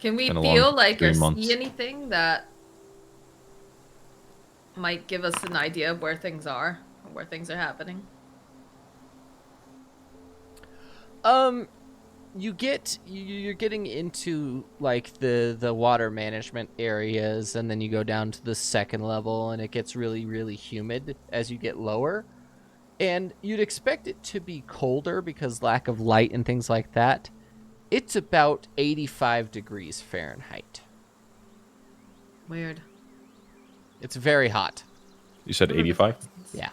Can we
Been a
feel
long
like or
3 months.
see anything that might give us an idea of where things are, or where things are happening?
You're getting into like the water management areas, and then you go down to the second level, and it gets really, really humid as you get lower. And you'd expect it to be colder because lack of light and things like that. It's about 85 degrees Fahrenheit.
Weird.
It's very hot.
You said 85?
Yeah.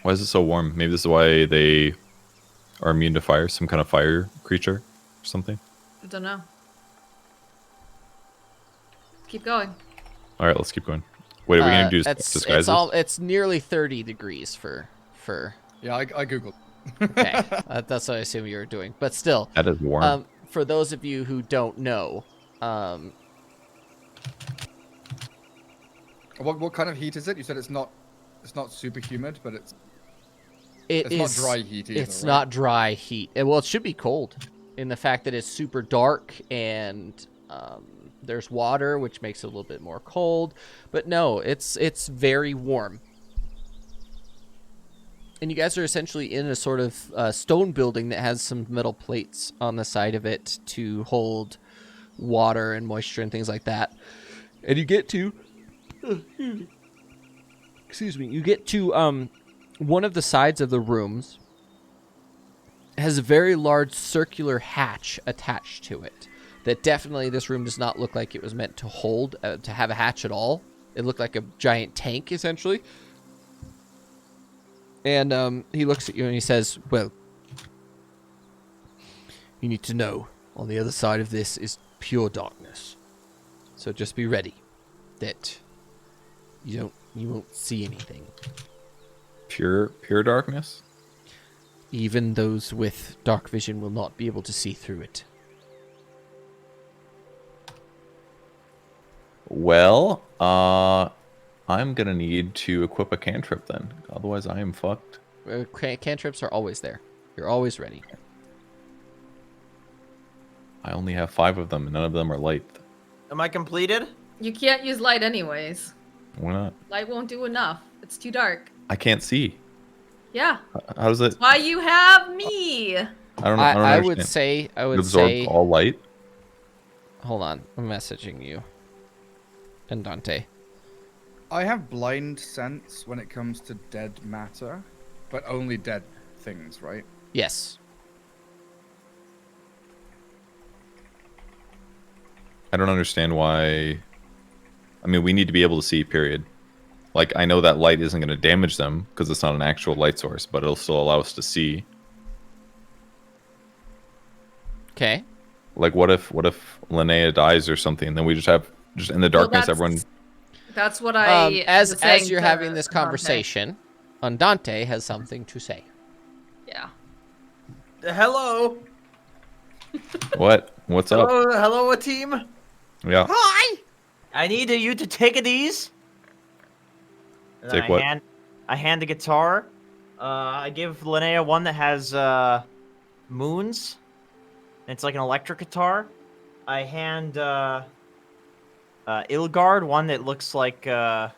Why is it so warm? Maybe this is why they are immune to fire. Some kind of fire creature or something.
I don't know. Keep going.
All right, let's keep going. Wait, are we going to do disguises?
It's nearly 30 degrees for
Yeah, I googled.
okay. That's what I assume you were doing. But still,
That is warm.
for those of you who don't know,
What kind of heat is it? You said it's not super humid, but it's
it's
not dry heat either,
It's
right?
not dry heat. Well, it should be cold in the fact that it's super dark and There's water, which makes it a little bit more cold, but no, it's very warm. And you guys are essentially in a sort of stone building that has some metal plates on the side of it to hold water and moisture and things like that. And you get to, you get to one of the sides of the rooms has a very large circular hatch attached to it. That definitely, this room does not look like it was meant to hold, to have a hatch at all. It looked like a giant tank, essentially. And he looks at you and he says, well, you need to know, on the other side of this is pure darkness. So just be ready that you won't see anything.
Pure darkness?
Even those with dark vision will not be able to see through it.
Well, I'm gonna need to equip a cantrip then. Otherwise, I am fucked.
Cantrips are always there. You're always ready.
I only have 5 of them, and none of them are light.
Am I completed?
You can't use light anyways.
Why not?
Light won't do enough. It's too dark.
I can't see.
Yeah.
How does it?
Why you have me?
I don't know.
I would say.
Absorb all light.
Hold on, I'm messaging you. And Dante.
I have blind sense when it comes to dead matter, but only dead things, right?
Yes.
I don't understand why. I mean, we need to be able to see, period. Like, I know that light isn't going to damage them because it's not an actual light source, but it'll still allow us to see.
Okay.
Like, what if Linnea dies or something, and then we just have, just in the darkness, everyone...
That's what I was saying
as you're
to
having this
Dante.
conversation, Andante has something to say.
Yeah.
Hello.
What? What's up?
Hello, team.
Yeah.
Hi!
I need you to take a these. And
Take
I
what?
I hand the guitar. I give Linnea one that has moons. It's like an electric guitar. I hand Ilgard one that looks like an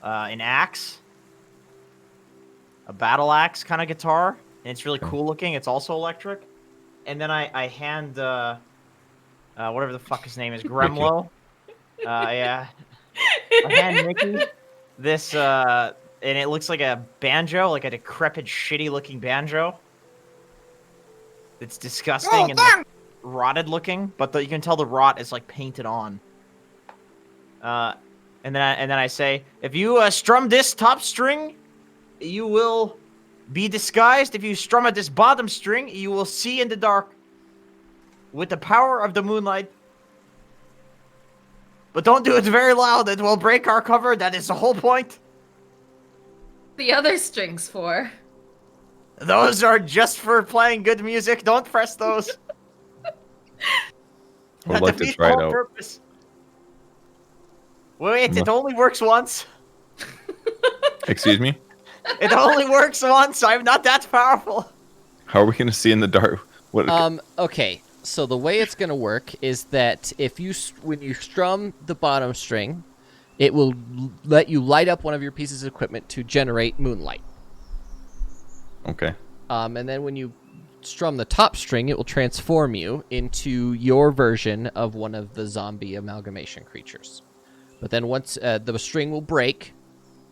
axe, a battle axe kind of guitar, and it's really cool looking. It's also electric. And then I hand whatever the fuck his name is, Gremlo. Yeah. I hand Mickey this, and it looks like a banjo, like a decrepit, shitty-looking banjo. It's disgusting and like, rotted looking, but you can tell the rot is like painted on. And then I say, if you strum this top string, you will be disguised. If you strum at this bottom string, you will see in the dark. With the power of the moonlight. But don't do it very loud, it will break our cover. That is the whole point.
The other strings for.
Those are just for playing good music. Don't press those.
I would like to
defeats
try
the
it
whole
out.
purpose. Wait, it only works once.
Excuse me?
It only works once. I'm not that powerful.
How are we going to see in the dark? What?
Okay. So the way it's going to work is that when you strum the bottom string, it will let you light up one of your pieces of equipment to generate moonlight.
Okay.
And then when you strum the top string, it will transform you into your version of one of the zombie amalgamation creatures. But then once the string will break,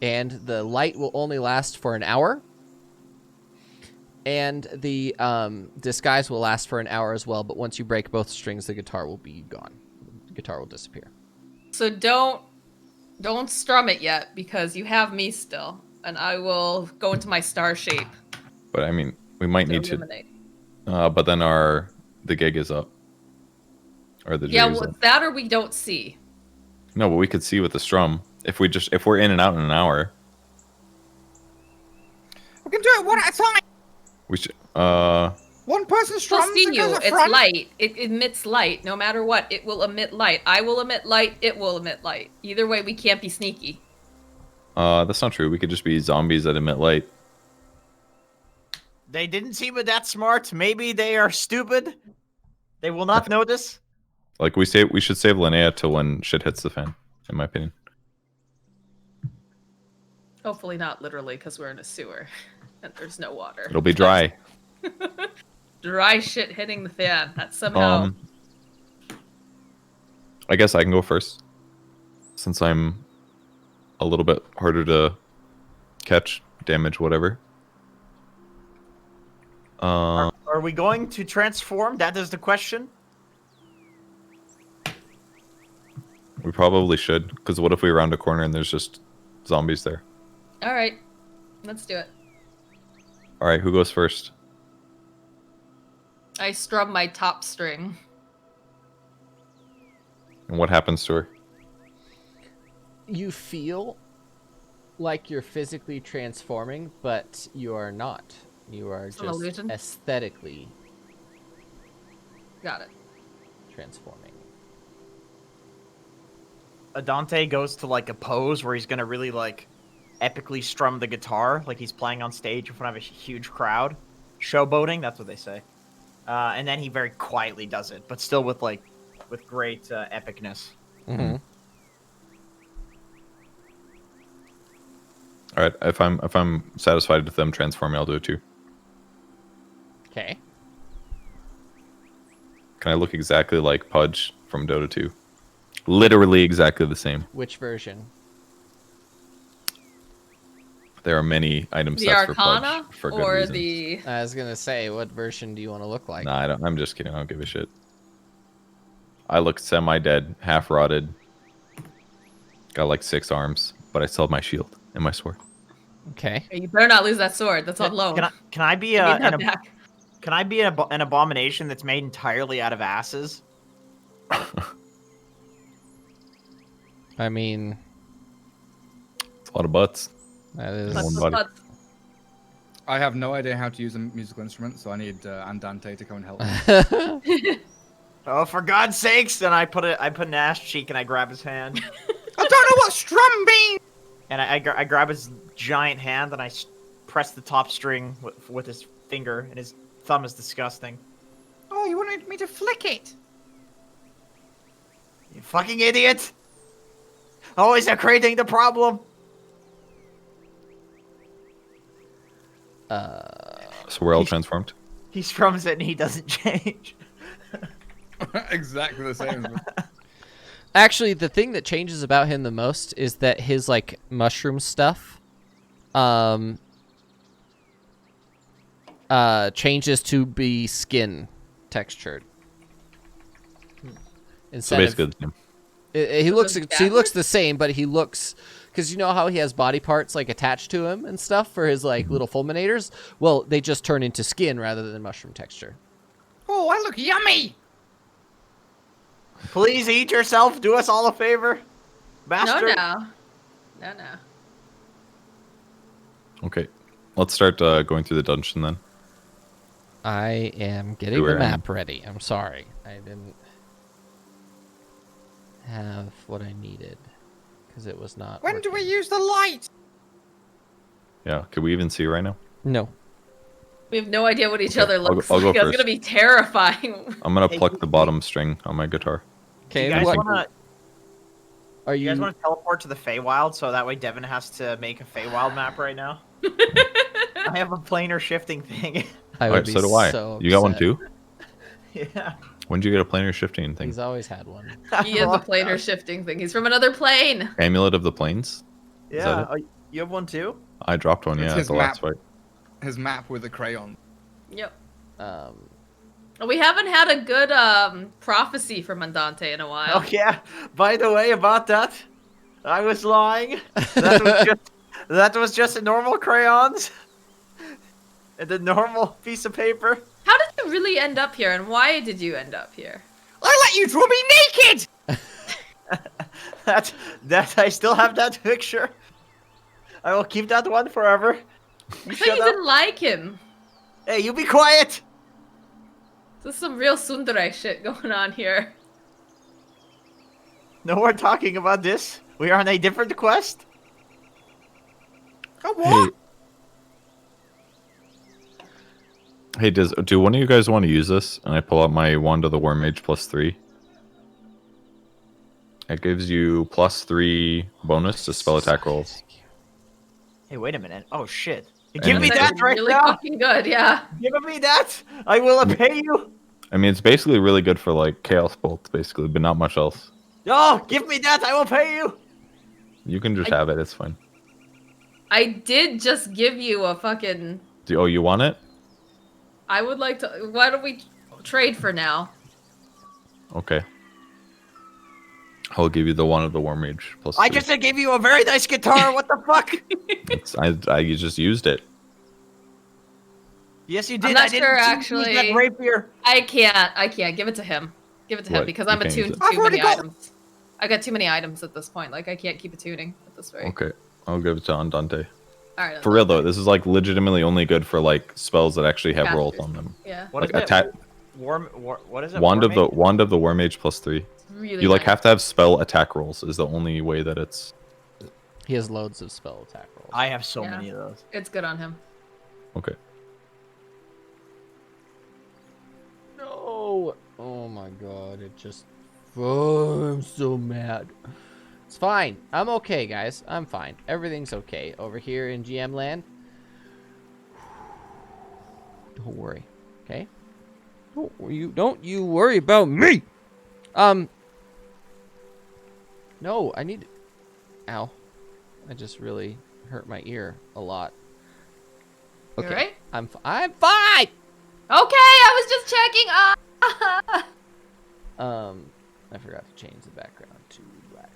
and the light will only last for an hour, and the disguise will last for an hour as well. But once you break both strings, the guitar will be gone. The guitar will disappear.
So don't strum it yet because you have me still, and I will go into my star shape.
But I mean, we might need
illuminate.
to. But then the gig is up. Or the
Yeah,
jig is
well,
up.
that or we don't see.
No, but we could see with the strum if we're in and out in an hour.
We can do it one at a time.
We should.
One person
We'll
strums
see
and
you.
goes up
It's
front.
light. It emits light. No matter what, it will emit light. I will emit light. It will emit light. Either way, we can't be sneaky.
That's not true. We could just be zombies that emit light.
They didn't seem that smart. Maybe they are stupid. They will not notice.
Like we should save Linnea till when shit hits the fan, in my opinion.
Hopefully not literally, because we're in a sewer and there's no water.
It'll be dry.
Dry shit hitting the fan. That's somehow.
I guess I can go first, since I'm a little bit harder to catch, damage, whatever.
Are we going to transform? That is the question.
We probably should, because what if we round a corner and there's just zombies there?
All right, let's do it.
All right, who goes first?
I strum my top string.
And what happens to her?
You feel like you're physically transforming, but you are not. You are
It's an
just
illusion.
aesthetically
Got it.
transforming.
Dante goes to like a pose where he's gonna really like epically strum the guitar, like he's playing on stage in front of a huge crowd. Showboating, that's what they say. And then he very quietly does it, but still with great epicness.
Mm-hmm.
All right, if I'm satisfied with them transforming, I'll do it too.
Okay.
Can I look exactly like Pudge from Dota 2? Literally exactly the same.
Which version?
There are many item
The
sets for
Arcana
Pudge for good
or
reasons.
the.
I was gonna say, what version do you want to look like?
Nah, I don't. I'm just kidding. I don't give a shit. I look semi-dead, half rotted. Got like 6 arms, but I still have my shield and my sword.
Okay.
Hey, you better not lose that sword. That's on loan.
Can I be
Give me that
an
back.
Can I be an abomination that's made entirely out of asses?
I mean,
It's a lot of butts.
that is.
One
Let's-
body.
let's-
I have no idea how to use a musical instrument, so I need Andante to come and help me.
Oh, for God's sakes! Then I put an ass cheek and I grab his hand,
I don't know what strum means.
and I grab his giant hand and I press the top string with his finger, and his thumb is disgusting.
Oh, you wanted me to flick it?
You fucking idiot! Always creating the problem.
So we're all transformed.
He strums it and he doesn't change.
Exactly the same. as me.
Actually, the thing that changes about him the most is that his like mushroom stuff, changes to be skin textured.
So
Instead
basically,
of,
the same.
he looks
it
so he looks the same, but he looks, because you know how he has body parts like attached to him and stuff for his like little fulminators. Well, they just turn into skin rather than mushroom texture.
Oh, I look yummy.
Please eat yourself. Do us all a favor,
No,
bastard.
no.
Okay, let's start going through the dungeon then.
I am getting
Where
the
am I?
map ready. I'm sorry, I didn't have what I needed because it was not.
When do we
working.
use the light?
Yeah, can we even see right now?
No.
We have no idea what each
Okay,
other
I'll go-
looks
I'll go
like. It's
first.
gonna be terrifying.
I'm gonna
Hey,
pluck the bottom string on my guitar.
Do you
Okay.
guys
What
wanna?
are
You guys
you?
want to teleport to the Feywild so that way Devin has to make a Feywild map right now? I have a planar shifting thing.
I
All
would
right,
be
so do I.
so
You got one
upset.
too?
Yeah.
When did you get a planar shifting thing?
He's always had one.
He is a planar shifting thing. He's from another plane.
Amulet of the Plains? Is that
Yeah.
it?
Oh, you have one too?
I dropped one,
It's
yeah, at
his
the last
map.
fight.
His map with the crayon.
Yep.
Um,
We haven't had a good prophecy from Andante in a while.
Oh yeah. By the way, about that, I was lying. That was just normal crayons and a normal piece of paper.
How did you really end up here, and why did you end up here?
I let you draw me naked.
That I still have that picture. I will keep that one forever. You
I thought
shut
you
up.
didn't like him.
Hey, you be quiet.
There's some real tsundere shit going on here.
No, we're talking about this. We are on a different quest.
A what?
Hey, do one of you guys want to use this? And I pull out my Wand of the War Mage +3. It gives you +3 bonus to spell attack rolls.
Hey, wait a minute. Oh shit!
And
Give me
then-
That's
that right
really
now.
fucking good, yeah.
Give me that. I will pay you.
I mean, it's basically really good for like Chaos Bolt, basically, but not much else.
Oh, give me that. I will pay you.
You can just have it. It's fine.
I did just give you a fucking...
Oh, you want it?
I would like to... Why don't we trade for now?
Okay. I'll give you the one of the War Mage +2.
I just gave you a very nice guitar. What the fuck?
I just used it.
Yes, you did.
I'm not
I didn't
sure,
choose
actually.
that rapier.
I can't. Give it to him. Give it to him
What?
because
You
I'm
can't use
attuned
it?
to
I've
too
already
many
got-
items. I got too many items at this point. Like, I can't keep attuning at this rate.
Okay. I'll give it to Andante.
Alright.
For real though, this is like legitimately only good for like spells that actually have rolls
Casters.
on them.
Yeah.
What
Like
is it?
attack-
What is it?
Wand of the
War
Wand of the War Mage +3.
It's really
You like
nice.
have to have spell attack rolls is the only way that it's
He has loads of spell attack rolls.
I have so
Yeah.
many of those.
It's good on him.
okay.
No! Oh my god, it just... Oh, I'm so mad. It's fine. I'm okay, guys. I'm fine. Everything's okay. Over here in GM land. Don't worry. Okay? Don't you worry about me! No, I need... Ow. I just really hurt my ear a lot.
You alright?
I'm fine!
Okay, I was just checking.
I forgot to change the background to black.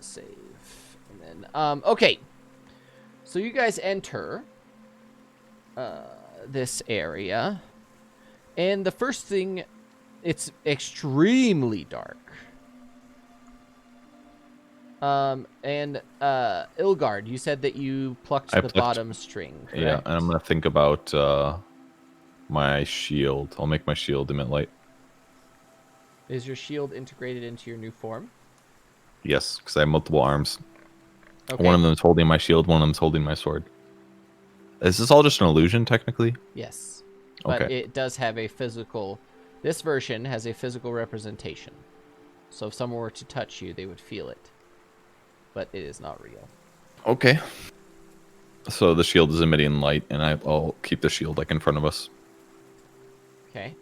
Save. And then, okay. So you guys enter this area. And the first thing, it's extremely dark. Ilgard, you said that you plucked
I
the
plucked-
bottom string, correct?
Yeah, and I'm gonna think about my shield. I'll make my shield emit light.
Is your shield integrated into your new form?
Yes, because I have multiple arms.
Okay.
One of them is holding my shield, one of them is holding my sword. Is this all just an illusion, technically?
Yes. But
Okay.
it does have a physical... This version has a physical representation. So if someone were to touch you, they would feel it. But it is not real.
Okay. So the shield is emitting light, and I'll keep the shield like in front of us,
Okay?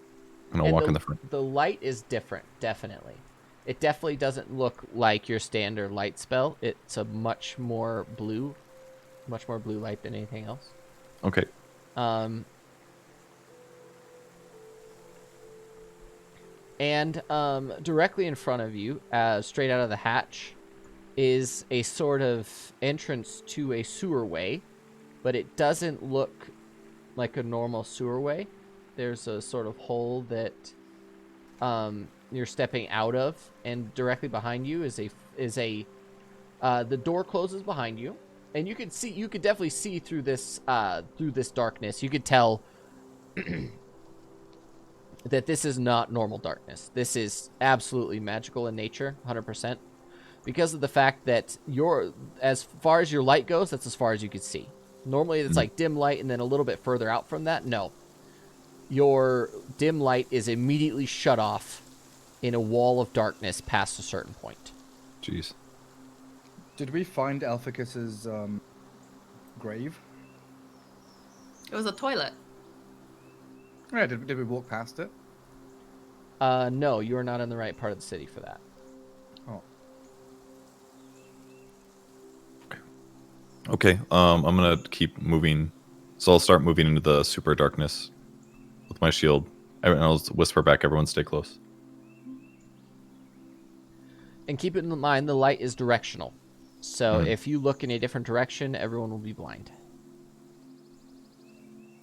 and I'll
And
walk in the front.
The light is different, definitely. It definitely doesn't look like your standard light spell. It's a much more blue light than anything else.
Okay.
And directly in front of you, straight out of the hatch, is a sort of entrance to a sewerway, but it doesn't look like a normal sewerway. There's a sort of hole that you're stepping out of, and directly behind you is a the door closes behind you, and you could definitely see through this darkness. You could tell that this is not normal darkness. This is absolutely magical in nature, 100%. Because of the fact that as far as your light goes, that's as far as you could see. Normally it's like dim light, and then a little bit further out from that, no. Your dim light is immediately shut off in a wall of darkness past a certain point.
Jeez.
Did we find Alphicus's grave?
It was a toilet.
Yeah, did we walk past it?
No, you're not in the right part of the city for that.
Oh.
Okay. I'm gonna keep moving. So I'll start moving into the super darkness with my shield. And I'll whisper back, everyone stay close.
And keep it in mind, the light is directional. So if you look in a different direction, everyone will be blind.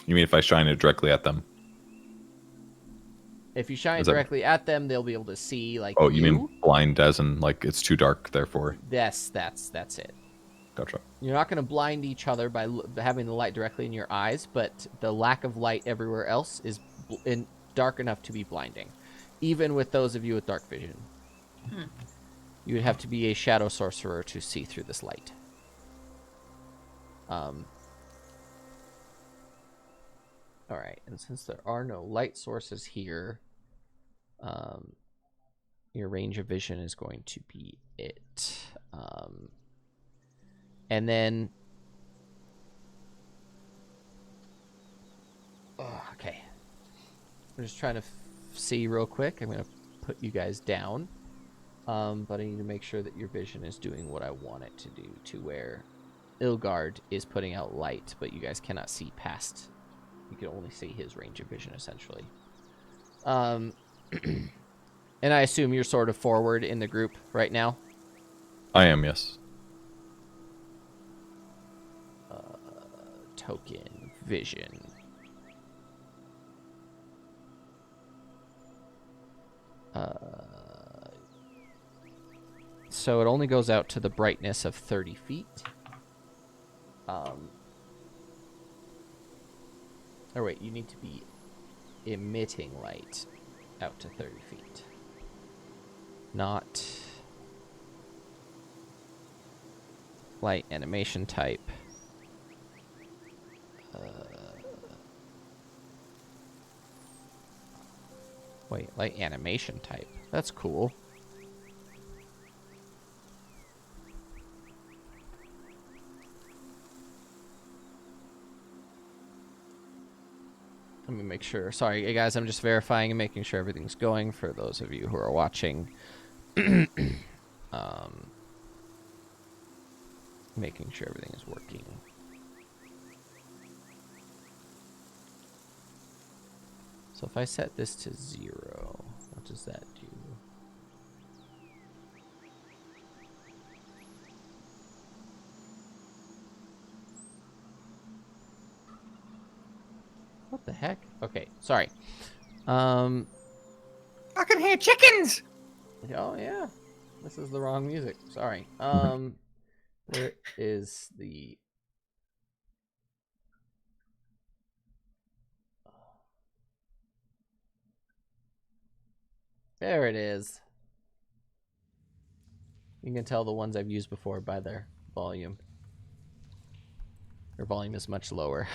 You mean if I shine it directly at them?
If you shine it
Is that-
directly at them, they'll be able to see, like,
Oh, you mean blind as in, like, it's too dark, therefore.
That's it.
Gotcha.
You're not going to blind each other by having the light directly in your eyes, but the lack of light everywhere else is dark enough to be blinding. Even with those of you with dark vision. You would have to be a shadow sorcerer to see through this light. Alright, and since there are no light sources here, your range of vision is going to be it. And then... Oh, okay. I'm just trying to see real quick. I'm going to put you guys down. But I need to make sure that your vision is doing what I want it to do, to where Ilgard is putting out light, but you guys cannot see past. You can only see his range of vision, essentially. And I assume you're sort of forward in the group right now?
I am, yes.
Token vision. So it only goes out to the brightness of 30 feet. Or wait, you need to be emitting light out to 30 feet. Not light animation type. Wait, light animation type. That's cool. Let me make sure. Sorry, guys, I'm just verifying and making sure everything's going for those of you who are watching. Making sure everything is working. So if I set this to 0, what does that do? What the heck? Okay, sorry.
I can hear chickens.
Oh yeah, this is the wrong music. Sorry. Where is the? There it is. You can tell the ones I've used before by their volume. Their volume is much lower.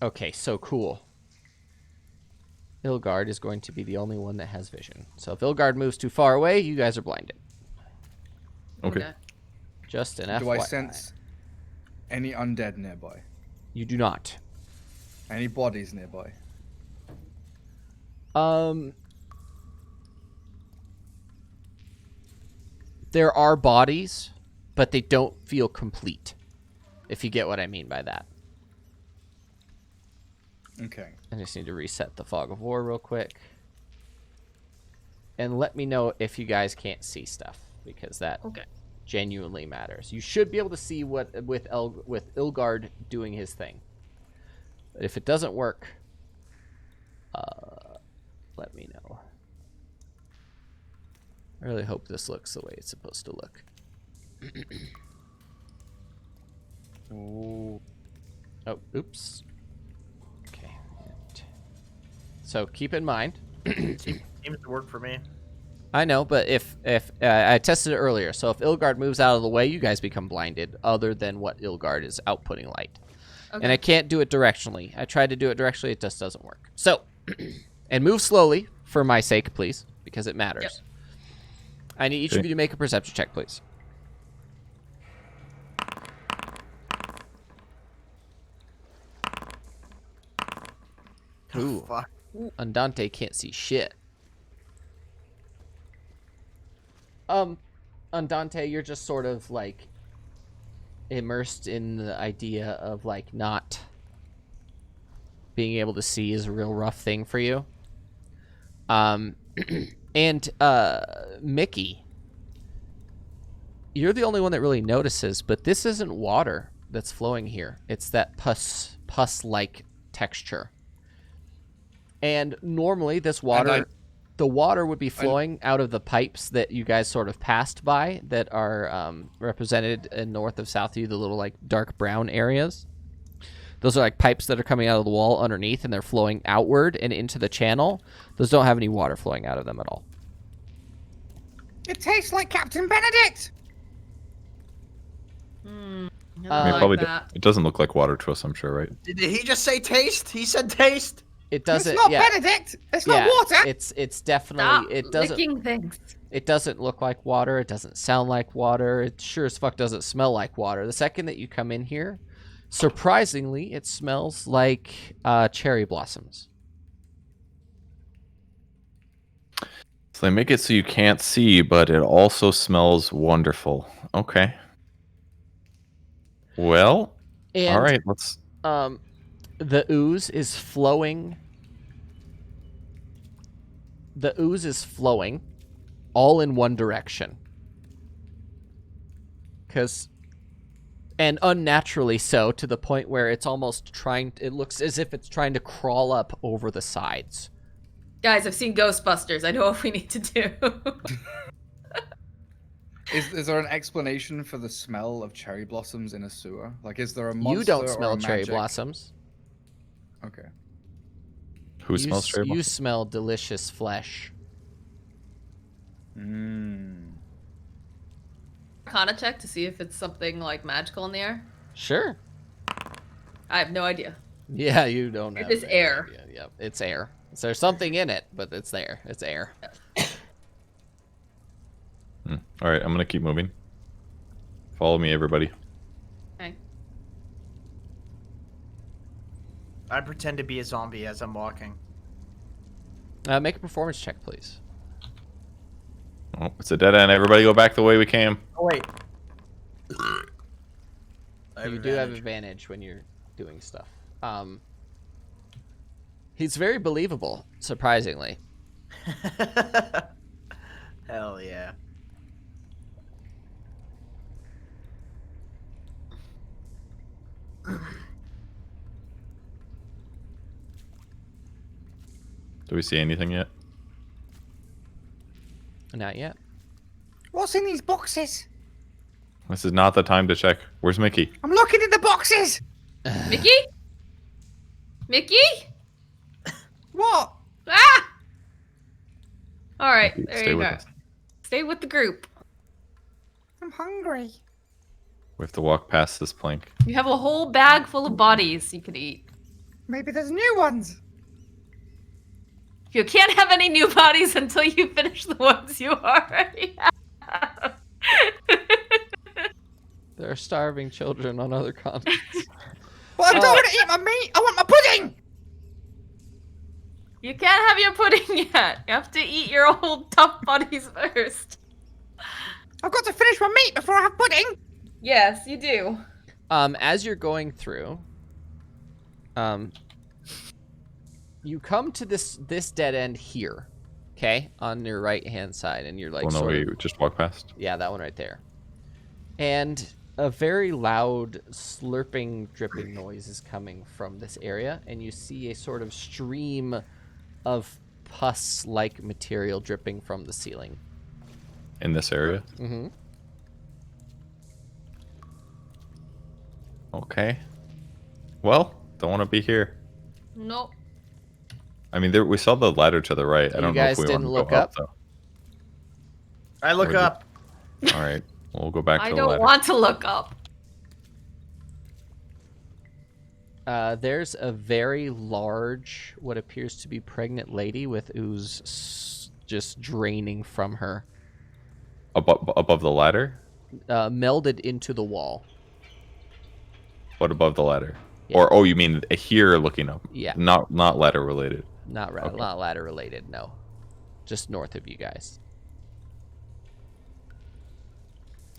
Okay, so cool. Ilgard is going to be the only one that has vision. So if Ilgard moves too far away, you guys are blinded.
Okay.
Just an
Do
FYI.
I sense any undead nearby?
You do not.
Any bodies nearby?
There are bodies, but they don't feel complete. If you get what I mean by that.
Okay.
I just need to reset the fog of war real quick. And let me know if you guys can't see stuff, because that genuinely matters. You should be able to see what with Ilgard doing his thing. But if it doesn't work, let me know. I really hope this looks the way it's supposed to look. Oh, oops. Okay. So keep in mind.
Seems to work for me.
I know, but if I tested it earlier, so if Ilgard moves out of the way, you guys become blinded, other than what Ilgard is outputting light.
Okay.
And I can't do it directionally. I tried to do it directionally, it just doesn't work. So, and move slowly, for my sake, please, because it matters.
Yep.
I need each of you to make a perception check, please. Ooh,
Fuck.
Andante can't see shit. Andante, you're just sort of like immersed in the idea of like not being able to see is a real rough thing for you. And Mickey, you're the only one that really notices, but this isn't water that's flowing here. It's that pus-like texture. And normally this water, the water would be flowing out of the pipes that you guys sort of passed by that are represented in north of south of you, the little like dark brown areas. Those are like pipes that are coming out of the wall underneath, and they're flowing outward and into the channel. Those don't have any water flowing out of them at all.
It tastes like Captain Benedict.
I
I
don't
mean,
like
probably
that.
it doesn't look like water to us, I'm sure, right?
Did he just say taste? He said taste.
It doesn't.
It's not
Yeah.
Benedict. It's
Yeah.
not water.
It's definitely.
Stop
It doesn't.
licking things.
It doesn't look like water. It doesn't sound like water. It sure as fuck doesn't smell like water. The second that you come in here, surprisingly, it smells like cherry blossoms.
So they make it so you can't see, but it also smells wonderful. Okay. Well,
And
all right, let's...
the ooze is flowing. The ooze is flowing all in one direction. And unnaturally so, to the point where it's almost it looks as if it's trying to crawl up over the sides.
Guys, I've seen Ghostbusters. I know what we need to do.
Is there an explanation for the smell of cherry blossoms in a sewer? Like, is there a monster
You don't
or
smell
a
cherry
magic?
blossoms.
Okay.
Who smells cherry
You
blossom?
smell delicious flesh.
Mmm.
Arcana check to see if it's something like magical in the air.
Sure.
I have no idea.
Yeah, you don't
It
have
is
any
air.
idea. Yep, it's air. So there's something in it, but it's there. It's air.
All right, I'm going to keep moving. Follow me, everybody.
Okay.
I pretend to be a zombie as I'm walking.
Make a performance check, please.
Oh, it's a dead end. Everybody go back the way we came.
Oh wait.
You do have advantage when you're doing stuff. He's very believable, surprisingly.
Hell yeah.
Do we see anything yet?
Not yet.
What's in these boxes?
This is not the time to check. Where's Mickey?
I'm looking in the boxes.
Mickey? Mickey?
What?
Ah! All right,
Mickey,
there
stay
you
with
go.
us.
Stay with the group.
I'm hungry.
We have to walk past this plank.
You have a whole bag full of bodies you could eat.
Maybe there's new ones.
You can't have any new bodies until you finish the ones you already have.
There are starving children on other continents.
But I don't want to eat my meat. I want my pudding.
You can't have your pudding yet. You have to eat your old tough buddies first.
I've got to finish my meat before I have pudding.
Yes, you do.
As you're going through, you come to this dead end here, okay, on your right hand side, and you're like,
Oh no,
sort
we
of,
just walk past.
yeah, that one right there, and a very loud slurping, dripping noise is coming from this area, and you see a sort of stream of pus-like material dripping from the ceiling.
In this area?
Mm-hmm.
Okay. Well, don't want to be here.
Nope.
I mean, we saw the ladder to the right. I
You
don't know
guys
if we want
didn't
to
look
go
up?
up, though.
I look
Or did-
up.
All right, we'll go back to
I
the
don't
ladder.
want to look up.
There's a very large, what appears to be pregnant lady with ooze just draining from her,
Above the ladder?
melded into the wall.
What above the ladder?
Yeah.
Or oh, you mean here looking up?
Yeah.
Not ladder related.
Not
Okay.
not ladder related, no. Just north of you guys.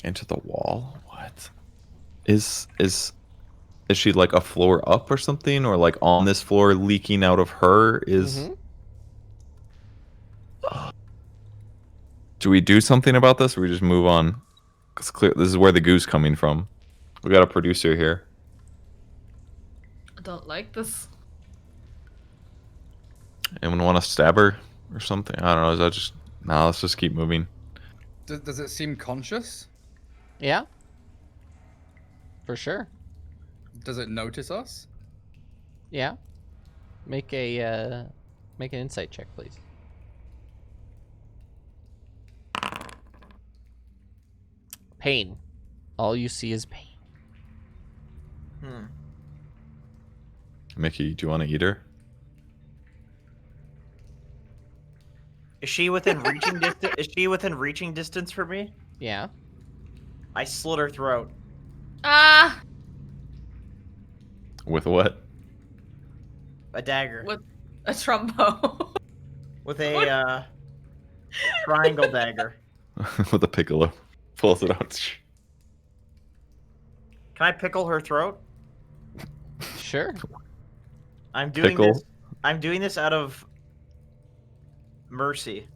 Into the wall? What? Is she like a floor up or something, or like on this floor leaking out of her?
Mhm.
Do we do something about this, or we just move on? Cause clear this is where the goo's coming from. We got a producer here.
I don't like this.
Anyone want to stab her or something? I don't know. Is that just no? Let's just keep moving.
Does it seem conscious?
Yeah. For sure.
Does it notice us?
Yeah. Make an insight check, please. Pain. All you see is pain.
Mickey, do you want to eat her?
Is she within reaching distance? Is she within reaching distance for me?
Yeah.
I slit her throat.
Ah,
With what?
A dagger.
with a trombone.
With a triangle dagger.
With a piccolo. Pulls it out.
Can I pickle her throat?
Sure.
I'm doing
Pickle?
this. I'm doing this out of mercy.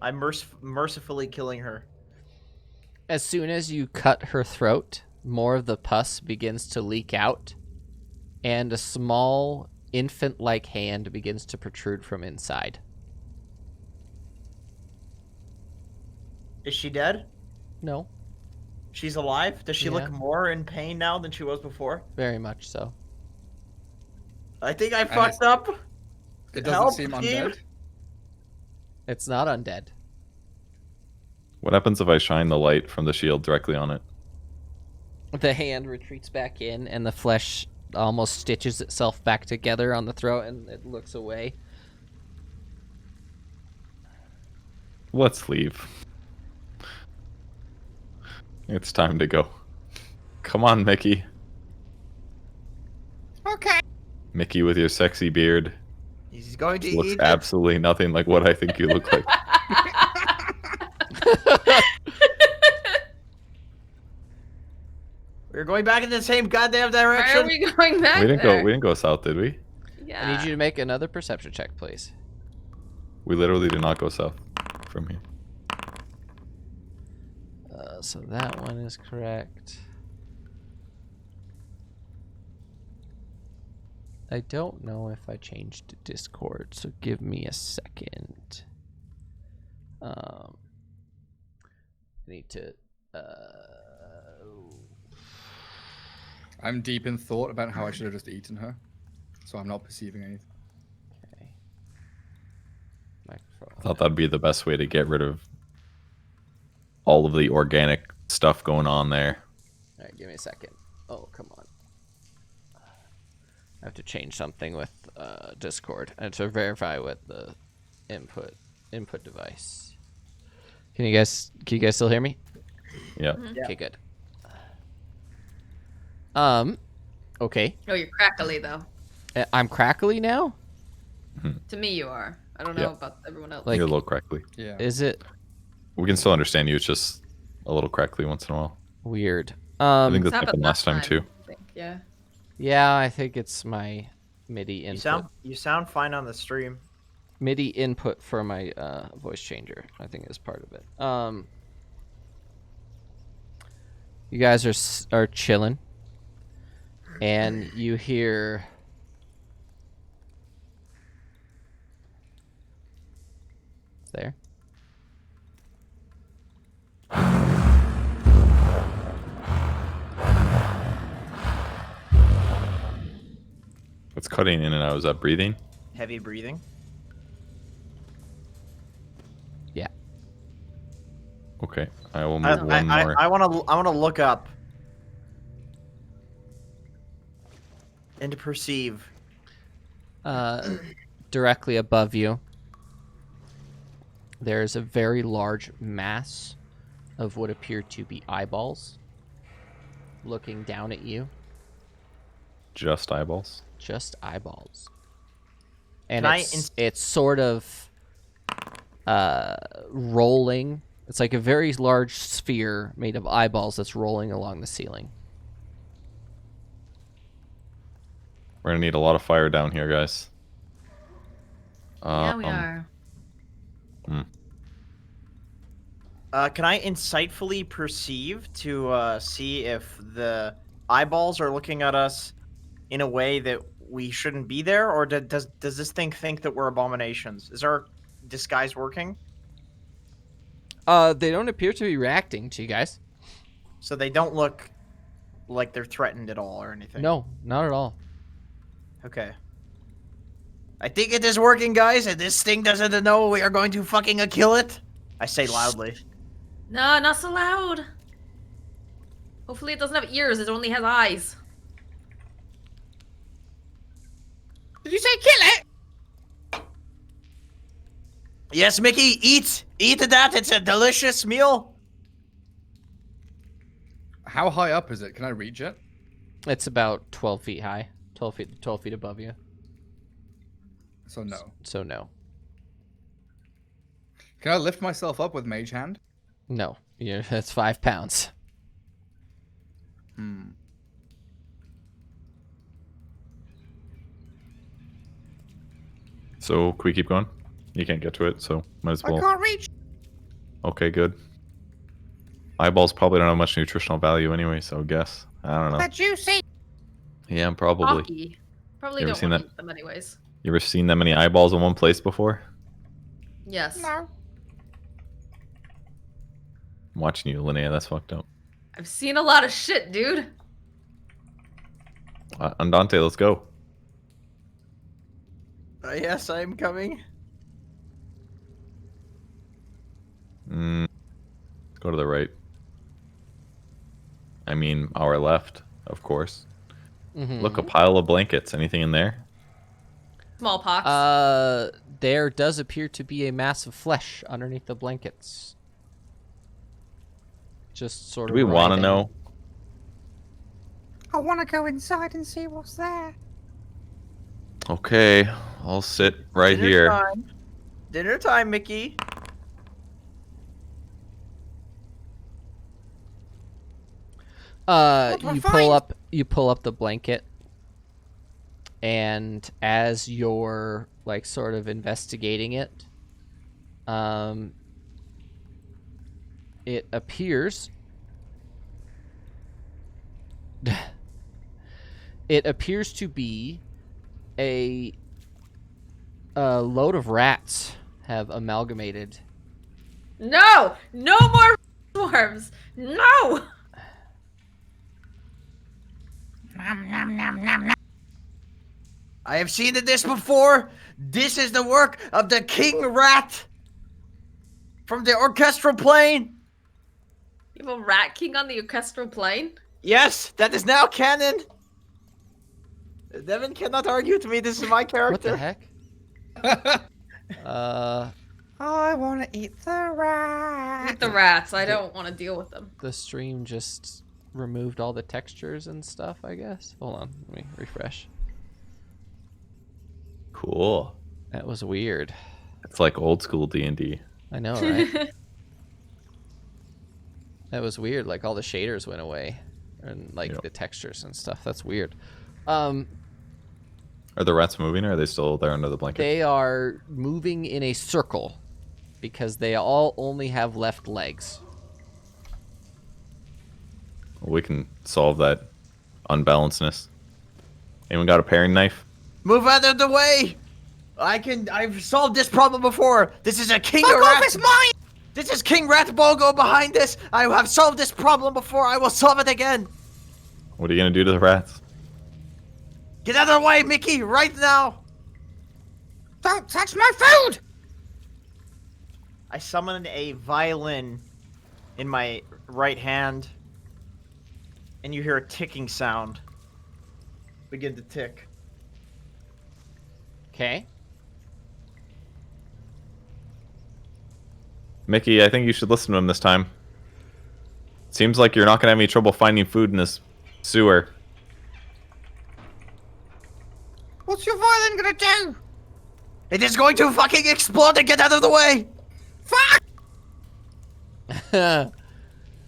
I'm mercifully killing her.
As soon as you cut her throat, more of the pus begins to leak out, and a small infant-like hand begins to protrude from inside.
Is she dead?
No,
She's alive? Does she
Yeah.
look more in pain now than she was before?
very much so.
I think I
it's-
fucked up.
It doesn't
Help,
seem
Steve.
undead.
It's not undead.
What happens if I shine the light from the shield directly on it?
The hand retreats back in, and the flesh almost stitches itself back together on the throat, and it looks away.
Let's leave. It's time to go. Come on, Mickey.
Okay.
Mickey with your sexy beard.
He's going to
Looks
eat.
absolutely nothing like what I think you look like.
We're going back in the same goddamn
Why
direction.
are we going back
We didn't
there?
go south, did we?
Yeah.
I need you to make another perception check, please.
We literally did not go south from here.
So that one is correct. I don't know if I changed Discord, so give me a second. I need to.
I'm deep in thought about how I should have just eaten her, so I'm not perceiving anything.
Okay. Microphone.
I thought that'd be the best way to get rid of all of the organic stuff going on there.
All right, give me a second. Oh, come on. I have to change something with Discord. I have to verify with the input device. Can you guys still hear me?
Yeah.
Okay, good. Okay.
Oh, you're crackly though.
I'm crackly now?
To me, you are. I don't know
Yeah.
about everyone else.
Like-
You're a little crackly.
Yeah.
Is it
We can still understand you. It's just a little crackly once in a while.
weird?
I think
It's
this happened last time too.
I think. Yeah.
Yeah, I think it's my MIDI
You
input.
sound fine on the stream.
MIDI input for my voice changer, I think, is part of it. You guys are chilling, and you hear there.
It's cutting in and out. Is that breathing?
Heavy breathing.
Yeah.
Okay. I will move one more.
I want to look up and to perceive.
Directly above you, there's a very large mass of what appear to be eyeballs looking down at you.
Just eyeballs.
Just eyeballs. And
Can I
it's sort of rolling. It's like a very large sphere made of eyeballs that's rolling along the ceiling.
We're gonna need a lot of fire down here, guys.
Yeah, we are.
Can I insightfully perceive to see if the eyeballs are looking at us in a way that we shouldn't be there, or does this thing think that we're abominations? Is our disguise working?
They don't appear to be reacting to you guys.
So they don't look like they're threatened at all or anything?
No, not at all.
Okay. I think it is working, guys, and this thing doesn't know we are going to fucking kill it. I say loudly.
No, not so loud. Hopefully it doesn't have ears, it only has eyes.
Did you say kill it?
Yes, Mickey, eat! Eat that, it's a delicious meal!
How high up is it? Can I reach it?
It's about 12 feet high. 12 feet above you.
So no.
So no.
Can I lift myself up with Mage Hand?
No. That's 5 pounds.
Hmm.
So, can we keep going? You can't get to it, so might as
I
well.
can't reach.
Okay, good. Eyeballs probably don't have much nutritional value anyway, so I guess. I don't know.
They're juicy.
Yeah, probably.
Hockey. Probably
You ever
don't
seen
want
that?
to eat them anyways.
You ever seen that many eyeballs in one place before?
Yes.
No.
I'm watching you, Linnea. That's fucked up.
I've seen a lot of shit, dude.
Andante, let's go.
Yes, I'm coming.
Go to the right. I mean, our left, of course.
Mm-hmm.
Look, a pile of blankets. Anything in there?
Smallpox.
There does appear to be a mass of flesh underneath the blankets. Just sort
Do
of.
we want to
writhing.
know?
I want to go inside and see what's there.
Okay, I'll sit right
Dinner
here.
Time. Dinner time, Mickey.
What do I find?
You pull up the blanket, and as you're like sort of investigating it, it appears to be a load of rats have amalgamated.
No! No more swarms! No!
Nom nom nom nom nom.
I have seen this before. This is the work of the king rat from the orchestral plane.
You have a rat king on the orchestral plane?
Yes, that is now canon. Devin cannot argue with me. This is my
What
character.
the heck?
I want to eat the rat.
Eat the rats. I don't want to deal with them.
The stream just removed all the textures and stuff, I guess. Hold on, let me refresh.
Cool.
That was weird.
It's like old school D&D.
I know, right? That was weird. Like all the shaders went away, and like
Yep.
the textures and stuff. That's weird.
Are the rats moving, or are they still there under the blanket?
They are moving in a circle because they all only have left legs.
We can solve that unbalancedness. Anyone got a paring knife?
Move out of the way. I've solved this problem before. This is a king
Fuck off,
rat.
it's mine!
This is King Rat Bogo behind this. I have solved this problem before. I will solve it again.
What are you gonna do to the rats?
Get out of the way, Mickey, right now.
Don't touch my food!
I summon a violin in my right hand, and you hear a ticking sound begin to tick.
Okay.
Mickey, I think you should listen to him this time. Seems like you're not gonna have any trouble finding food in this sewer.
What's your violin gonna do?
It is going to fucking explode and get out of the way!
Fuck!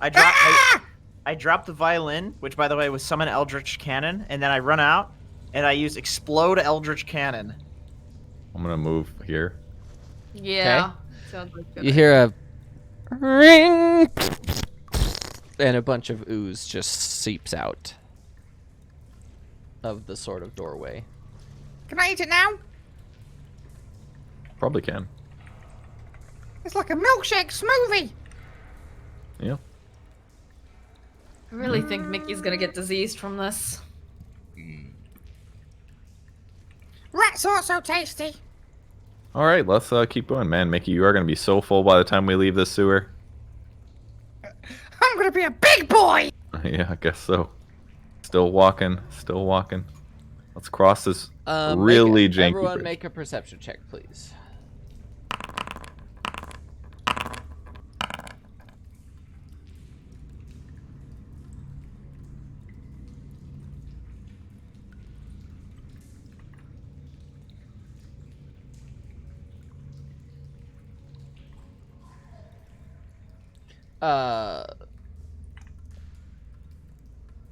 I dropped the violin, which by the way was summon Eldritch Cannon, and then I run out and I use Explode Eldritch Cannon.
I'm gonna move here.
Yeah. Sounds like good.
You hear a ring, and a bunch of ooze just seeps out of the sort of doorway.
Can I eat it now?
Probably can.
It's like a milkshake smoothie.
Yeah.
I really think Mickey's gonna get diseased from this.
Rats aren't so tasty.
All right, let's keep going, man. Mickey, you are gonna be so full by the time we leave this sewer.
gonna be a big boy.
Yeah, I guess so. Still walking. Still walking. Let's cross this really janky
Everyone
bridge.
make a perception check, please.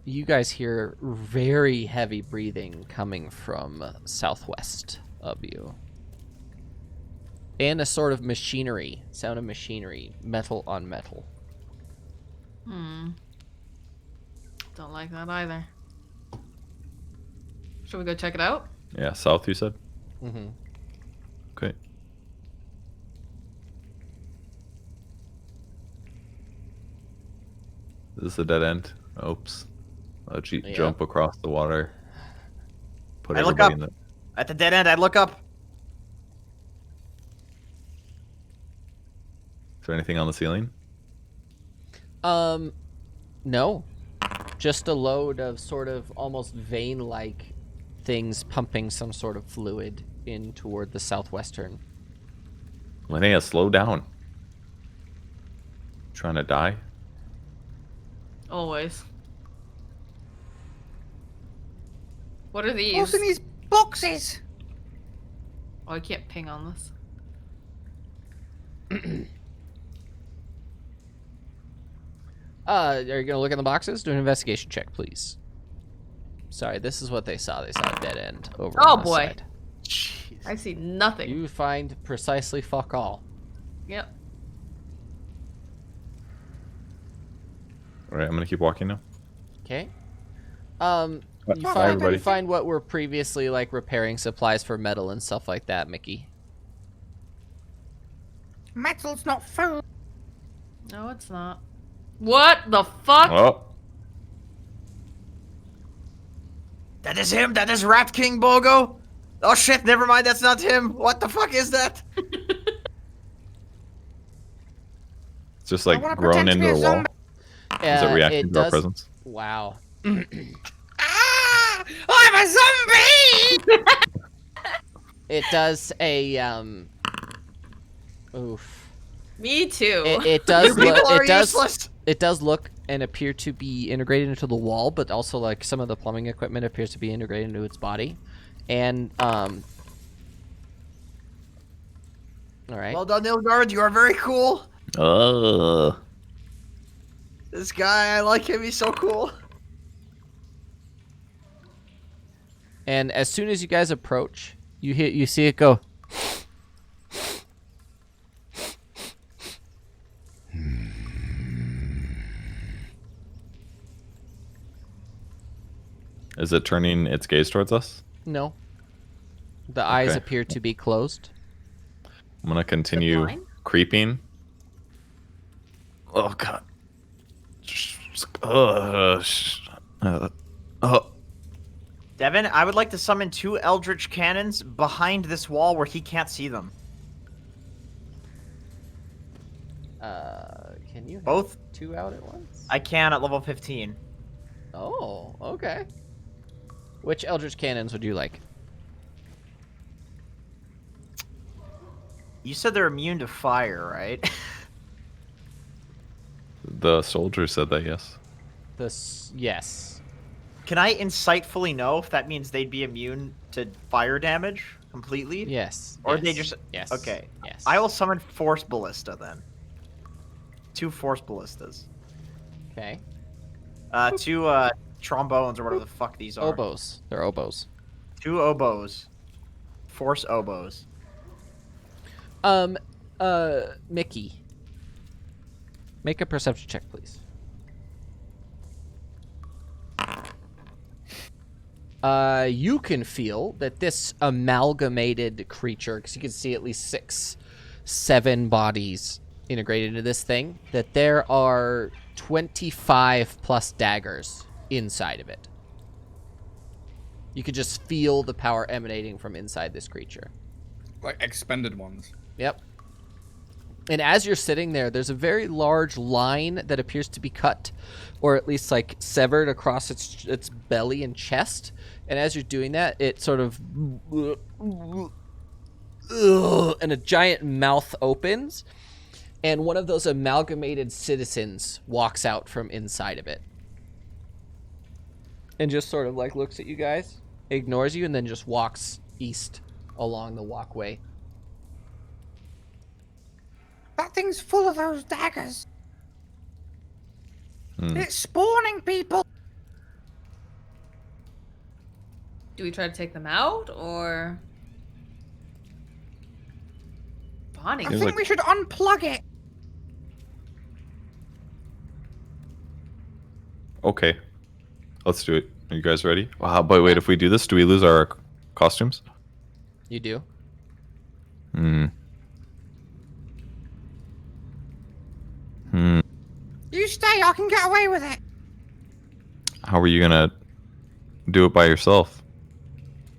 You guys hear very heavy breathing coming from southwest of you. And a sort of machinery, sound of machinery, metal on metal.
Don't like that either. Should we go check it out?
Yeah, south, you said?
Mm-hmm.
Okay. Is this a dead end? Oops.
Yeah.
Jump across the water. Put
I look
everybody
up.
in the...
At the dead end, I look up.
Is there anything on the ceiling?
No. Just a load of sort of almost vein-like things pumping some sort of fluid in toward the southwestern.
Linnea, slow down. Trying to die?
Always. What are these?
What's in these boxes?
Oh, I can't ping on this.
Are you gonna look in the boxes? Do an investigation check, please. Sorry, this is what they saw. They saw a dead end over
Oh,
on this
boy.
side.
Jeez.
I see nothing.
You find precisely fuck all.
Yep.
Alright, I'm gonna keep walking now.
Okay.
Bye,
You find what were previously like repairing supplies for metal and stuff like that, Mickey.
Metal's not food.
No, it's not. What the fuck?
Oh,
That is him. That is Rat King Bogo. Oh shit! Never mind. That's not him. What the fuck is that?
it's just
I
like
wanna
grown
pretend to
into
be
the
a
wall.
zombie.
Is it reacting
it
to our
does-
presence?
Wow.
Ah! I'm a zombie!
It does a oof.
Me too.
It does
You people are
it does
useless.
it does look and appear to be integrated into the wall, but also like some of the plumbing equipment appears to be integrated into its body. And all right.
Well done, Nilgard. You are very cool. This guy, I like him. He's so cool.
And as soon as you guys approach, you see it go.
Is it turning its gaze towards us?
No. The eyes
Okay.
appear to be closed.
I'm gonna continue
blind?
creeping. Oh god.
Devin, I would like to summon 2 Eldritch Cannons behind this wall where he can't see them.
Can you have
Both?
2 out at once?
I can at level 15.
Oh, okay. Which Eldritch Cannons would you like?
You said they're immune to fire, right?
The soldier said that, yes.
Yes.
Can I insightfully know if that means they'd be immune to fire damage completely?
Yes.
Or
yes,
they just...
Yes.
Okay.
Yes.
I will summon Force Ballista then. 2 Force Ballistas.
Okay.
2 trombones or whatever the fuck these are.
Oboes. They're oboes.
2 oboes. Force oboes.
Mickey. Make a perception check, please. You can feel that this amalgamated creature, because you can see at least 7 bodies integrated into this thing, that there are 25 plus daggers inside of it. You could just feel the power emanating from inside this creature.
Like expended ones.
Yep. And as you're sitting there, there's a very large line that appears to be cut, or at least like severed across its belly and chest. And as you're doing that, it sort of and a giant mouth opens, and one of those amalgamated citizens walks out from inside of it. And just sort of like looks at you guys, ignores you, and then just walks east along the walkway.
That thing's full of those daggers.
Hmm.
It's spawning people.
Do we try to take them out, or Bonnie?
I
Seems
think
like-
we should unplug it.
Okay. Let's do it. Are you guys ready? Wow, but wait, if we do this, do we lose our costumes?
You do?
Hmm.
You stay. I can get away with it.
How are you gonna do it by yourself?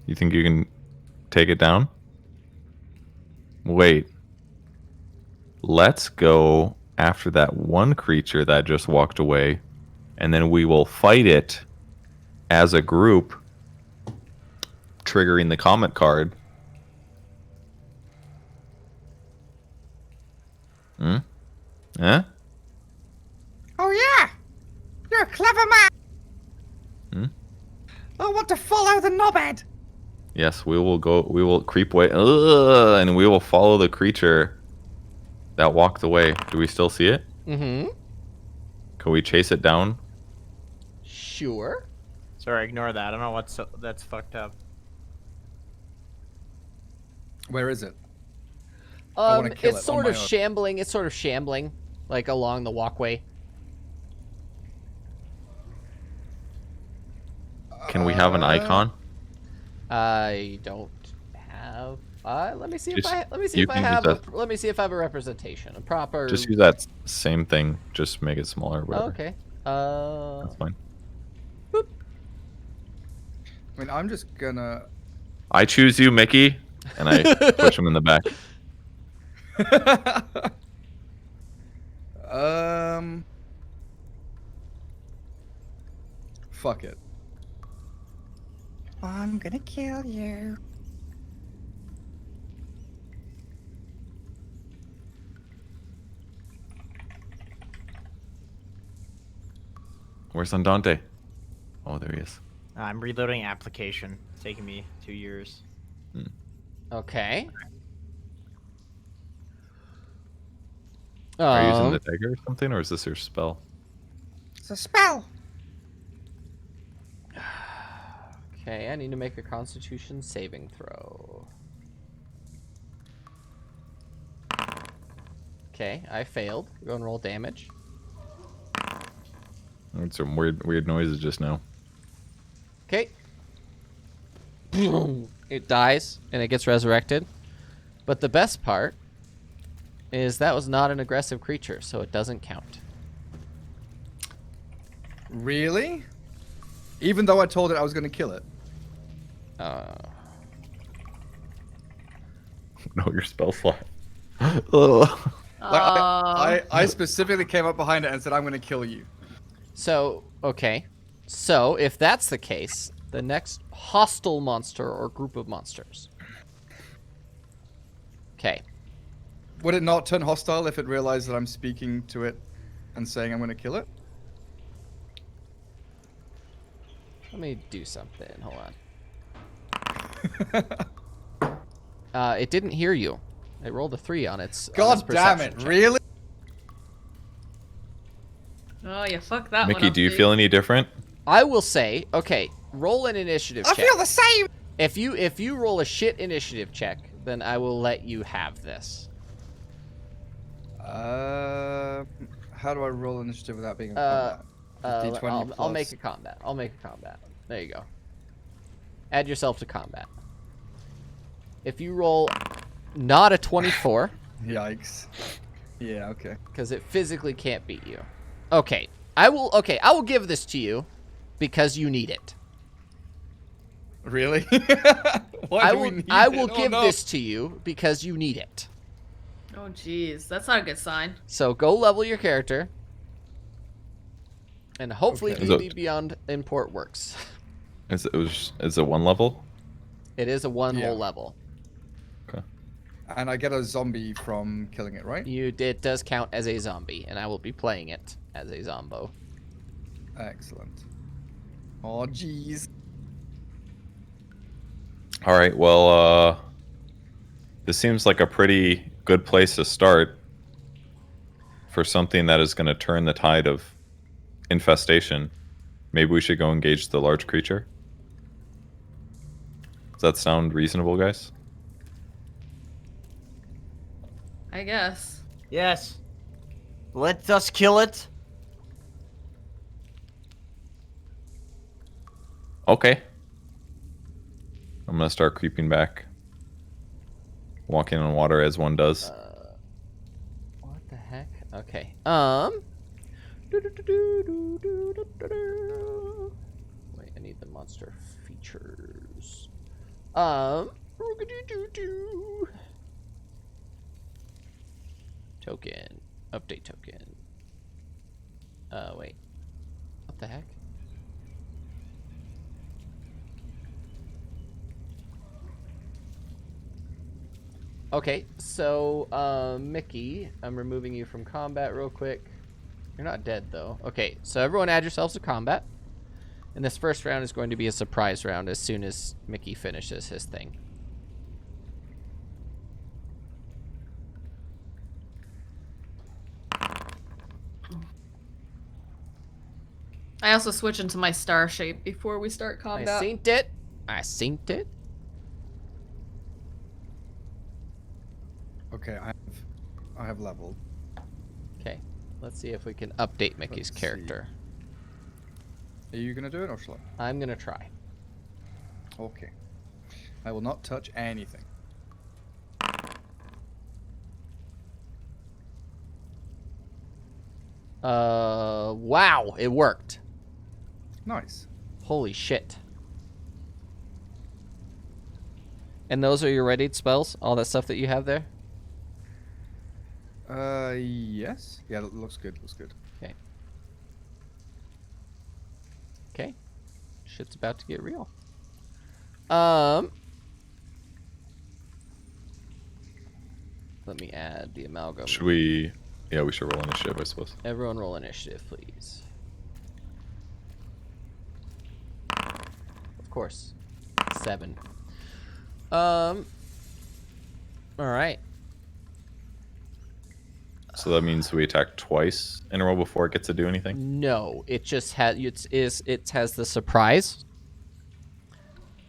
You think you can take it down? Wait. Let's go after that one creature that just walked away, and then we will fight it as a group, triggering the comment card. Huh?
Oh yeah. You're a clever man.
Hmm?
I want to follow the knobhead.
Yes, we will go. We will creep away, and we will follow the creature that walked away. Do we still see it?
Mm-hmm.
Can we chase it down?
Sure.
Sorry, ignore that. I don't know that's fucked up.
Where is it? wanna kill
It's
it on
sort
my
of
own.
shambling. It's sort of shambling, like along the walkway.
Can we have an icon?
I don't have. Let me see if
Just-
I. Let me see
you
if I
can
have.
use
Let me see if I have a representation, a proper.
Just use that same thing. Just make it smaller.
Oh,
Whatever.
okay.
That's fine.
I mean, I'm just gonna.
I choose you, Mickey, and I push him in the back.
Fuck it.
I'm gonna kill you.
Where's Andante? Oh, there he is.
I'm reloading application. It's taking me 2 years.
Okay.
Are you using the dagger or something, or is this your spell?
It's a spell.
Okay, I need to make a Constitution saving throw. Okay, I failed. Go and roll damage.
I heard some weird noises just now.
Okay. It dies and it gets resurrected. But the best part is that was not an aggressive creature, so it doesn't count.
Really? Even though I told it I was gonna kill it.
No, your spell slot.
Like, I specifically came up behind it and said, I'm gonna kill you.
So, okay. So, if that's the case, the next hostile monster or group of monsters. Okay.
Would it not turn hostile if it realized that I'm speaking to it and saying I'm gonna kill it?
Let me do something. Hold on. It didn't hear you. It rolled a 3 on its.
God damn it!
perception check.
Really?
Oh, you fucked that one
Mickey,
up,
do you
dude.
feel any different?
I will say, okay, roll an initiative
I
check.
feel the same.
If you roll a shit initiative check, then I will let you have this.
How do I roll initiative without being in
Uh,
combat? D20
I'll make
plus.
a combat. I'll make a combat. There you go. Add yourself to combat. If you roll not a 24,
Yikes. Yeah, okay.
because it physically can't beat you. Okay, I will give this to you because you need it.
Really? Why
I
do
will
we need
I
it?
will
Oh,
give
no.
this to you because you need it.
Oh, jeez. That's not a good sign.
So go level your character. And hopefully
Okay.
D&D Beyond Import works.
Is it 1 level?
It is a one
Yeah.
whole level.
And I get a zombie from killing it, right?
It does count as a zombie, and I will be playing it as a zombo.
Excellent. Oh, jeez.
All right. Well, this seems like a pretty good place to start for something that is going to turn the tide of infestation. Maybe we should go engage the large creature. Does that sound reasonable, guys?
I guess.
Yes. Let us kill it.
Okay. I'm gonna start creeping back, walking on water as one does.
What the heck? Okay. Wait, I need the monster features. Token. Update token. Wait. What the heck? Okay, so, Mickey, I'm removing you from combat real quick. You're not dead, though. Okay, so everyone add yourselves to combat. And this first round is going to be a surprise round as soon as Mickey finishes his thing.
I also switch into my star shape before we start
I
combat.
synced it. I synced it.
Okay, I have leveled.
Okay, let's see if we can update Mickey's
Let's see.
character.
Are you gonna do it or shall I?
I'm gonna try.
Okay. I will not touch anything.
Wow, it worked.
Nice.
Holy shit. And those are your readied spells? All that stuff that you have there?
Yes. Yeah, that looks good. Looks good.
Okay. Okay. Shit's about to get real. Let me add the amalgam.
Should we? Yeah, we should roll initiative, I suppose.
Everyone roll initiative, please. Of course. 7. All right.
So that means we attack twice in a row before it gets to do anything.
No, it just has it has the surprise.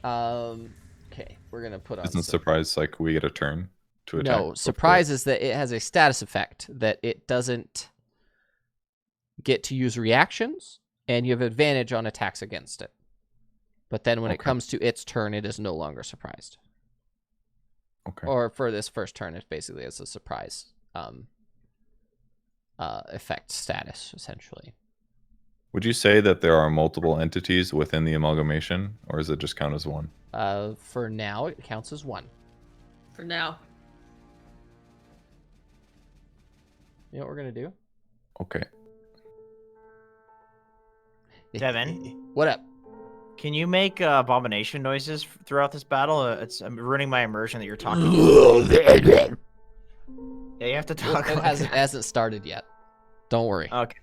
Okay, we're gonna put on.
Isn't surprise like we get a turn to attack?
No, surprise is that it has a status effect that it doesn't get to use reactions, and you have advantage on attacks against it. But then when it
Okay.
comes to its turn, it is no longer surprised.
Okay.
Or for this first turn, it basically has a surprise effect status, essentially.
Would you say that there are multiple entities within the amalgamation, or does it just count as one?
For now, it counts as 1.
For now.
You know what we're gonna do?
Okay.
Devin?
What up?
Can you make abomination noises throughout this battle? I'm ruining my immersion that you're talking. Yeah, you have to talk.
It
like
hasn't,
that.
hasn't started yet. Don't worry.
Okay.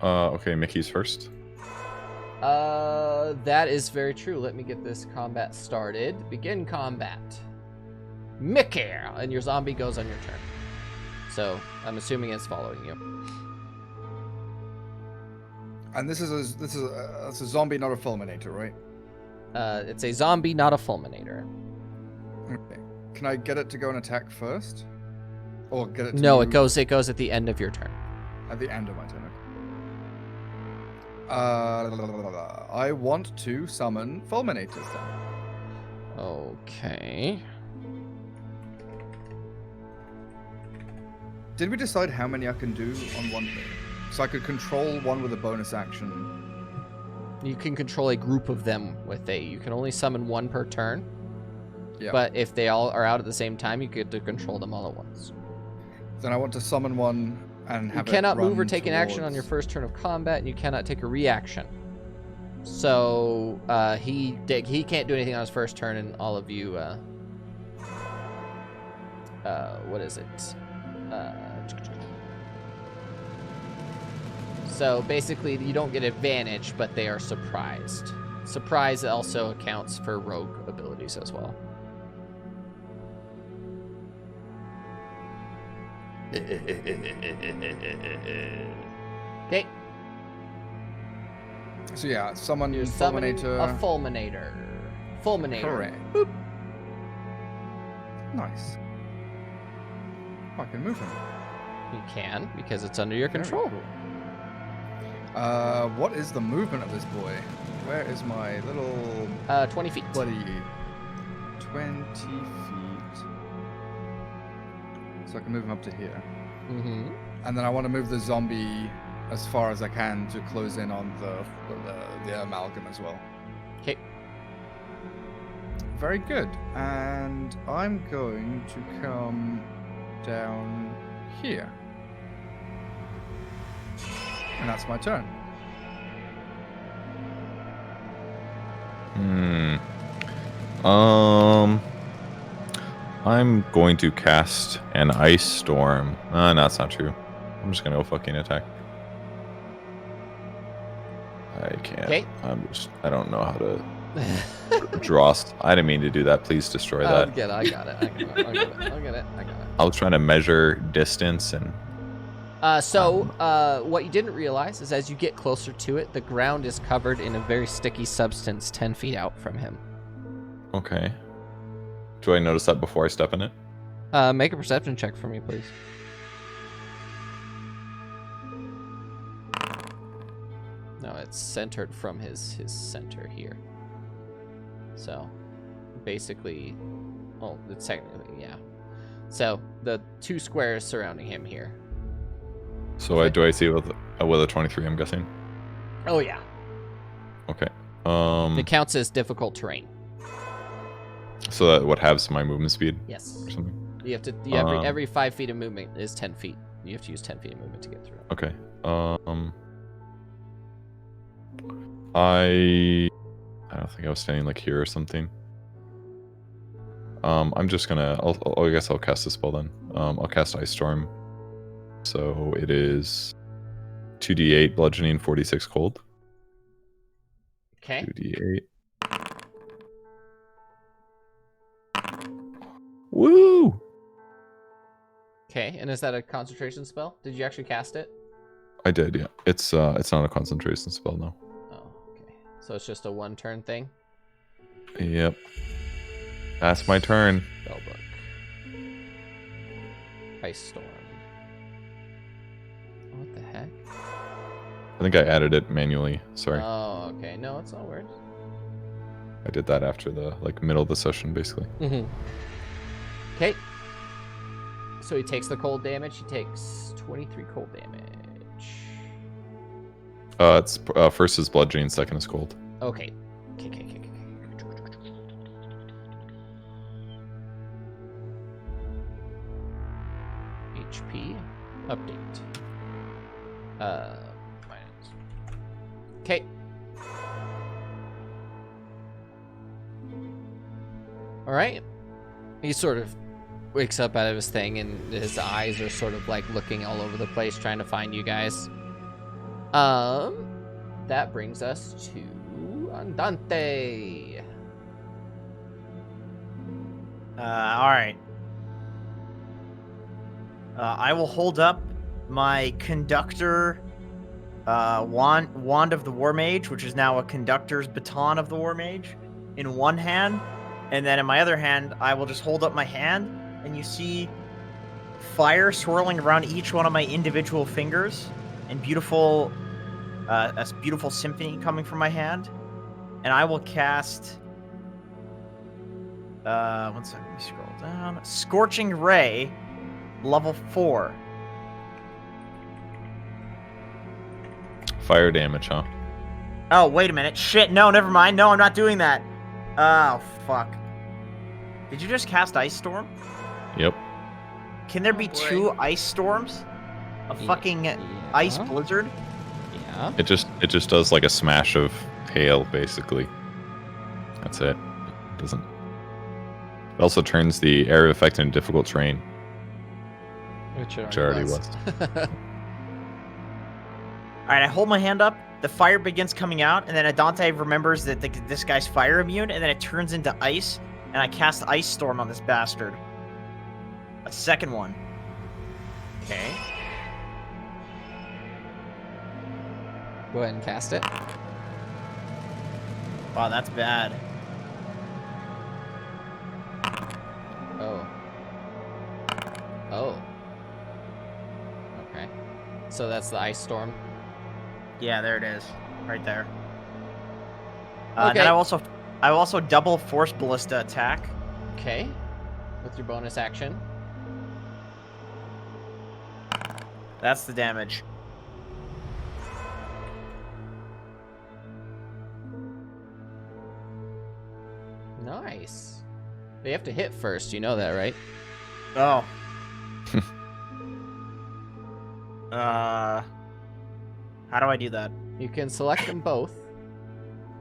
Okay, Mickey's first.
That is very true. Let me get this combat started. Begin combat. Mickey! And your zombie goes on your turn. So, I'm assuming it's following you.
And this is a zombie, not a fulminator, right?
It's a zombie, not a fulminator.
Okay. Can I get it to go and attack first? Or get it to
No,
move
it goes at the end of your turn.
at the end of my turn? I want to summon fulminators then.
Okay.
Did we decide how many I can do on one thing? So I could control one with a bonus action.
You can control a group of them with a. You can only summon one per turn.
Yeah.
But if they all are out at the same time, you get to control them all at once.
Then I want to summon one and have
You cannot
it
move or
run
take an action on your
towards-
first turn of combat, and you cannot take a reaction. So he can't do anything on his first turn, and all of you. What is it? So basically, you don't get advantage, but they are surprised. Surprise also accounts for rogue abilities as well. Okay,
So yeah, summon
you're summoning
Fulminator.
a Fulminator. Fulminator.
Correct.
Boop.
Nice. Oh, I can move him.
You can, because it's under your
Very
control.
cool. What is the movement of this boy? Where is my little
20 feet.
buddy? 20 feet. So I can move him up to here.
Mm-hmm.
And then I want to move the zombie as far as I can to close in on the amalgam as well.
Okay.
Very good. And I'm going to come down here. And that's my turn.
I'm going to cast an ice storm. No, that's not true. I'm just gonna go fucking attack. I can't.
Okay.
I don't know how to draw. I didn't mean to do that. Please destroy that.
I got it. I got it.
I was trying to measure distance and.
What you didn't realize is as you get closer to it, the ground is covered in a very sticky substance 10 feet out from him.
Okay. Do I notice that before I step in it?
Make a perception check for me, please. No, it's centered from his center here. So, basically, well, it's technically, yeah. So, the 2 squares surrounding him here.
So do I see it with a 23? I'm guessing.
Oh, yeah.
Okay.
It counts as difficult terrain.
So that what halves my movement speed
Yes.
or something?
You have to, every 5 feet of movement is 10 feet. You have to use 10 feet of movement to get through.
Okay. I don't think I was standing like here or something. I'm just gonna. I guess I'll cast a spell then. I'll cast Ice Storm. So it is 2d8 bludgeoning, 46 cold.
Okay.
2d8. Woo!
Okay, and is that a concentration spell? Did you actually cast it?
I did, yeah. It's not a concentration spell, no.
Oh, okay. So it's just a 1-turn thing?
Yep. That's my turn.
Spellbook. Ice Storm. What the heck?
I think I added it manually. Sorry.
Oh, okay. No, it's all worse.
I did that after the middle of the session, basically.
Mm-hmm. Okay. So he takes the cold damage. He takes 23 cold damage.
It's first is bludgeoning, second is cold.
Okay. HP update. Minus. Okay. All right. He sort of wakes up out of his thing, and his eyes are sort of like looking all over the place, trying to find you guys. That brings us to Andante.
All right. I will hold up my conductor wand of the War Mage, which is now a conductor's baton of the War Mage, in one hand, and then in my other hand, I will just hold up my hand, and you see fire swirling around each one of my individual fingers, and beautiful, a beautiful symphony coming from my hand, and I will cast. One second, let me scroll down. Scorching Ray, level 4.
Fire damage, huh?
Oh, wait a minute. Shit, no, never mind. No, I'm not doing that. Oh, fuck. Did you just cast Ice Storm?
Yep.
Can there
Oh,
be
boy.
2 ice storms? A fucking ice blizzard?
Yeah.
It just does like a smash of hail, basically. That's it. It doesn't. It also turns the area effect into difficult terrain.
Which it
already
Alright, I hold my hand up, the fire begins coming out, and then Adante remembers that this guy's fire immune, and then it turns into ice, and I cast Ice Storm on this bastard. A second one. Okay.
Go ahead and cast it.
Wow, that's bad.
Oh. Oh. Okay. So that's the ice storm.
Yeah, there it is. Right there.
Okay.
And then I also double Force Ballista attack.
Okay. With your bonus action.
That's the damage.
Nice. They have to hit first. You know that, right?
Oh. How do I do that?
You can select them both,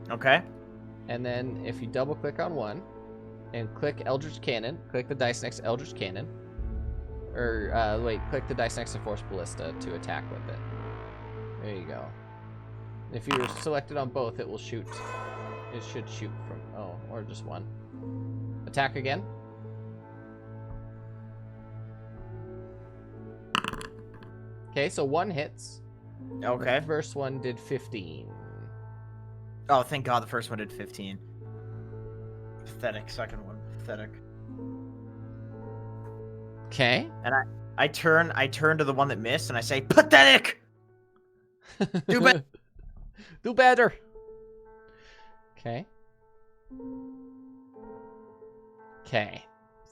Okay.
and then if you double click on one and click Eldritch Cannon, click the dice next to Eldritch Cannon, or wait, click the dice next to Force Ballista to attack with it. There you go. If you're selected on both, it will shoot. It should shoot from, or just one. Attack again. Okay, so one hits.
Okay.
The first one did 15.
Oh, thank God the first one did 15. Pathetic. Second one. Pathetic.
Okay.
And I turn to the one that missed and I say, pathetic! Do better.
Do better. Okay. Okay.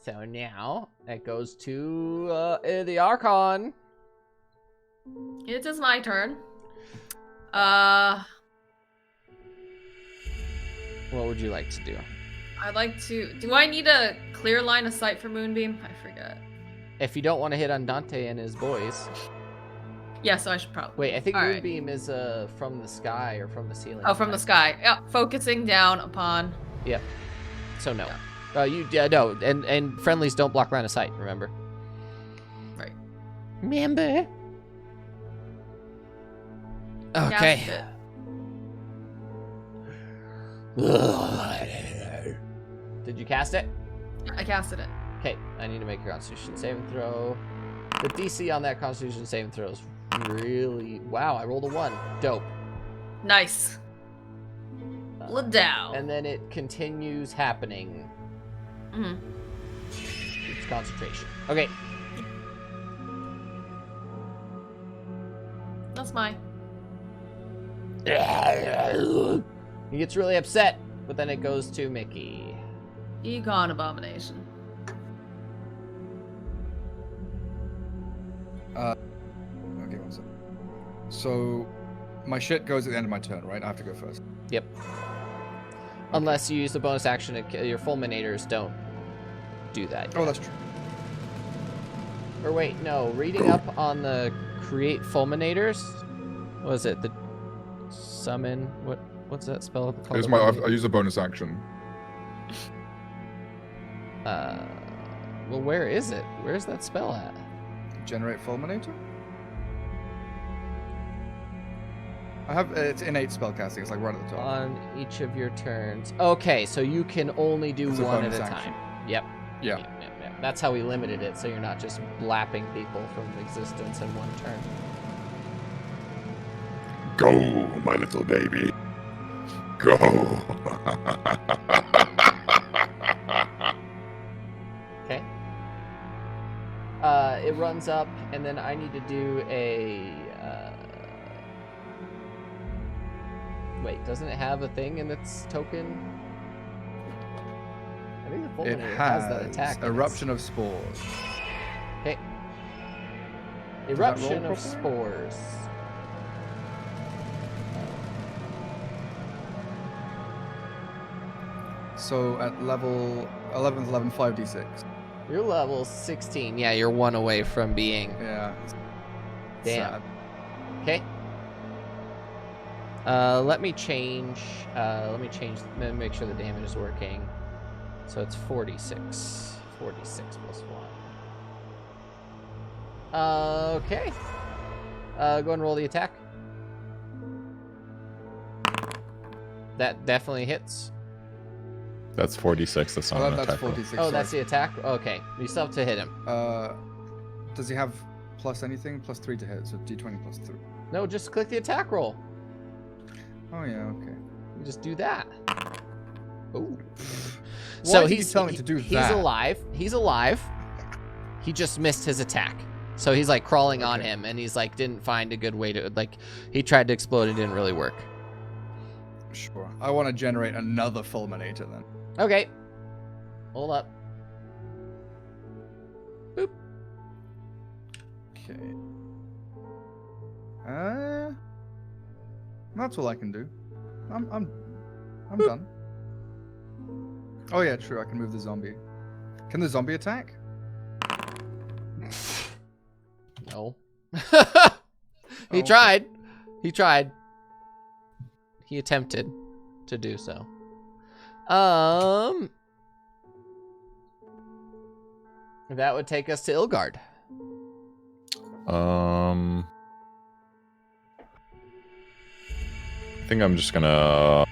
So now it goes to the Archon.
It is my turn.
What would you like to do?
I'd like to. Do I need a clear line of sight for Moonbeam? I forget.
If you don't want to hit on Dante and his boys.
Yeah, so I should probably.
Wait, I think
All right.
Moonbeam is from the sky or from the ceiling.
Oh, from the sky. Yeah, focusing down upon.
Yep. So no. No, and friendlies don't block line of sight, remember?
Right.
Remember? Okay.
Cast it.
Did you cast it?
I casted it.
Okay, I need to make a Constitution saving throw. The DC on that Constitution saving throw is really... Wow, I rolled a 1. Dope.
Nice. Blood down.
And then it continues happening.
Mm-hmm.
It's concentration. Okay.
That's mine.
He gets really upset, but then it goes to Mickey.
Econ Abomination.
Okay, one second. So, my shit goes at the end of my turn, right? I have to go first.
Yep. Unless you use the bonus action, your fulminators don't do that yet.
Oh, that's true.
Or wait, no. Reading up on the create fulminators. What was it? The summon. What's that spell called?
Here's my. I use a bonus action.
Well, where is it? Where's that spell at?
Generate Fulminator? I have it's innate spellcasting. It's like right at the top.
On each of your turns. Okay, so you can only do
It's a
one at
bonus
a
action.
time. Yep.
Yeah.
Yep. That's how we limited it, so you're not just blapping people from existence in one turn.
Go, my little baby. Go.
Okay. It runs up, and then I need to do a. Wait, doesn't it have a thing in its token? I think the
It
Fulminator
has
has that attack. in its-
Eruption of Spores.
Okay.
that roll
Eruption of
properly?
spores.
So at level 11th, 11, 5d6.
You're level 16. Yeah, you're 1 away from being.
Yeah.
Damn.
Sad.
Okay. Let me change. Let me make sure the damage is working. So it's 46. 46 plus 1. Okay. Go ahead and roll the attack. That definitely hits.
That's 46. That's not
Oh,
an
that's
attack roll.
46.
Oh, that's
sorry.
the attack? Okay. You still have to hit him.
Does he have plus anything? Plus 3 to hit, so d20 plus 3.
No, just click the attack roll.
Oh, yeah, okay.
You just do that. Ooh.
Why did you tell me to do
he's
that?
alive. He's alive. He just missed his attack. So he's like crawling on
Okay.
him, and he's like didn't find a good way to like. He tried to explode, it didn't really work.
Sure. I want to generate another fulminator then.
Okay. Hold up. Boop.
Okay. That's all I can do. I'm done. Oh yeah, true. I can move the zombie. Can the zombie attack?
No.
Oh,
He
okay.
tried. He tried. He attempted to do so. That would take us to Ilgard.
I think I'm just gonna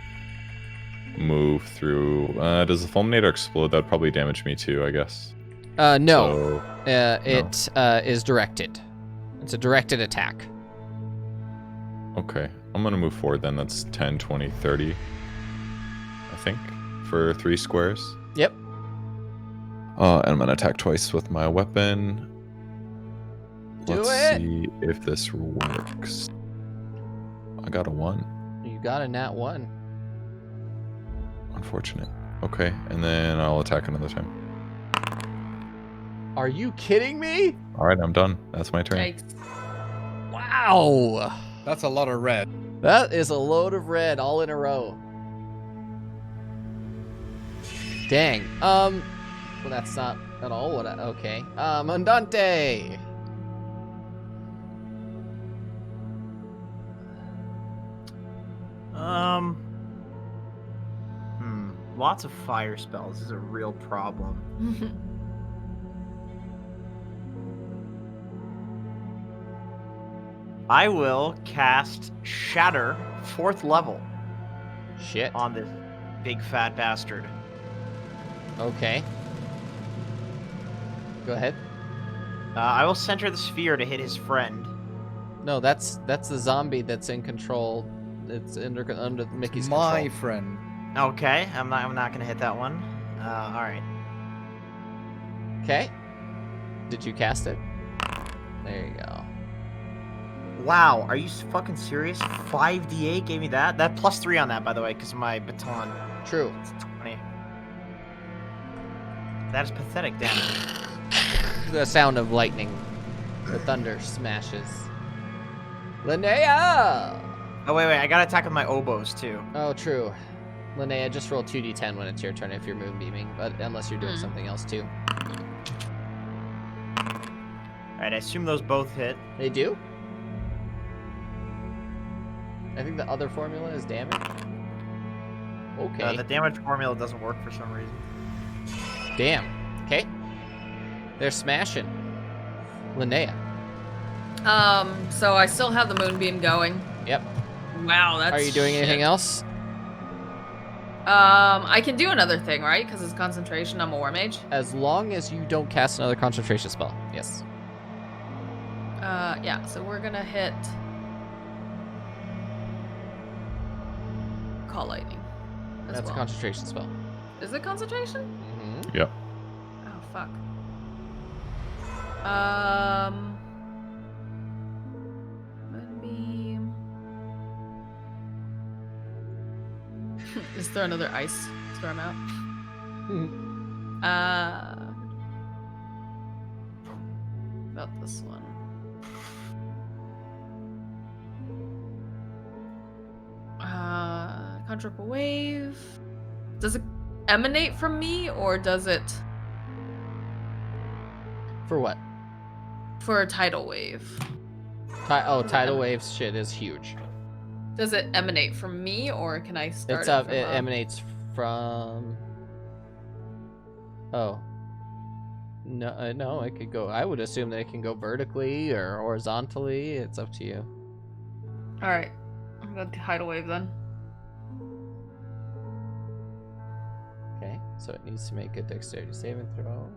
move through. Does the fulminator explode? That'd probably damage me too, I guess.
No.
So,
It is directed. It's a directed attack.
okay. I'm gonna move forward then. That's 10, 20, 30. I think. For 3 squares.
Yep.
And I'm gonna attack twice with my weapon.
Do
Let's
it.
see if this works. I got a 1.
You got a nat 1.
Unfortunate. Okay, and then I'll attack another time.
Are you kidding me?
Alright, I'm done. That's my turn.
Yikes.
Wow.
That's a lot of red.
That is a load of red all in a row. Dang. Well, that's not at all what I... Okay. Andante.
Lots of fire spells is a real problem. I will cast Shatter 4th level
Shit.
on this big fat bastard.
Okay. Go ahead.
I will center the sphere to hit his friend.
No, that's the zombie that's in control. It's under Mickey's
My
control.
friend.
Okay, I'm not gonna hit that one. All right.
Okay. Did you cast it? There you go.
Wow, are you fucking serious? 5d8 gave me that? That plus 3 on that, by the way, because of my baton.
True.
It's 20. That is pathetic damage.
The sound of lightning. The thunder smashes. Linnea!
Oh, wait, I gotta attack with my oboes, too.
Oh, true. Linnea, just roll 2d10 when it's your turn if you're moonbeaming, but unless you're doing something else too.
Alright, I assume those both hit.
They do? I think the other formula is damage. Okay.
The damage formula doesn't work for some reason.
Damn. Okay. They're smashing. Linnea.
So I still have the moonbeam going.
Yep.
Wow, that's
Are you doing anything
shit.
else?
I can do another thing, right? Because it's concentration. I'm a war mage.
As long as you don't cast another concentration spell. Yes.
Yeah. So we're gonna hit call lightning. As
That's a
well.
concentration spell.
Is it concentration?
Mm-hmm.
Yep.
Oh fuck. Moonbeam. Is there another ice storm out? About this one. Conjure up a wave. Does it emanate from me, or does it
For what?
for a tidal wave?
Tidal waves shit is huge.
Does it emanate from me, or can I start
It's
it
up.
from
It emanates from. Oh. No, no, it could go. I would assume that it can go vertically or horizontally. It's up to you.
All right, I'm gonna tidal wave then.
Okay, so it needs to make a dexterity saving throw.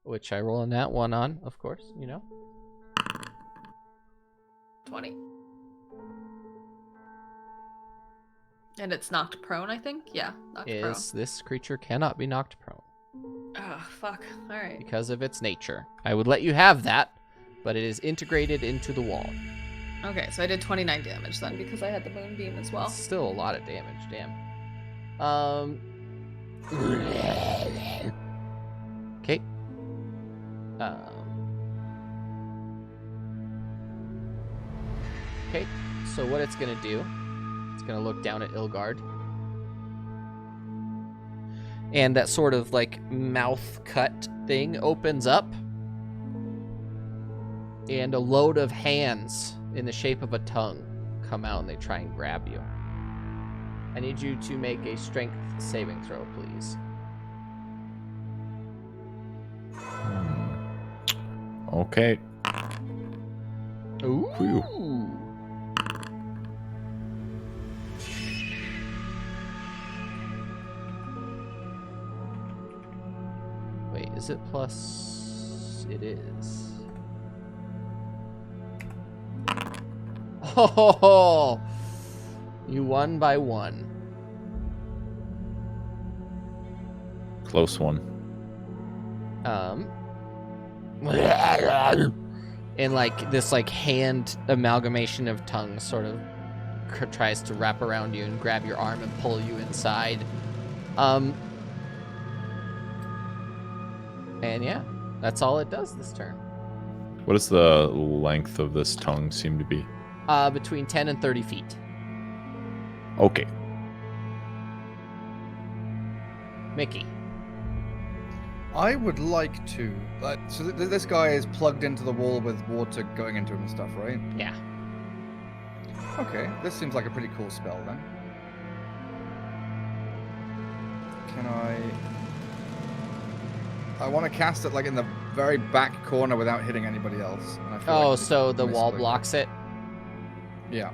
Which I roll a nat 1 on, of course, you know.
20. And it's knocked prone, I think? Yeah, knocked
This creature cannot be knocked prone
prone. Oh, fuck. Alright.
because of its nature. I would let you have that, but it is integrated into the wall.
Okay, so I did 29 damage then because I had the moonbeam as well.
It's still a lot of damage, damn. Okay. Okay, so what it's gonna do, it's gonna look down at Ilgard. And that sort of like mouth cut thing opens up. And a load of hands in the shape of a tongue come out and they try and grab you. I need you to make a strength saving throw, please.
Okay.
Ooh.
Phew.
Wait, is it plus? It is. Oh, you won by 1.
Close one.
And like this like hand amalgamation of tongues sort of tries to wrap around you and grab your arm and pull you inside. And yeah, that's all it does this turn.
What does the length of this tongue seem to be?
Between 10 and 30 feet.
Okay.
Mickey.
I would like to. So this guy is plugged into the wall with water going into him and stuff, right?
Yeah.
Okay, this seems like a pretty cool spell then. Can I want to cast it like in the very back corner without hitting anybody else. And I feel
Oh,
like
so the
miss
wall
like-
blocks it?
Yeah.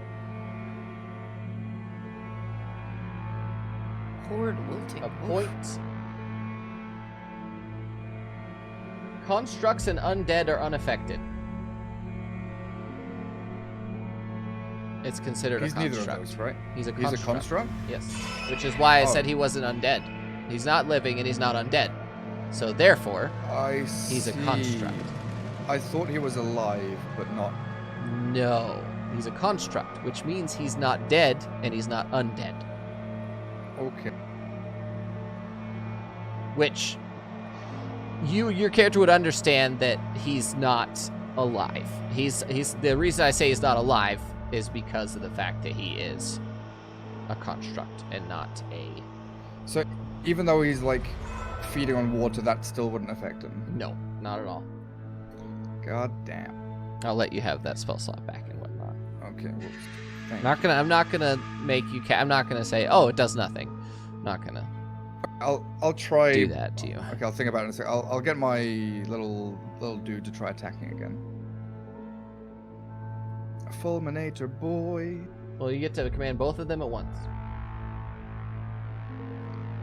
Horde wilting.
A point. Constructs and undead are unaffected. It's considered
He's
a
neither
construct.
of those, right?
He's a
He's
construct.
a construct?
Yes. Which is why I
Oh.
said he wasn't undead. He's not living and he's not undead. So therefore,
I see.
he's a construct.
I thought he was alive, but not.
No. He's a construct, which means he's not dead and he's not undead.
Okay.
Which your character would understand that he's not alive. He's the reason I say he's not alive is because of the fact that he is a construct and not a
So even though he's like feeding on water, that still wouldn't affect him.
no, not at all.
God damn.
I'll let you have that spell slot back and whatnot.
Okay. Whoops. Thank
I'm not gonna make you. I'm not gonna say, oh, it does nothing. I'm not gonna
you. I'll try.
do that to you.
Okay, I'll think about it in a second. I'll get my little dude to try attacking again. Fulminator boy.
Well, you get to command both of them at once.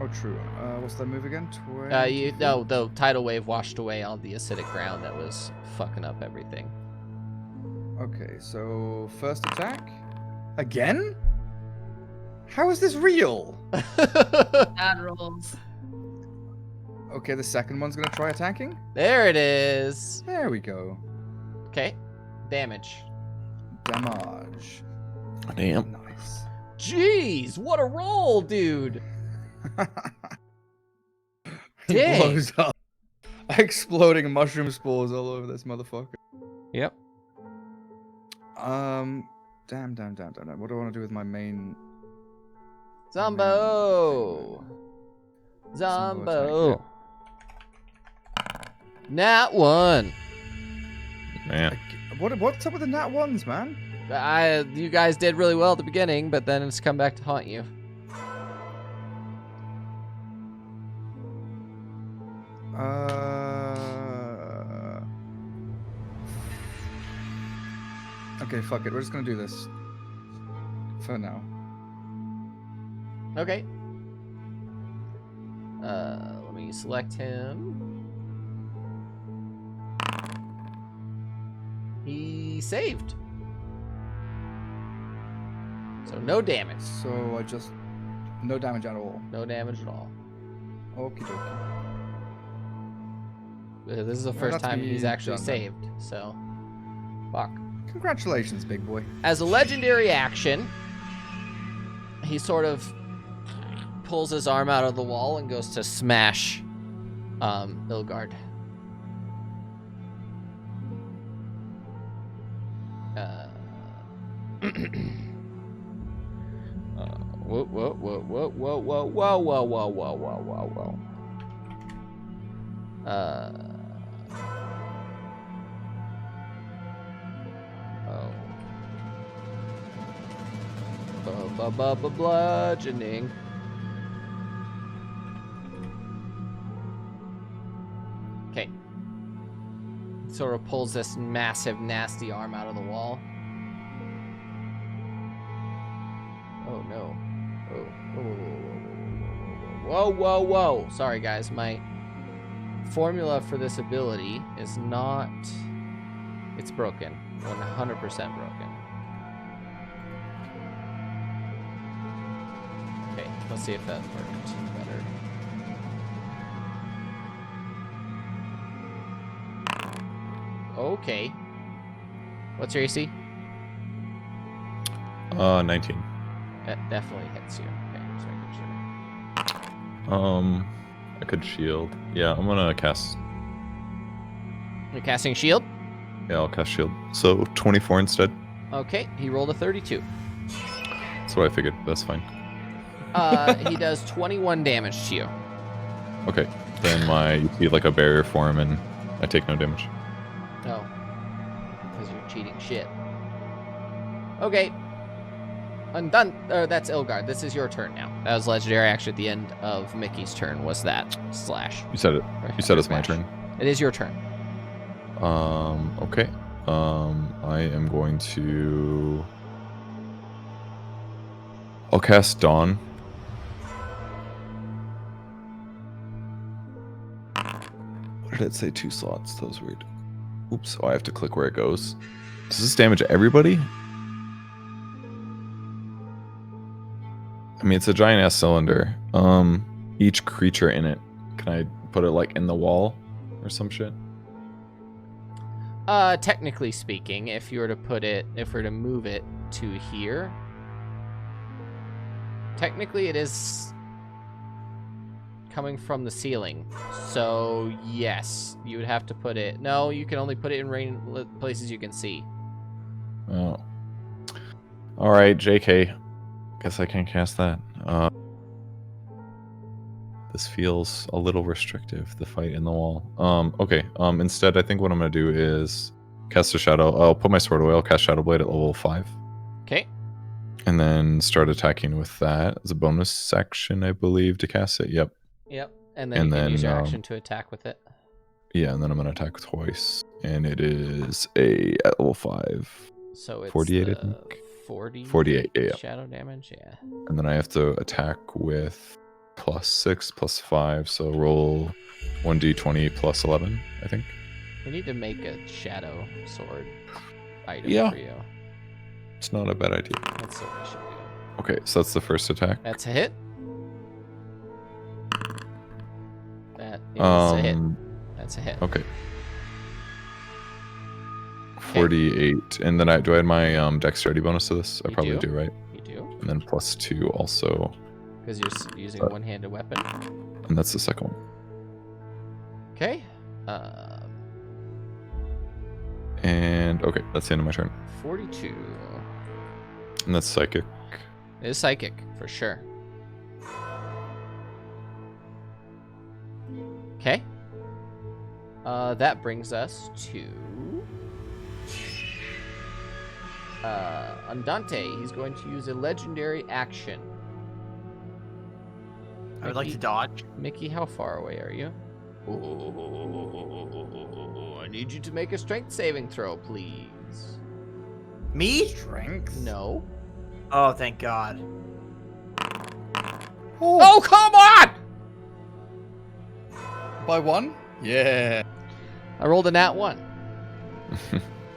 Oh, true. What's that move again?
No, the tidal wave washed away all the acidic ground that was fucking up everything.
Okay, so first attack. Again? How is this real?
Bad rolls.
Okay, the second one's gonna try attacking.
There it is.
There we go.
Okay, damage.
Damage.
Damn.
Nice.
Jeez, what a roll, dude.
He
Dang.
blows up. Exploding mushroom spores all over this motherfucker.
Yep.
Damn. What do I want to do with my main?
Zombo.
Zombo
Zombo. Nat 1.
Man.
What's up with the nat ones, man?
You guys did really well at the beginning, but then it's come back to haunt you.
Okay, fuck it. We're just gonna do this for now.
Okay. Let me select him. He saved. So no damage.
So I just no damage at all.
No damage at all.
Okie dokie.
This is the
Well,
first
that's
time
me
he's actually
done then.
saved. So, fuck.
Congratulations, big boy.
As a legendary action, he sort of pulls his arm out of the wall and goes to smash Ilgard. Whoa, whoa, whoa, whoa, whoa, whoa, whoa, whoa, whoa, whoa, whoa, whoa, whoa. Bludgeoning. Okay. Sort of pulls this massive, nasty arm out of the wall. Oh no. Whoa, whoa, whoa. Sorry, guys. My formula for this ability is not... It's broken. 100% broken. Okay, let's see if that worked better. Okay. What's your AC?
19.
That definitely hits you. Okay, just making sure.
I could shield. Yeah, I'm gonna cast.
You're casting shield?
Yeah, I'll cast shield. So 24 instead.
Okay, he rolled a 32.
That's what I figured. That's fine.
He does 21 damage to you.
Okay, then you see like a barrier form and I take no damage.
Oh. Because you're cheating shit. Okay. Undone. That's Ilgard. This is your turn now. That was legendary action at the end of Mickey's turn, was that slash.
You said it. You said it's my turn.
It is your turn.
Okay. I am going to... I'll cast Dawn. What did it say? 2 slots. That was weird. Oops. Oh, I have to click where it goes. Does this damage everybody? I mean, it's a giant-ass cylinder. Each creature in it. Can I put it, like, in the wall or some shit?
Technically speaking, if we were to move it to here, technically it is coming from the ceiling. So, yes, you would have to put it... No, you can only put it in places you can see.
Oh. Alright, JK. Guess I can't cast that. This feels a little restrictive, the fight in the wall. Okay. Instead, I think what I'm going to do is cast a shadow. I'll put my sword away. I'll cast Shadow Blade at level 5.
Okay.
And then start attacking with that as a bonus action, I believe, to cast it. Yep.
Yep. And then you can use your action to attack with it.
Yeah, and then I'm going to attack twice. And it is at level 5.
So it's
48, I think.
48,
yeah.
Shadow damage, yeah.
And then I have to attack with +6, +5, so roll 1d20 + 11, I think.
We need to make a shadow sword item for you.
It's not a bad idea.
That's what we should do.
Okay, so that's the first attack.
That's a hit. That is a hit. That's a hit.
Okay. 48. And then do I add my dexterity bonus to this? I
You
probably
do.
do, right?
You do.
And then +2 also.
Because you're using a one-handed weapon.
And that's the second one.
Okay.
And okay, that's the end of my turn.
42.
And that's psychic.
It is psychic, for sure. Okay. That brings us to Andante. He's going to use a legendary action.
I would like to
Mickey-
dodge.
Mickey, how far away are you? Oh, I need you to make a strength saving throw, please.
Me?
Strength.
No.
Oh, thank God.
Oh, come on!
By 1? Yeah.
I rolled a nat 1.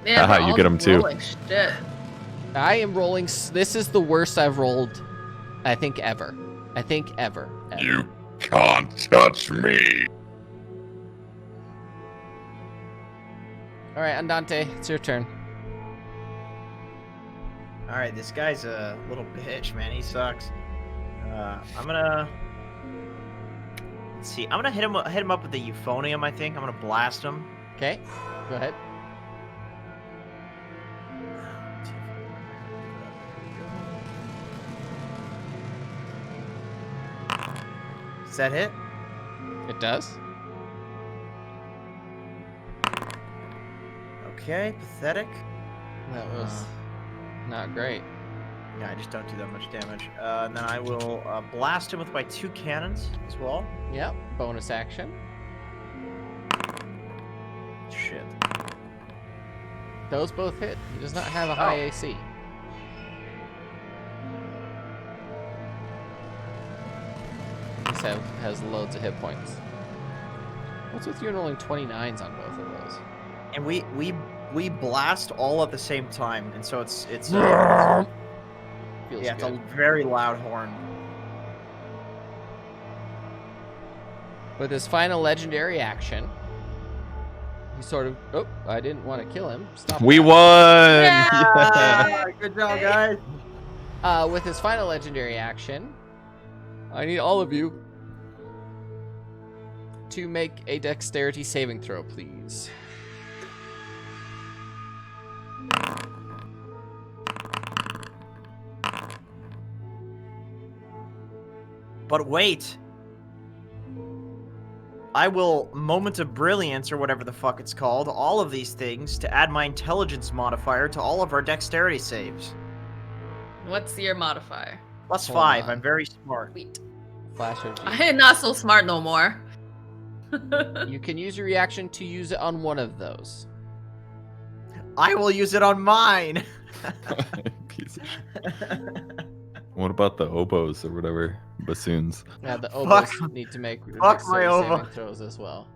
Man,
Haha,
we're
you
all
get 'em too.
rolling shit.
I am rolling. This is the worst I've rolled, I think, ever. Ever.
You can't touch me.
All right, Andante, it's your turn.
All right, this guy's a little bitch, man. He sucks. I'm gonna. Let's see. I'm gonna hit him up with the euphonium. I think I'm gonna blast him.
Okay, go ahead.
Does that hit?
It does.
Okay, pathetic.
That was not great.
Yeah, I just don't do that much damage. And then I will blast him with my 2 cannons as well.
Yep, bonus action.
Shit.
Those both hit. He does not have a high
Oh.
AC. He has loads of hit points. What's with you rolling 29s on both of those?
And we blast all at the same time, and so it's
Feels
yeah, it's
good.
a very loud horn.
With his final legendary action, he sort of. Oh, I didn't want to kill him. Stop.
We
that.
won!
Yeah! Good job, guys.
With his final legendary action, I need all of you to make a dexterity saving throw, please.
But wait. I will moment of brilliance, or whatever the fuck it's called, all of these things to add my intelligence modifier to all of our dexterity saves.
What's your modifier?
Plus
Hold
5.
on.
I'm very smart.
Sweet.
Flash of
I am not so smart no more.
You can use your reaction to use it on one of those.
I will use it on mine.
Piece of shit. What about the oboes or whatever? Bassoons.
Yeah, the
Fuck.
oboes need to make
Fuck my
dexterity
oboe.
saving throws as well.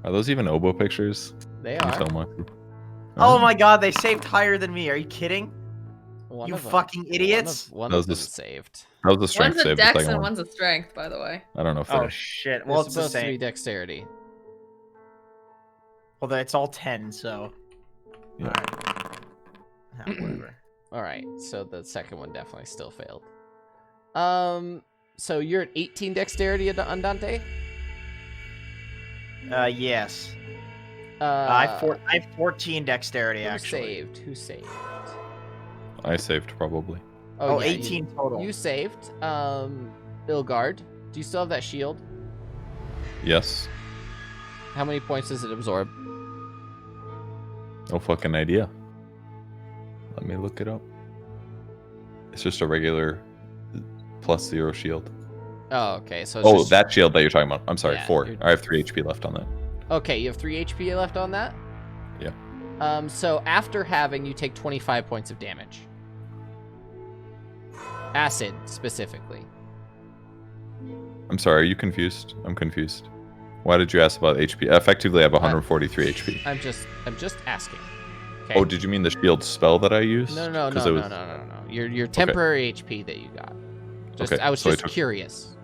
Are those even oboe pictures?
They
Can you
are.
tell Monkey?
Oh my god, they saved higher than me. Are you kidding?
One
You
of 'em-
fucking idiots.
One
That
of
was
them
just-
saved.
That was the strength
One's a
save, the
dex
second
and
one.
one's a strength, by the way.
I don't know if
Oh
they're...
shit.
Well,
Well,
it's
it's the
supposed to be
same.
dexterity.
Well, then it's all 10, so.
Yeah.
Alright. Whatever.
All right, so the second one definitely still failed. So you're at 18 dexterity at Andante?
Yes.
I
I have 14 dexterity,
who
actually.
saved? Who saved?
I saved, probably.
Oh,
yeah,
18 total.
You saved. Ilgard, do you still have that shield?
Yes.
How many points does it absorb?
No fucking idea. Let me look it up. It's just a regular +0 shield.
Oh, okay. So it's
Oh,
just...
that shield that you're talking about. I'm sorry,
Yeah,
4.
you're-
I have 3 HP left on that.
Okay, you have 3 HP left on that?
Yeah.
So after having, you take 25 points of damage. Acid, specifically.
I'm sorry, are you confused? I'm confused. Why did you ask about HP? Effectively, I have 143 HP.
I'm just asking. Okay.
Oh, did you mean the shield spell that I used?
No.
'Cause it was-
Your temporary HP that you got. Just
Okay,
I was
so I
just
took-
curious.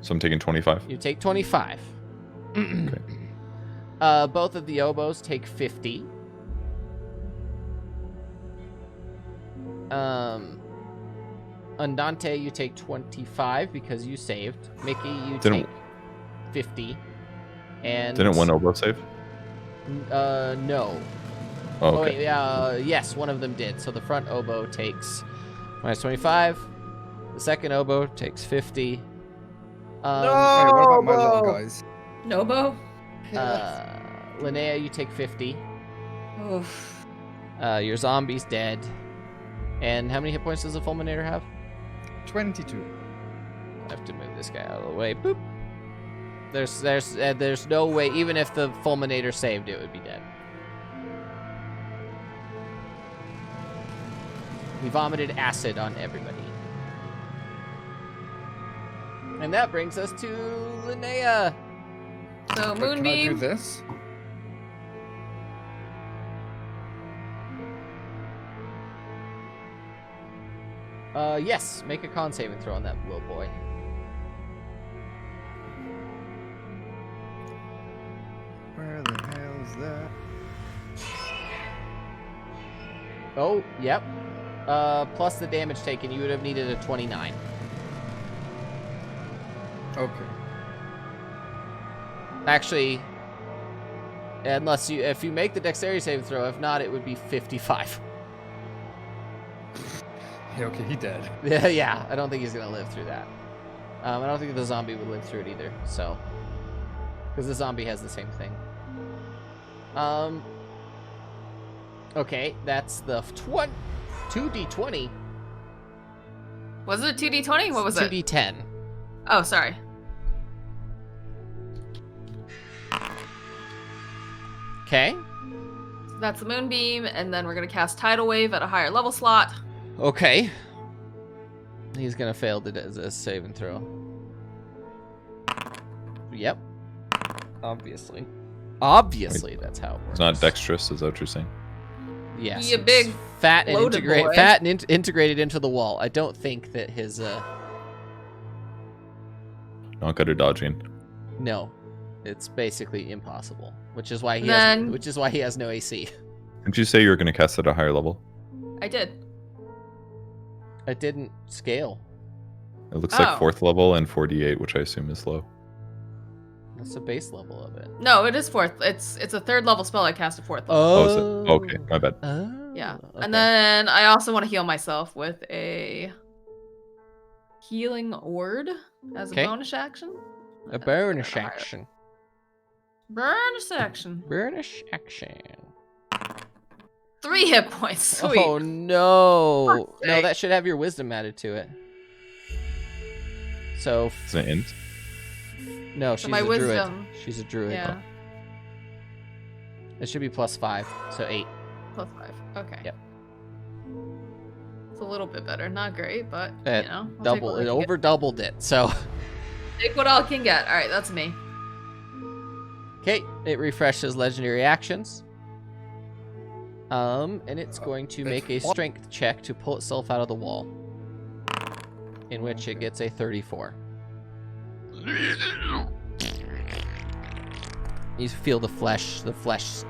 So I'm taking 25.
You take 25.
Okay.
Both of the oboes take 50. Andante, you take 25 because you saved. Mickey, you
Didn't-
take 50. And
Didn't one oboe save?
no.
Oh,
Oh,
okay.
wait, yes, one of them did. So the front oboe takes minus 25. The second oboe takes 50.
Hey, what about my little
No!
guys?
Nobo?
Linnea, you take 50.
Oof.
Your zombie's dead. And how many hit points does the Fulminator have?
22.
I have to move this guy out of the way. Boop. There's no way, even if the Fulminator saved, it would be dead. He vomited acid on everybody. And that brings us to Linnea.
So
Can I do
Moonbeam.
this?
Yes, make a con saving throw on that little boy.
Where the hell is that?
Oh, yep. Plus the damage taken, you would have needed a 29.
Okay.
Actually, if you make the dexterity saving throw, if not, it would be 55.
Yeah, okay, he dead.
Yeah, I don't think he's gonna live through that. I don't think the zombie would live through it either. So, because the zombie has the same thing. Okay, that's the 2d20.
Was it a 2d20? What was it?
2d10.
Oh, sorry.
Okay.
So that's the Moonbeam, and then we're gonna cast Tidal Wave at a higher level slot.
Okay. He's gonna fail the save and throw. Yep. Obviously. Obviously, that's how it works.
It's not dexterous, is that what you're saying?
Yes.
You
it's
big
fat and
bloated boy.
integrated into the wall. I don't think that his
Not good at dodging.
no, it's basically impossible. Which is why he has no AC.
Didn't you say you were going to cast at a higher level?
I did.
It didn't scale.
It looks
Oh.
like 4th level and 48, which I assume is low.
That's the base level of it.
No, it is 4th. It's a 3rd level spell. I cast a 4th level.
Oh, is it? Okay, my bad.
Oh,
Yeah.
okay.
And then I also want to heal myself with a healing word as
Okay.
a bonus action.
A bonus action.
Bonus action.
Bonus action.
3 hit points. Sweet.
Oh no!
Fuck's
No,
sake.
that should have your wisdom added to it. So
Is it int?
no, she's
my
a druid.
wisdom.
She's a druid.
Yeah.
It should be +5, so 8.
+5. Okay.
Yep.
It's a little bit better. Not great, but
It
you know, I'll take
double
what I
it
can get.
over doubled it. So
Take what I can get. All right, that's me.
okay, it refreshes legendary actions. And it's going to make a
it's what?
strength check to pull itself out of the wall, in which it gets a 34. You feel the flesh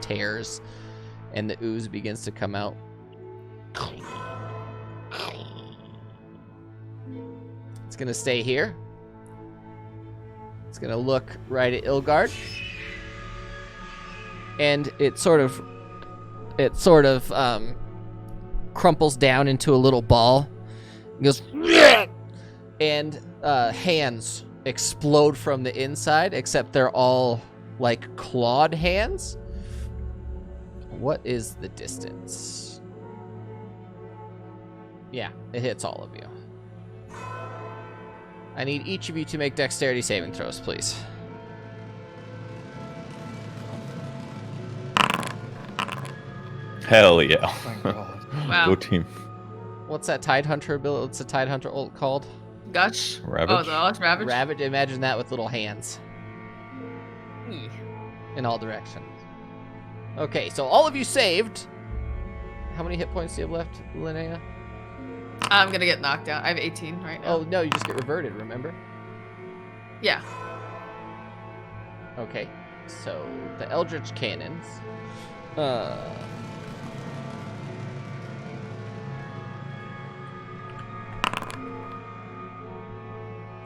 tears, and the ooze begins to come out. It's gonna stay here. It's gonna look right at Ilgard, and it sort of crumples down into a little ball. It goes, and hands explode from the inside, except they're all like clawed hands. What is the distance? Yeah, it hits all of you. I need each of you to make dexterity saving throws, please.
Hell yeah.
Thank God.
Wow.
Go team.
What's that Tide Hunter ability? What's the Tide Hunter ult called?
Gutch.
Ravage?
Oh, it's Ravage.
Ravage. Imagine that with little hands
Eeh.
in all directions. Okay, so all of you saved. How many hit points do you have left, Linnea?
I'm gonna get knocked out. I have 18 right now.
Oh, no, you just get reverted, remember?
Yeah.
Okay, so the Eldritch Cannons.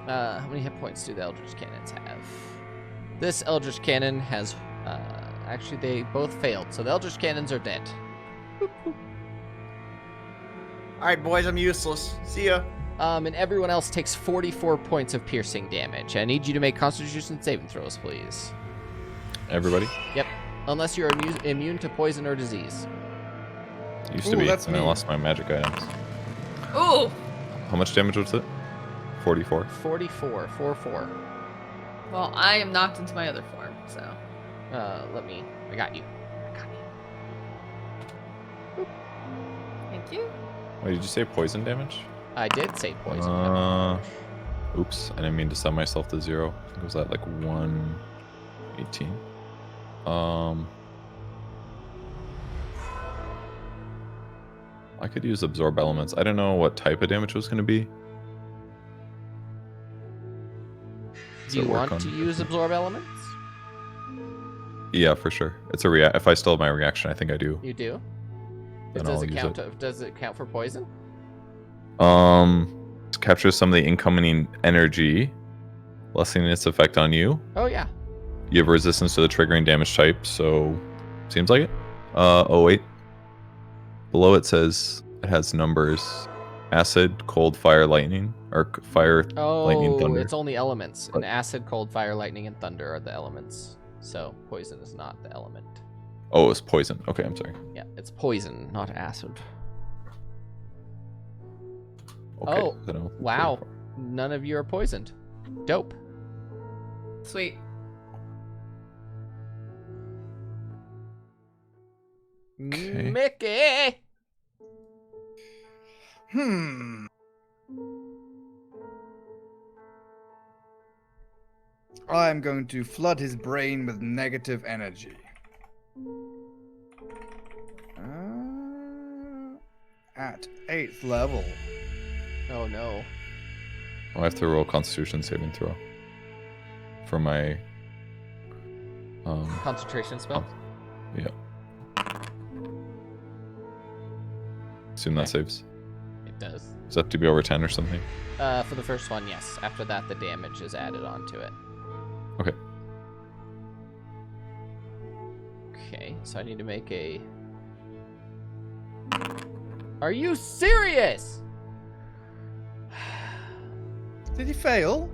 How many hit points do the Eldritch Cannons have? This Eldritch Cannon has, actually they both failed, so the Eldritch Cannons are dead.
All right, boys, I'm useless. See ya.
And everyone else takes 44 points of piercing damage. I need you to make Constitution saving throws, please.
Everybody?
Yep. Unless you're immune to poison or disease.
Used to
Ooh,
be,
that's
and I
me.
lost my magic items.
Ooh.
How much damage was it? 44.
44. 4-4.
Well, I am knocked into my other form, so.
I got you.
Thank you.
Wait, did you say poison damage?
I did say poison damage.
Oops, I didn't mean to set myself to 0. I think it was at like 118. I could use absorb elements. I don't know what type of damage was going to be. Does
Do you
it work
want
on
to use absorb elements?
Yeah, for sure. It's a if I still have my reaction, I think I do.
You do?
Then
Does
I'll
it
use
count?
it.
Does it count for poison?
Captures some of the incoming energy, lessening its effect on you.
Oh yeah.
You have resistance to the triggering damage type, so seems like it. Oh wait. Below it says it has numbers: acid, cold, fire, lightning, or fire, lightning,
Oh,
thunder.
it's only elements. And acid, cold, fire, lightning, and thunder are the elements. So poison is not the element.
Oh, it's poison. Okay, I'm sorry.
Yeah, it's poison, not acid.
Okay,
Oh,
then I'll-
wow. None of you are poisoned. Dope.
Sweet.
Okay.
Mickey!
I'm going to flood his brain with negative energy. At 8th level.
Oh no.
I have to roll Constitution saving throw for my.
Concentration spell?
Yeah. Assume that saves.
It does.
Does that have to be over 10 or something?
For the first one, yes. After that, the damage is added onto it.
Okay.
Okay, so I need to make a... Are you serious?
Did he fail?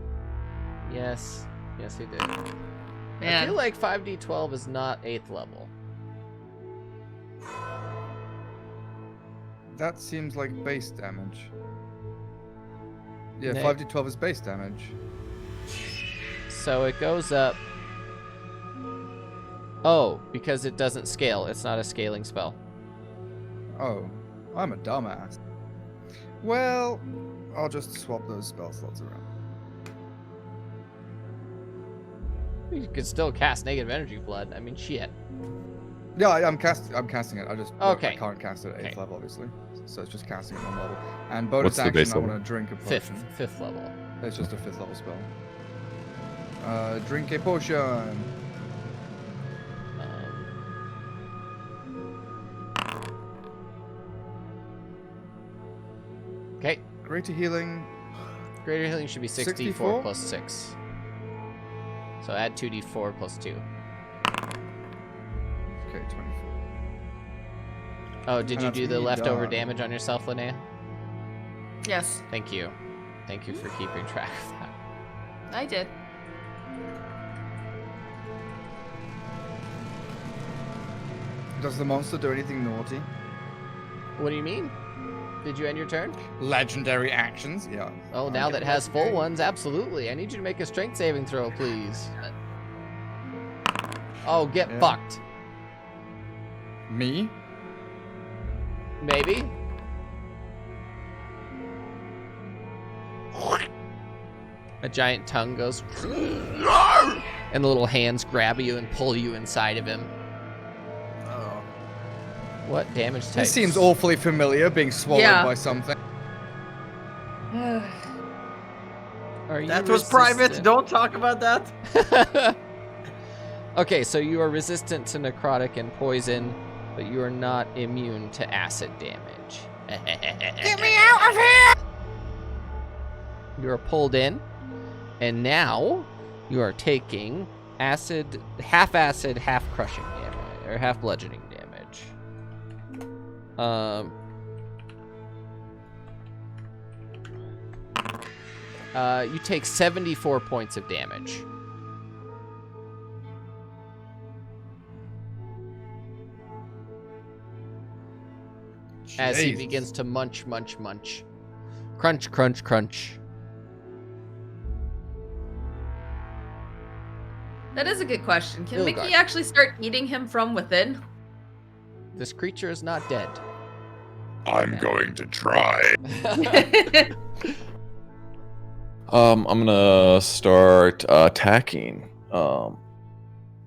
Yes. Yes, he did. I
Man.
feel like 5d12 is not 8th level.
That seems like base damage. Yeah,
Nick.
5d12 is base damage.
So it goes up... Oh, because it doesn't scale. It's not a scaling spell.
Oh, I'm a dumbass. Well, I'll just swap those spell slots around.
You can still cast negative energy blood. I mean, shit.
Yeah, I'm casting it. I just
Okay.
I can't cast it at 8th
Okay.
level, obviously. So it's just casting it on level. And bonus
What's the
action,
base
I
level?
want to drink a potion.
Fifth level.
It's just a 5th level spell. Drink a potion.
Okay.
Greater healing.
Greater healing should be 64
64?
plus 6. So add 2d4 plus 2.
Okay, 24.
Oh, did
And
you
that's
do the
me
leftover
done.
damage on yourself, Linnea?
Yes,
Thank you. Thank you for keeping track of that.
I did.
Does the monster do anything naughty?
What do you mean? Did you end your turn?
Legendary actions? Yeah.
Oh,
I'm
now that
getting
has full
legendary.
ones, absolutely. I need you to make a strength saving throw, please. Oh, get
Yeah.
fucked.
Me?
Maybe. A giant tongue goes, and the little hands grab you and pull you inside of him.
Oh.
What damage type?
This seems awfully familiar, being swallowed
Yeah.
by something.
Are you
That was private.
resistant?
Don't talk about that.
Okay, so you are resistant to necrotic and poison, but you are not immune to acid damage.
Get me out of here!
You are pulled in, and now you are taking acid, half crushing damage, or half bludgeoning damage. You take 74 points of damage. as he
Jesus.
begins to munch, munch, munch. Crunch, crunch, crunch.
That is a good question. Can
Ilgard.
Mickey actually start eating him from within?
This creature is not dead.
I'm going to try.
I'm gonna start attacking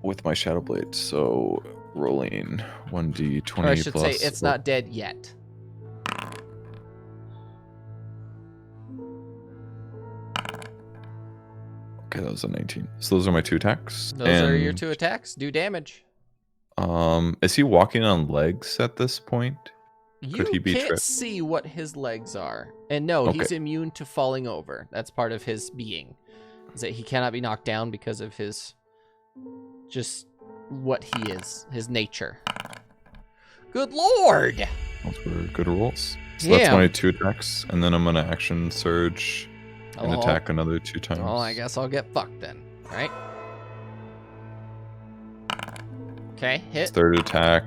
with my Shadow Blade. So rolling 1d20
Or I should say
plus.
it's not dead yet.
Okay, that was a 19. So those are my 2 attacks.
Those are your 2 attacks. Do damage.
Is he walking on legs at this point?
You
he be
can't
tripped?
see what his legs are. And no,
Okay.
he's immune to falling over. That's part of his being. Is that he cannot be knocked down because of his just what he is, his nature. Good lord!
Those were good rolls. So that's
Yeah.
my 2 attacks, and then I'm gonna action surge and
Oh.
attack another 2 times.
Oh, I guess I'll get fucked then. Right? Okay, hit.
Third attack.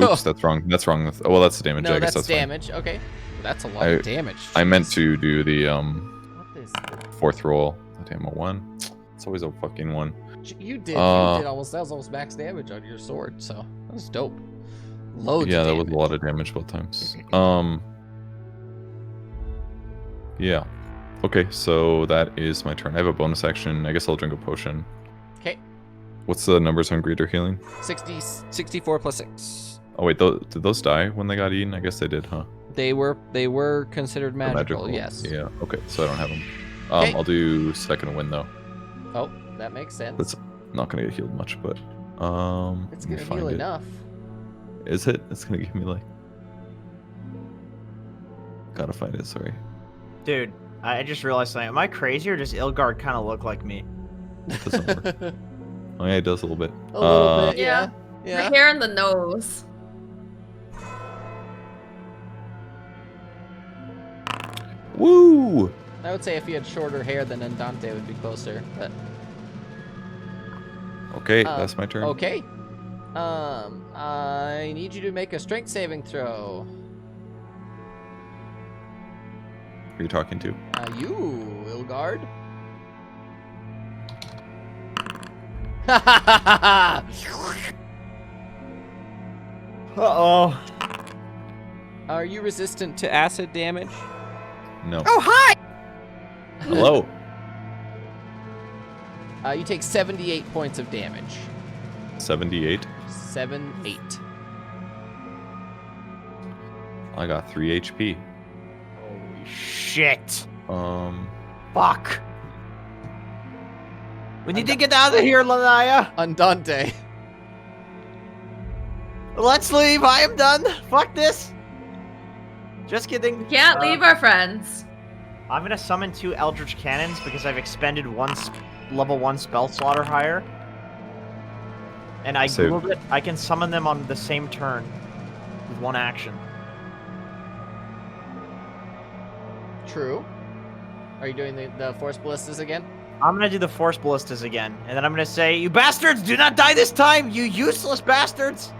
Oops, that's wrong. That's wrong. Well, that's the damage.
No,
I guess
that's
fine.
damage. Okay. That's a lot of damage.
I meant
Jeez.
to do the
What is this?
4th roll. Damn, a 1. It's always a fucking 1.
You did almost, that was almost max damage on your sword, so that was dope. Loads
Yeah,
of
that
damage.
was a lot of damage both times. Yeah. Okay, so that is my turn. I have a bonus action. I guess I'll drink a potion.
Okay.
What's the numbers on greater healing?
64 plus 6.
Oh wait, did those die when they got eaten? I guess they did, huh?
They were considered magical, yes.
Yeah. Okay, so I don't have them.
Okay.
I'll do second wind though.
Oh, that makes sense.
That's not gonna get healed much, but
It's
let me
gonna
find
heal
it.
enough.
Is it? It's gonna give me like. Gotta find it. Sorry.
Dude, I just realized something. Am I crazy or does Ilgard kind of look like me?
Doesn't work. Oh yeah, it does a little bit.
A little bit, yeah.
The
Yeah.
hair and the nose.
Woo!
I would say if he had shorter hair, then Andante would be closer. But
Okay, that's my turn.
okay. I need you to make a strength saving throw.
Who are you talking to?
You, Ilgard.
Uh-oh.
Are you resistant to acid damage?
No.
Oh, hi!
Hello.
You take 78 points of damage.
78.
7-8.
I got 3 HP.
Holy shit.
Fuck.
We need to get out of here, Lanaya.
Andante.
Let's leave. I am done. Fuck this. Just kidding.
Can't leave our friends.
I'm gonna summon 2 Eldritch Cannons because I've expended one level 1 spell slot or higher. And I
So-
googled it. I can summon them on the same turn with 1 action.
True. Are you doing the Force Ballistas again?
I'm gonna do the Force Ballistas again, and then I'm gonna say, "You bastards, do not die this time, you useless bastards!"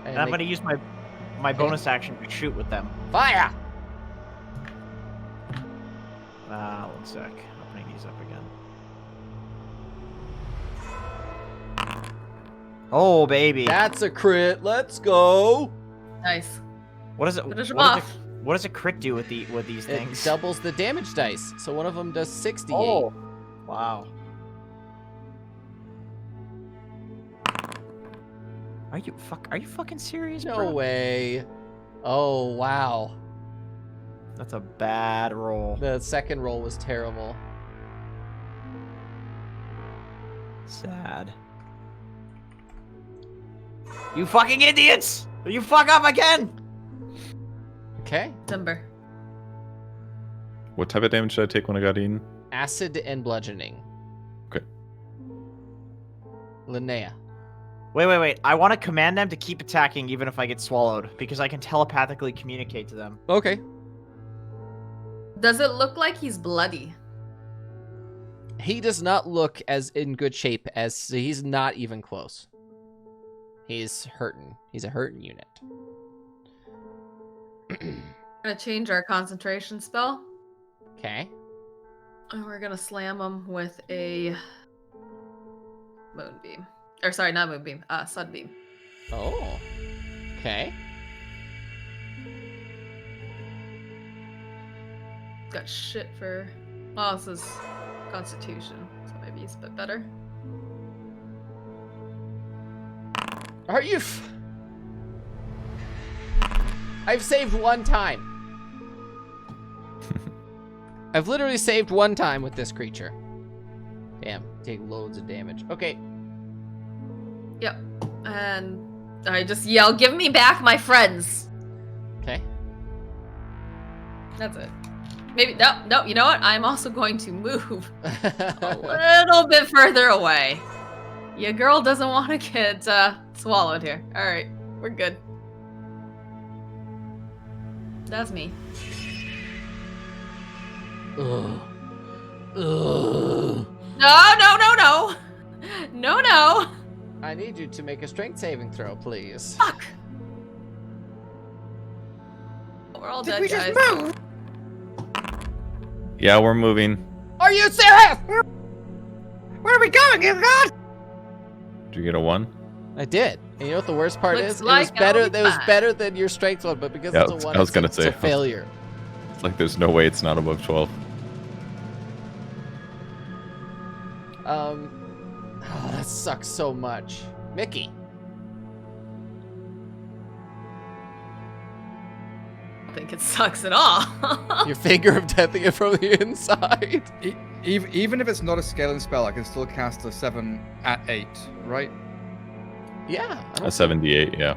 And I'm
make-
gonna use my bonus action to shoot with them.
Fire!
One sec. Opening these up again. Oh baby.
That's a crit. Let's go.
Nice.
What is it?
Finish 'em
What
off.
what does a crit do with these
It
things?
doubles the damage dice. So one of them does 68.
Oh. Wow. Are you fucking serious,
No
bro?
way. Oh, wow.
That's a bad roll.
The second roll was terrible.
Sad. You fucking idiots! You fuck up again!
Okay.
Timber.
What type of damage did I take when I got eaten?
Acid and bludgeoning.
Okay.
Linnea.
Wait. I want to command them to keep attacking even if I get swallowed, because I can telepathically communicate to them.
Okay.
Does it look like he's bloody?
He does not look as in good shape as he's not even close. He's hurting. He's a hurting unit.
gonna change our concentration spell.
Okay.
And we're gonna slam him with a moonbeam. Or sorry, not moonbeam, sunbeam.
Oh. Okay.
Got shit for. Well, this is Constitution, so maybe it's a bit better.
Are you? I've saved one time. I've literally saved one time with this creature. Damn, take loads of damage. Okay.
Yep. And I just yell, "Give me back my friends!"
Okay.
That's it. Maybe, no, you know what? I'm also going to move a little bit further away. Your girl doesn't want to get swallowed here. Alright, we're good. That's me.
Ugh. Ugh.
No. No.
I need you to make a strength saving throw, please.
Fuck. We're all
Did
dead,
we
guys.
just move?
Yeah, we're moving.
Are you serious?
Where are we going, Ilgard?
Did you get a 1?
I did. And you know what the worst part
Looks
is?
like
it was better.
I'll be
It was
fine.
better than your strength one, but because
Yeah,
it's a one,
I was gonna
it's
say,
a failure.
It's like there's no way it's not above 12.
Oh, that sucks so much. Mickey.
I don't think it sucks at all.
Your finger of deathing it from the inside.
Even if it's not a scaling spell, I can still cast a 7 at 8, right?
Yeah. I
A
don't-
78, yeah.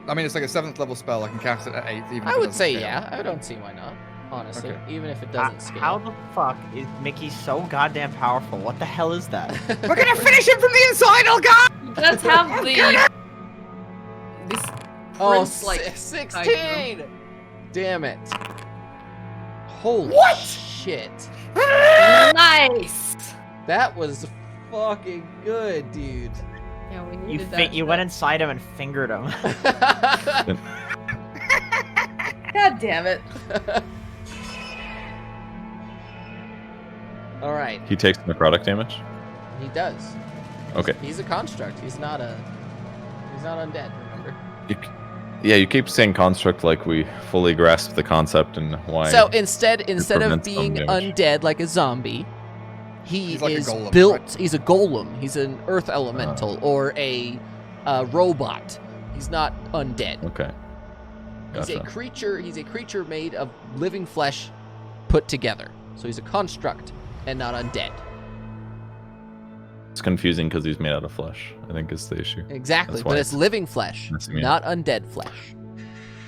I mean, it's like a 7th level spell. I can cast it at 8. Even if
I
it
would
doesn't
say
scale.
yeah. I don't see why not. Honestly,
Okay.
even if it doesn't scale.
How the fuck is Mickey so goddamn powerful? What the hell is that?
We're gonna finish him from the inside, Ilgard!
Let's have this
Oh,
prince, like,
16! Damn it. Holy
What?
shit.
nice.
That was fucking good, dude.
Yeah, we
You
needed that.
you went inside him and fingered him.
God damn it.
All right,
He takes necrotic damage?
he does.
Okay.
He's a construct. He's not undead, remember?
Yeah, you keep saying construct like we fully grasp the concept and why.
So instead of
prevents some
being
damage.
undead like a zombie, he
He's like a
is
golem,
built.
right?
He's a golem. He's an earth elemental or a robot. He's not undead.
Okay.
He's a
Gotcha.
creature. He's a creature made of living flesh put together. So he's a construct and not undead.
It's confusing because he's made out of flesh, I think is the issue.
Exactly,
That's
but
why
it's living flesh,
messing me
not undead flesh.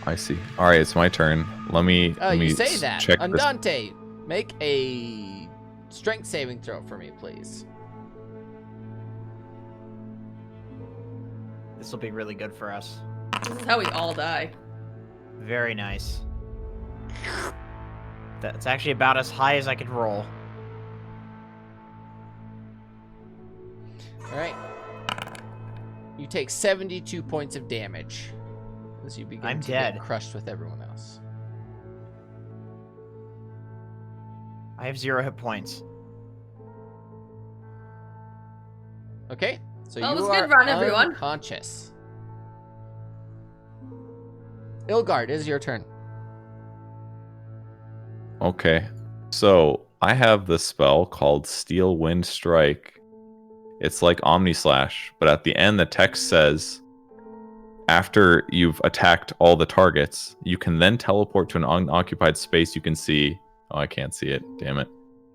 I see. All right, it's my turn. Let me.
Oh,
let me
you say
s-
that.
Check this.
Andante, make a strength saving throw for me, please.
This will be really good for us.
This is how we all die.
Very nice. That's actually about as high as I could roll.
All right. You take 72 points of damage as you begin
I'm
to
dead.
get crushed with everyone else.
I have 0 hit points.
Okay, so
Well, it
you
was a
are
good run, everyone.
unconscious. Ilgard, it is your turn.
Okay. So I have this spell called Steel Wind Strike. It's like Omni Slash, but at the end the text says, after you've attacked all the targets, you can then teleport to an unoccupied space you can see. Oh, I can't see it. Damn it.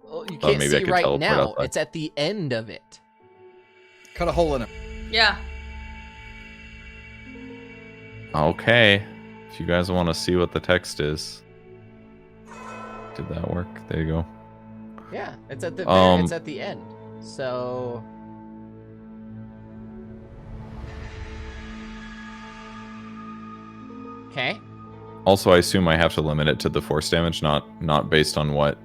Well, you
Oh,
can't
maybe I
see
could
right
teleport
now.
outside.
It's at the end of it.
Cut a hole in him.
Yeah.
Okay. If you guys want to see what the text is. Did that work? There you go.
Yeah, it's at the
Um,
it's at the end. So okay.
Also, I assume I have to limit it to the force damage, not based on what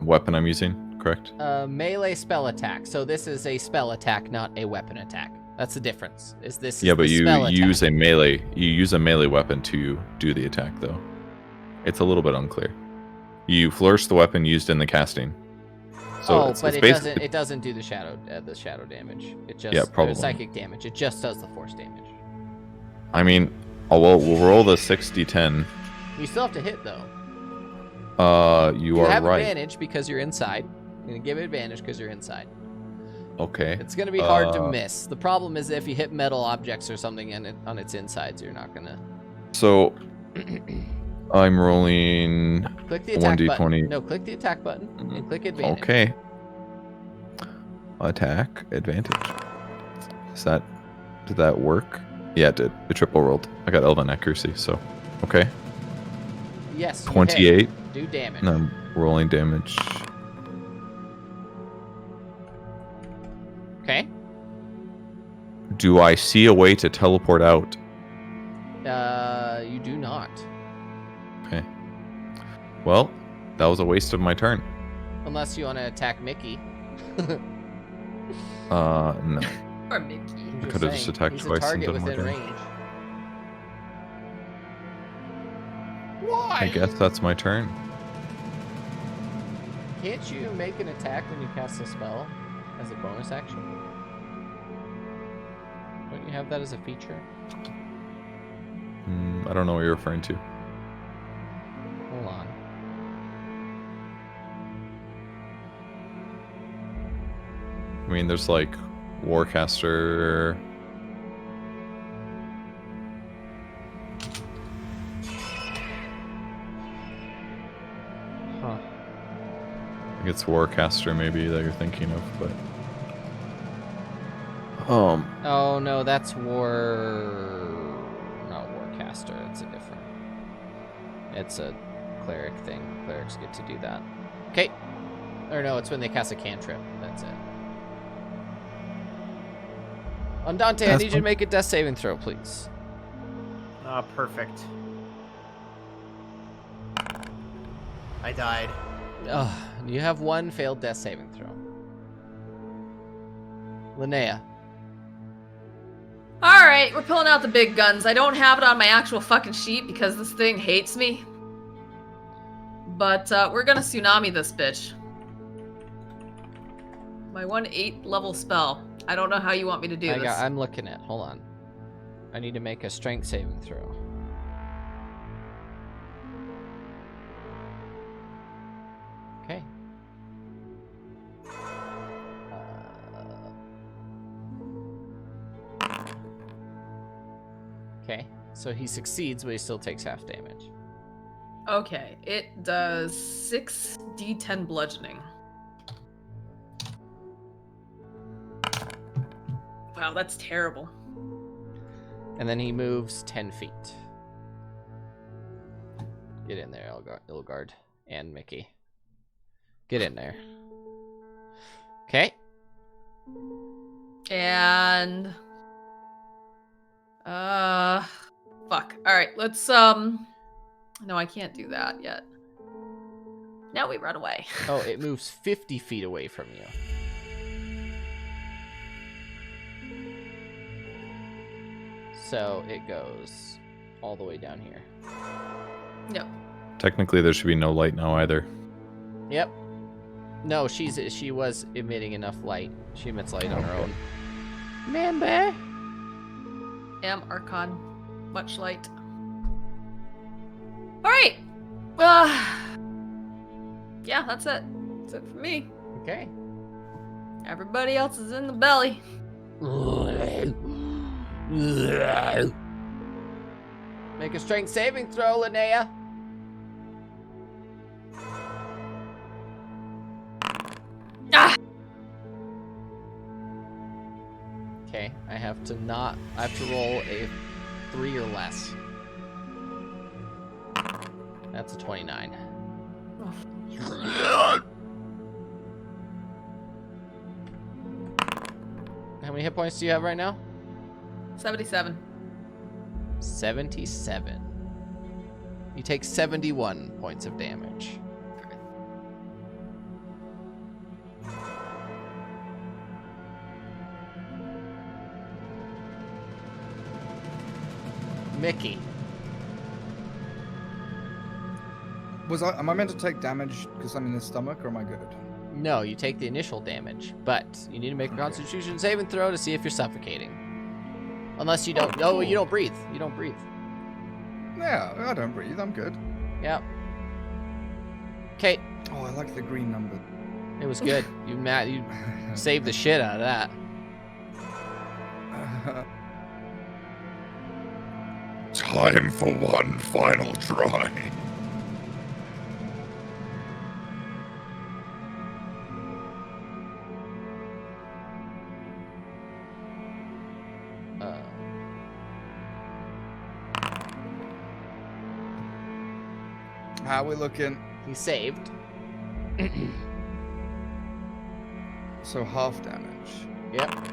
weapon I'm using, correct?
Melee spell attack. So this is a spell attack, not a weapon attack. That's the difference. Is this?
Yeah,
is
but
the
you
spell attack.
use a melee weapon to do the attack though. It's a little bit unclear. You flourish the weapon used in the casting. So
but
it's
it doesn't do the shadow damage. It just
Yeah,
or
probably.
psychic damage. It just does the force damage.
I mean, we'll roll the 60-10.
You still have to hit though.
You
You
are
have
right.
advantage because you're inside. I'm gonna give it advantage because you're inside.
Okay.
It's gonna be hard to miss. The problem is if you hit metal objects or something on its insides, you're not gonna.
So I'm rolling
Click the attack
1d20.
button. No, click the attack button and click advantage.
Okay. Attack advantage. Did that work? Yeah, it did. It triple rolled. I got elven accuracy, so okay.
Yes. you
28.
hit. Do damage.
And I'm rolling damage.
Okay.
Do I see a way to teleport out?
You do not.
Okay. Well, that was a waste of my turn.
Unless you want to attack Mickey.
No.
Or Mickey.
I'm
I could have just
saying,
attacked
he's
twice
a
and
target
done more
within
damage.
range.
Why?
I guess that's my turn.
Can't you make an attack when you cast a spell as a bonus action? Don't you have that as a feature?
I don't know what you're referring to.
Hold on.
I mean, there's like Warcaster.
Huh.
I think it's Warcaster maybe that you're thinking of, but
Oh no, that's not Warcaster. It's a different. It's a cleric thing. Clerics get to do that. Okay. Or no, it's when they cast a cantrip. That's it. Andante, I need you to make a death saving throw, please.
Perfect. I died.
Ugh, you have one failed death saving throw. Linnea.
All right, we're pulling out the big guns. I don't have it on my actual fucking sheet because this thing hates me. But we're gonna tsunami this bitch. My 1/8 level spell. I don't know how you want me to do this.
I'm looking at. Hold on. I need to make a strength saving throw. Okay. Okay. So he succeeds, but he still takes half damage.
Okay, it does 6d10 bludgeoning. Wow, that's terrible.
And then he moves 10 feet. Get in there, Ilgard and Mickey. Get in there. Okay.
And fuck. All right, let's no, I can't do that yet. Now we run away.
Oh, it moves 50 feet away from you. So it goes all the way down here.
Yep.
technically there should be no light now either.
Yep. No, she was emitting enough light. She emits light on her own. Man bear.
Am Archon. Much light. Alright. Yeah, that's it. That's it for me.
Okay.
Everybody else is in the belly.
Make a strength saving throw, Linnea.
Ah!
Okay, I have to roll a 3 or less. That's a 29. How many hit points do you have right now?
77.
77. You take 71 points of damage. Mickey.
Am I meant to take damage because I'm in the stomach, or am I good?
No, you take the initial damage, but you need to make a Constitution saving throw to see if you're suffocating. Unless you don't.
cool.
You don't breathe. You don't breathe.
Yeah, I don't breathe. I'm good.
Yep. Okay,
Oh, I like the green number.
it was good. You saved the shit out of that.
Time for one final try.
How we looking?
He saved.
So half damage.
Yep.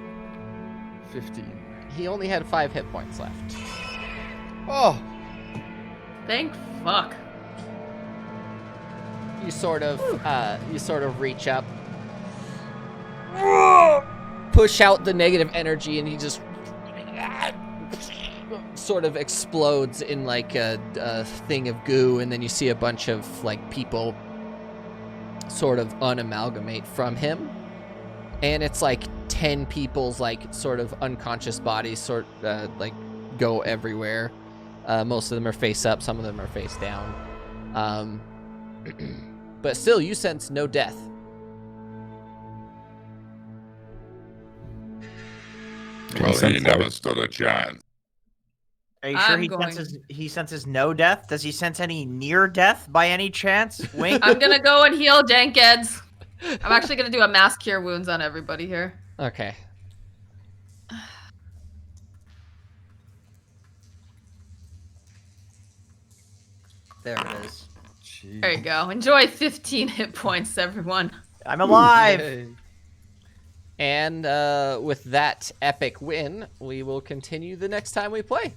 15.
He only had 5 hit points left.
Oh,
Thank fuck.
You sort of reach up, push out the negative energy, and he just sort of explodes in like a thing of goo, and then you see a bunch of like people sort of unamalgamate from him, and it's like 10 people's like sort of unconscious bodies like go everywhere. Most of them are face up, some of them are face down. But still, you sense no death.
Well, he
sense
never
that.
stood a chance.
Are you sure
I'm
he
going-
senses no death? Does he sense any near death by any chance? Wink.
I'm gonna go and heal Jenkins. I'm actually gonna do a mass cure wounds on everybody here.
Okay.
There it is.
jeez.
There you go. Enjoy 15 hit points, everyone.
I'm alive.
Yay.
And with that epic win, we will continue the next time we play.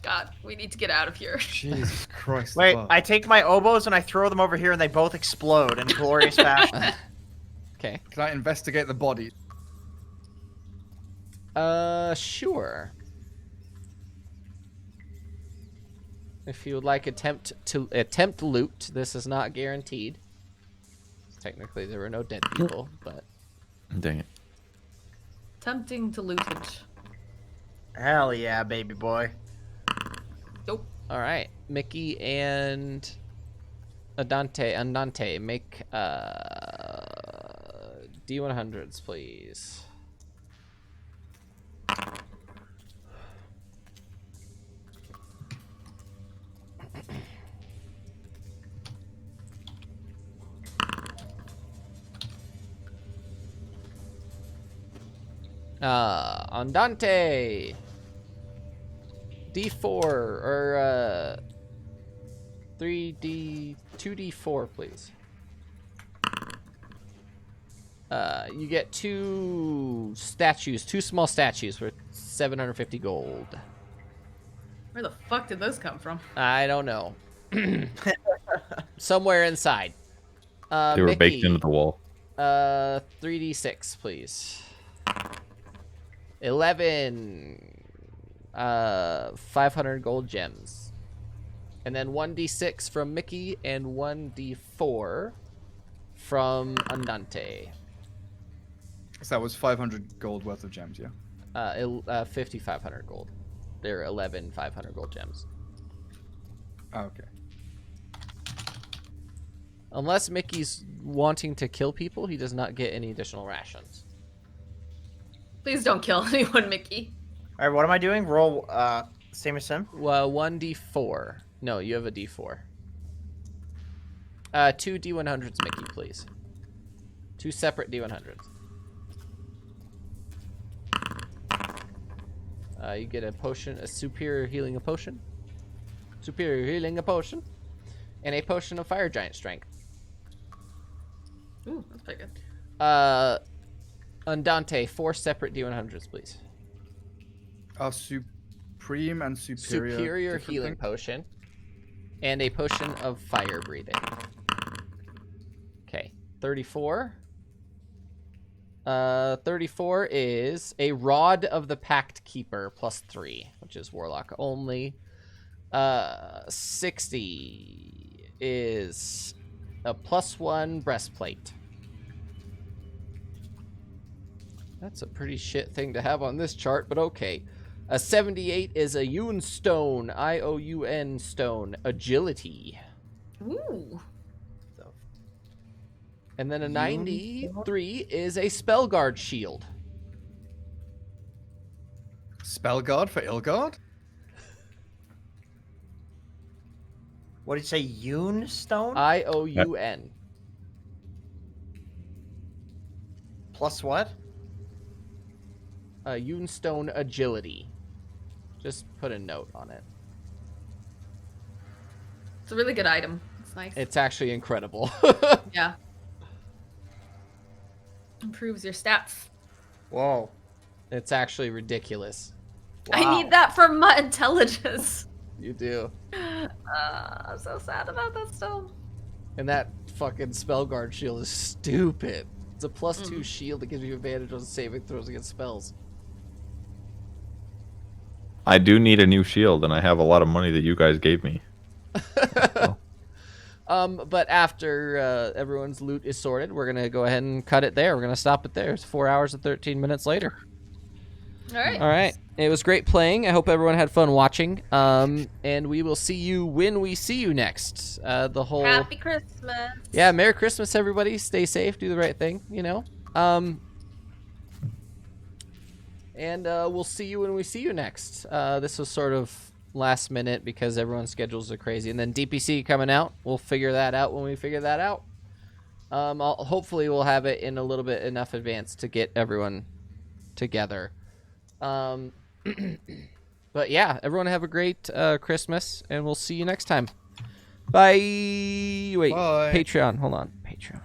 God, we need to get out of here.
Jesus Christ.
Wait,
fuck.
I take my oboes and I throw them over here and they both explode in glorious fashion.
Okay.
Can I investigate the body?
Sure. If you would like attempt loot, this is not guaranteed. Technically, there were no dead people, but
Dang it.
Tempting to lootage.
Hell yeah, baby boy.
Nope.
all right. Mickey and Andante, make D100s, please. Andante. D4 or 2D4, please. You get two small statues for 750 gold.
Where the fuck did those come from?
I don't know. Somewhere inside.
They were baked
Mickey,
into the wall.
3d6, please. 11. 500 gold gems. And then 1d6 from Mickey and 1d4 from Andante.
So that was 500 gold worth of gems, yeah?
5,500 gold. They're 11 500 gold gems.
Oh, okay.
Unless Mickey's wanting to kill people, he does not get any additional rations.
Please don't kill anyone, Mickey.
All right, what am I doing? Roll same as him.
Well, 1d4. No, you have a d4. 2 d100s, Mickey, please. 2 separate d100s. You get a potion, a superior healing potion, and a potion of fire giant strength.
Ooh, that's pretty good.
Andante, 4 separate d100s, please.
Supreme and superior.
Superior
different
healing
thing?
potion, and a potion of fire breathing. Okay, 34. 34 is a Rod of the Pact Keeper +3, which is Warlock only. 60 is a +1 breastplate. That's a pretty shit thing to have on this chart, but okay. A 78 is a Yun stone, I-O-U-N stone, agility.
Ooh.
And then a 93 is a spell guard shield.
Spell guard for Ilgard?
What did you say? Yun stone?
I-O-U-N.
Plus what?
Yun stone agility. Just put a note on it.
It's a really good item. It's nice.
It's actually incredible.
Yeah. Improves your stats.
Whoa.
It's actually ridiculous.
I need that for my intelligence.
You do.
I'm so sad about that still.
And that fucking spell guard shield is stupid. It's a +2 shield that gives you advantage on saving throws against spells.
I do need a new shield, and I have a lot of money that you guys gave me.
But after everyone's loot is sorted, we're gonna go ahead and cut it there. We're gonna stop it there. It's 4 hours and 13 minutes later.
All right.
All right. It was great playing. I hope everyone had fun watching. And we will see you when we see you next.
Happy Christmas.
Yeah, Merry Christmas, everybody. Stay safe. Do the right thing, you know. And we'll see you when we see you next. This was sort of last minute because everyone's schedules are crazy. And then DPC coming out. We'll figure that out when we figure that out. Hopefully we'll have it in a little bit enough advance to get everyone together. But yeah, everyone have a great Christmas, and we'll see you next time. Bye. Wait,
Bye.
Patreon. Hold on. Patreon.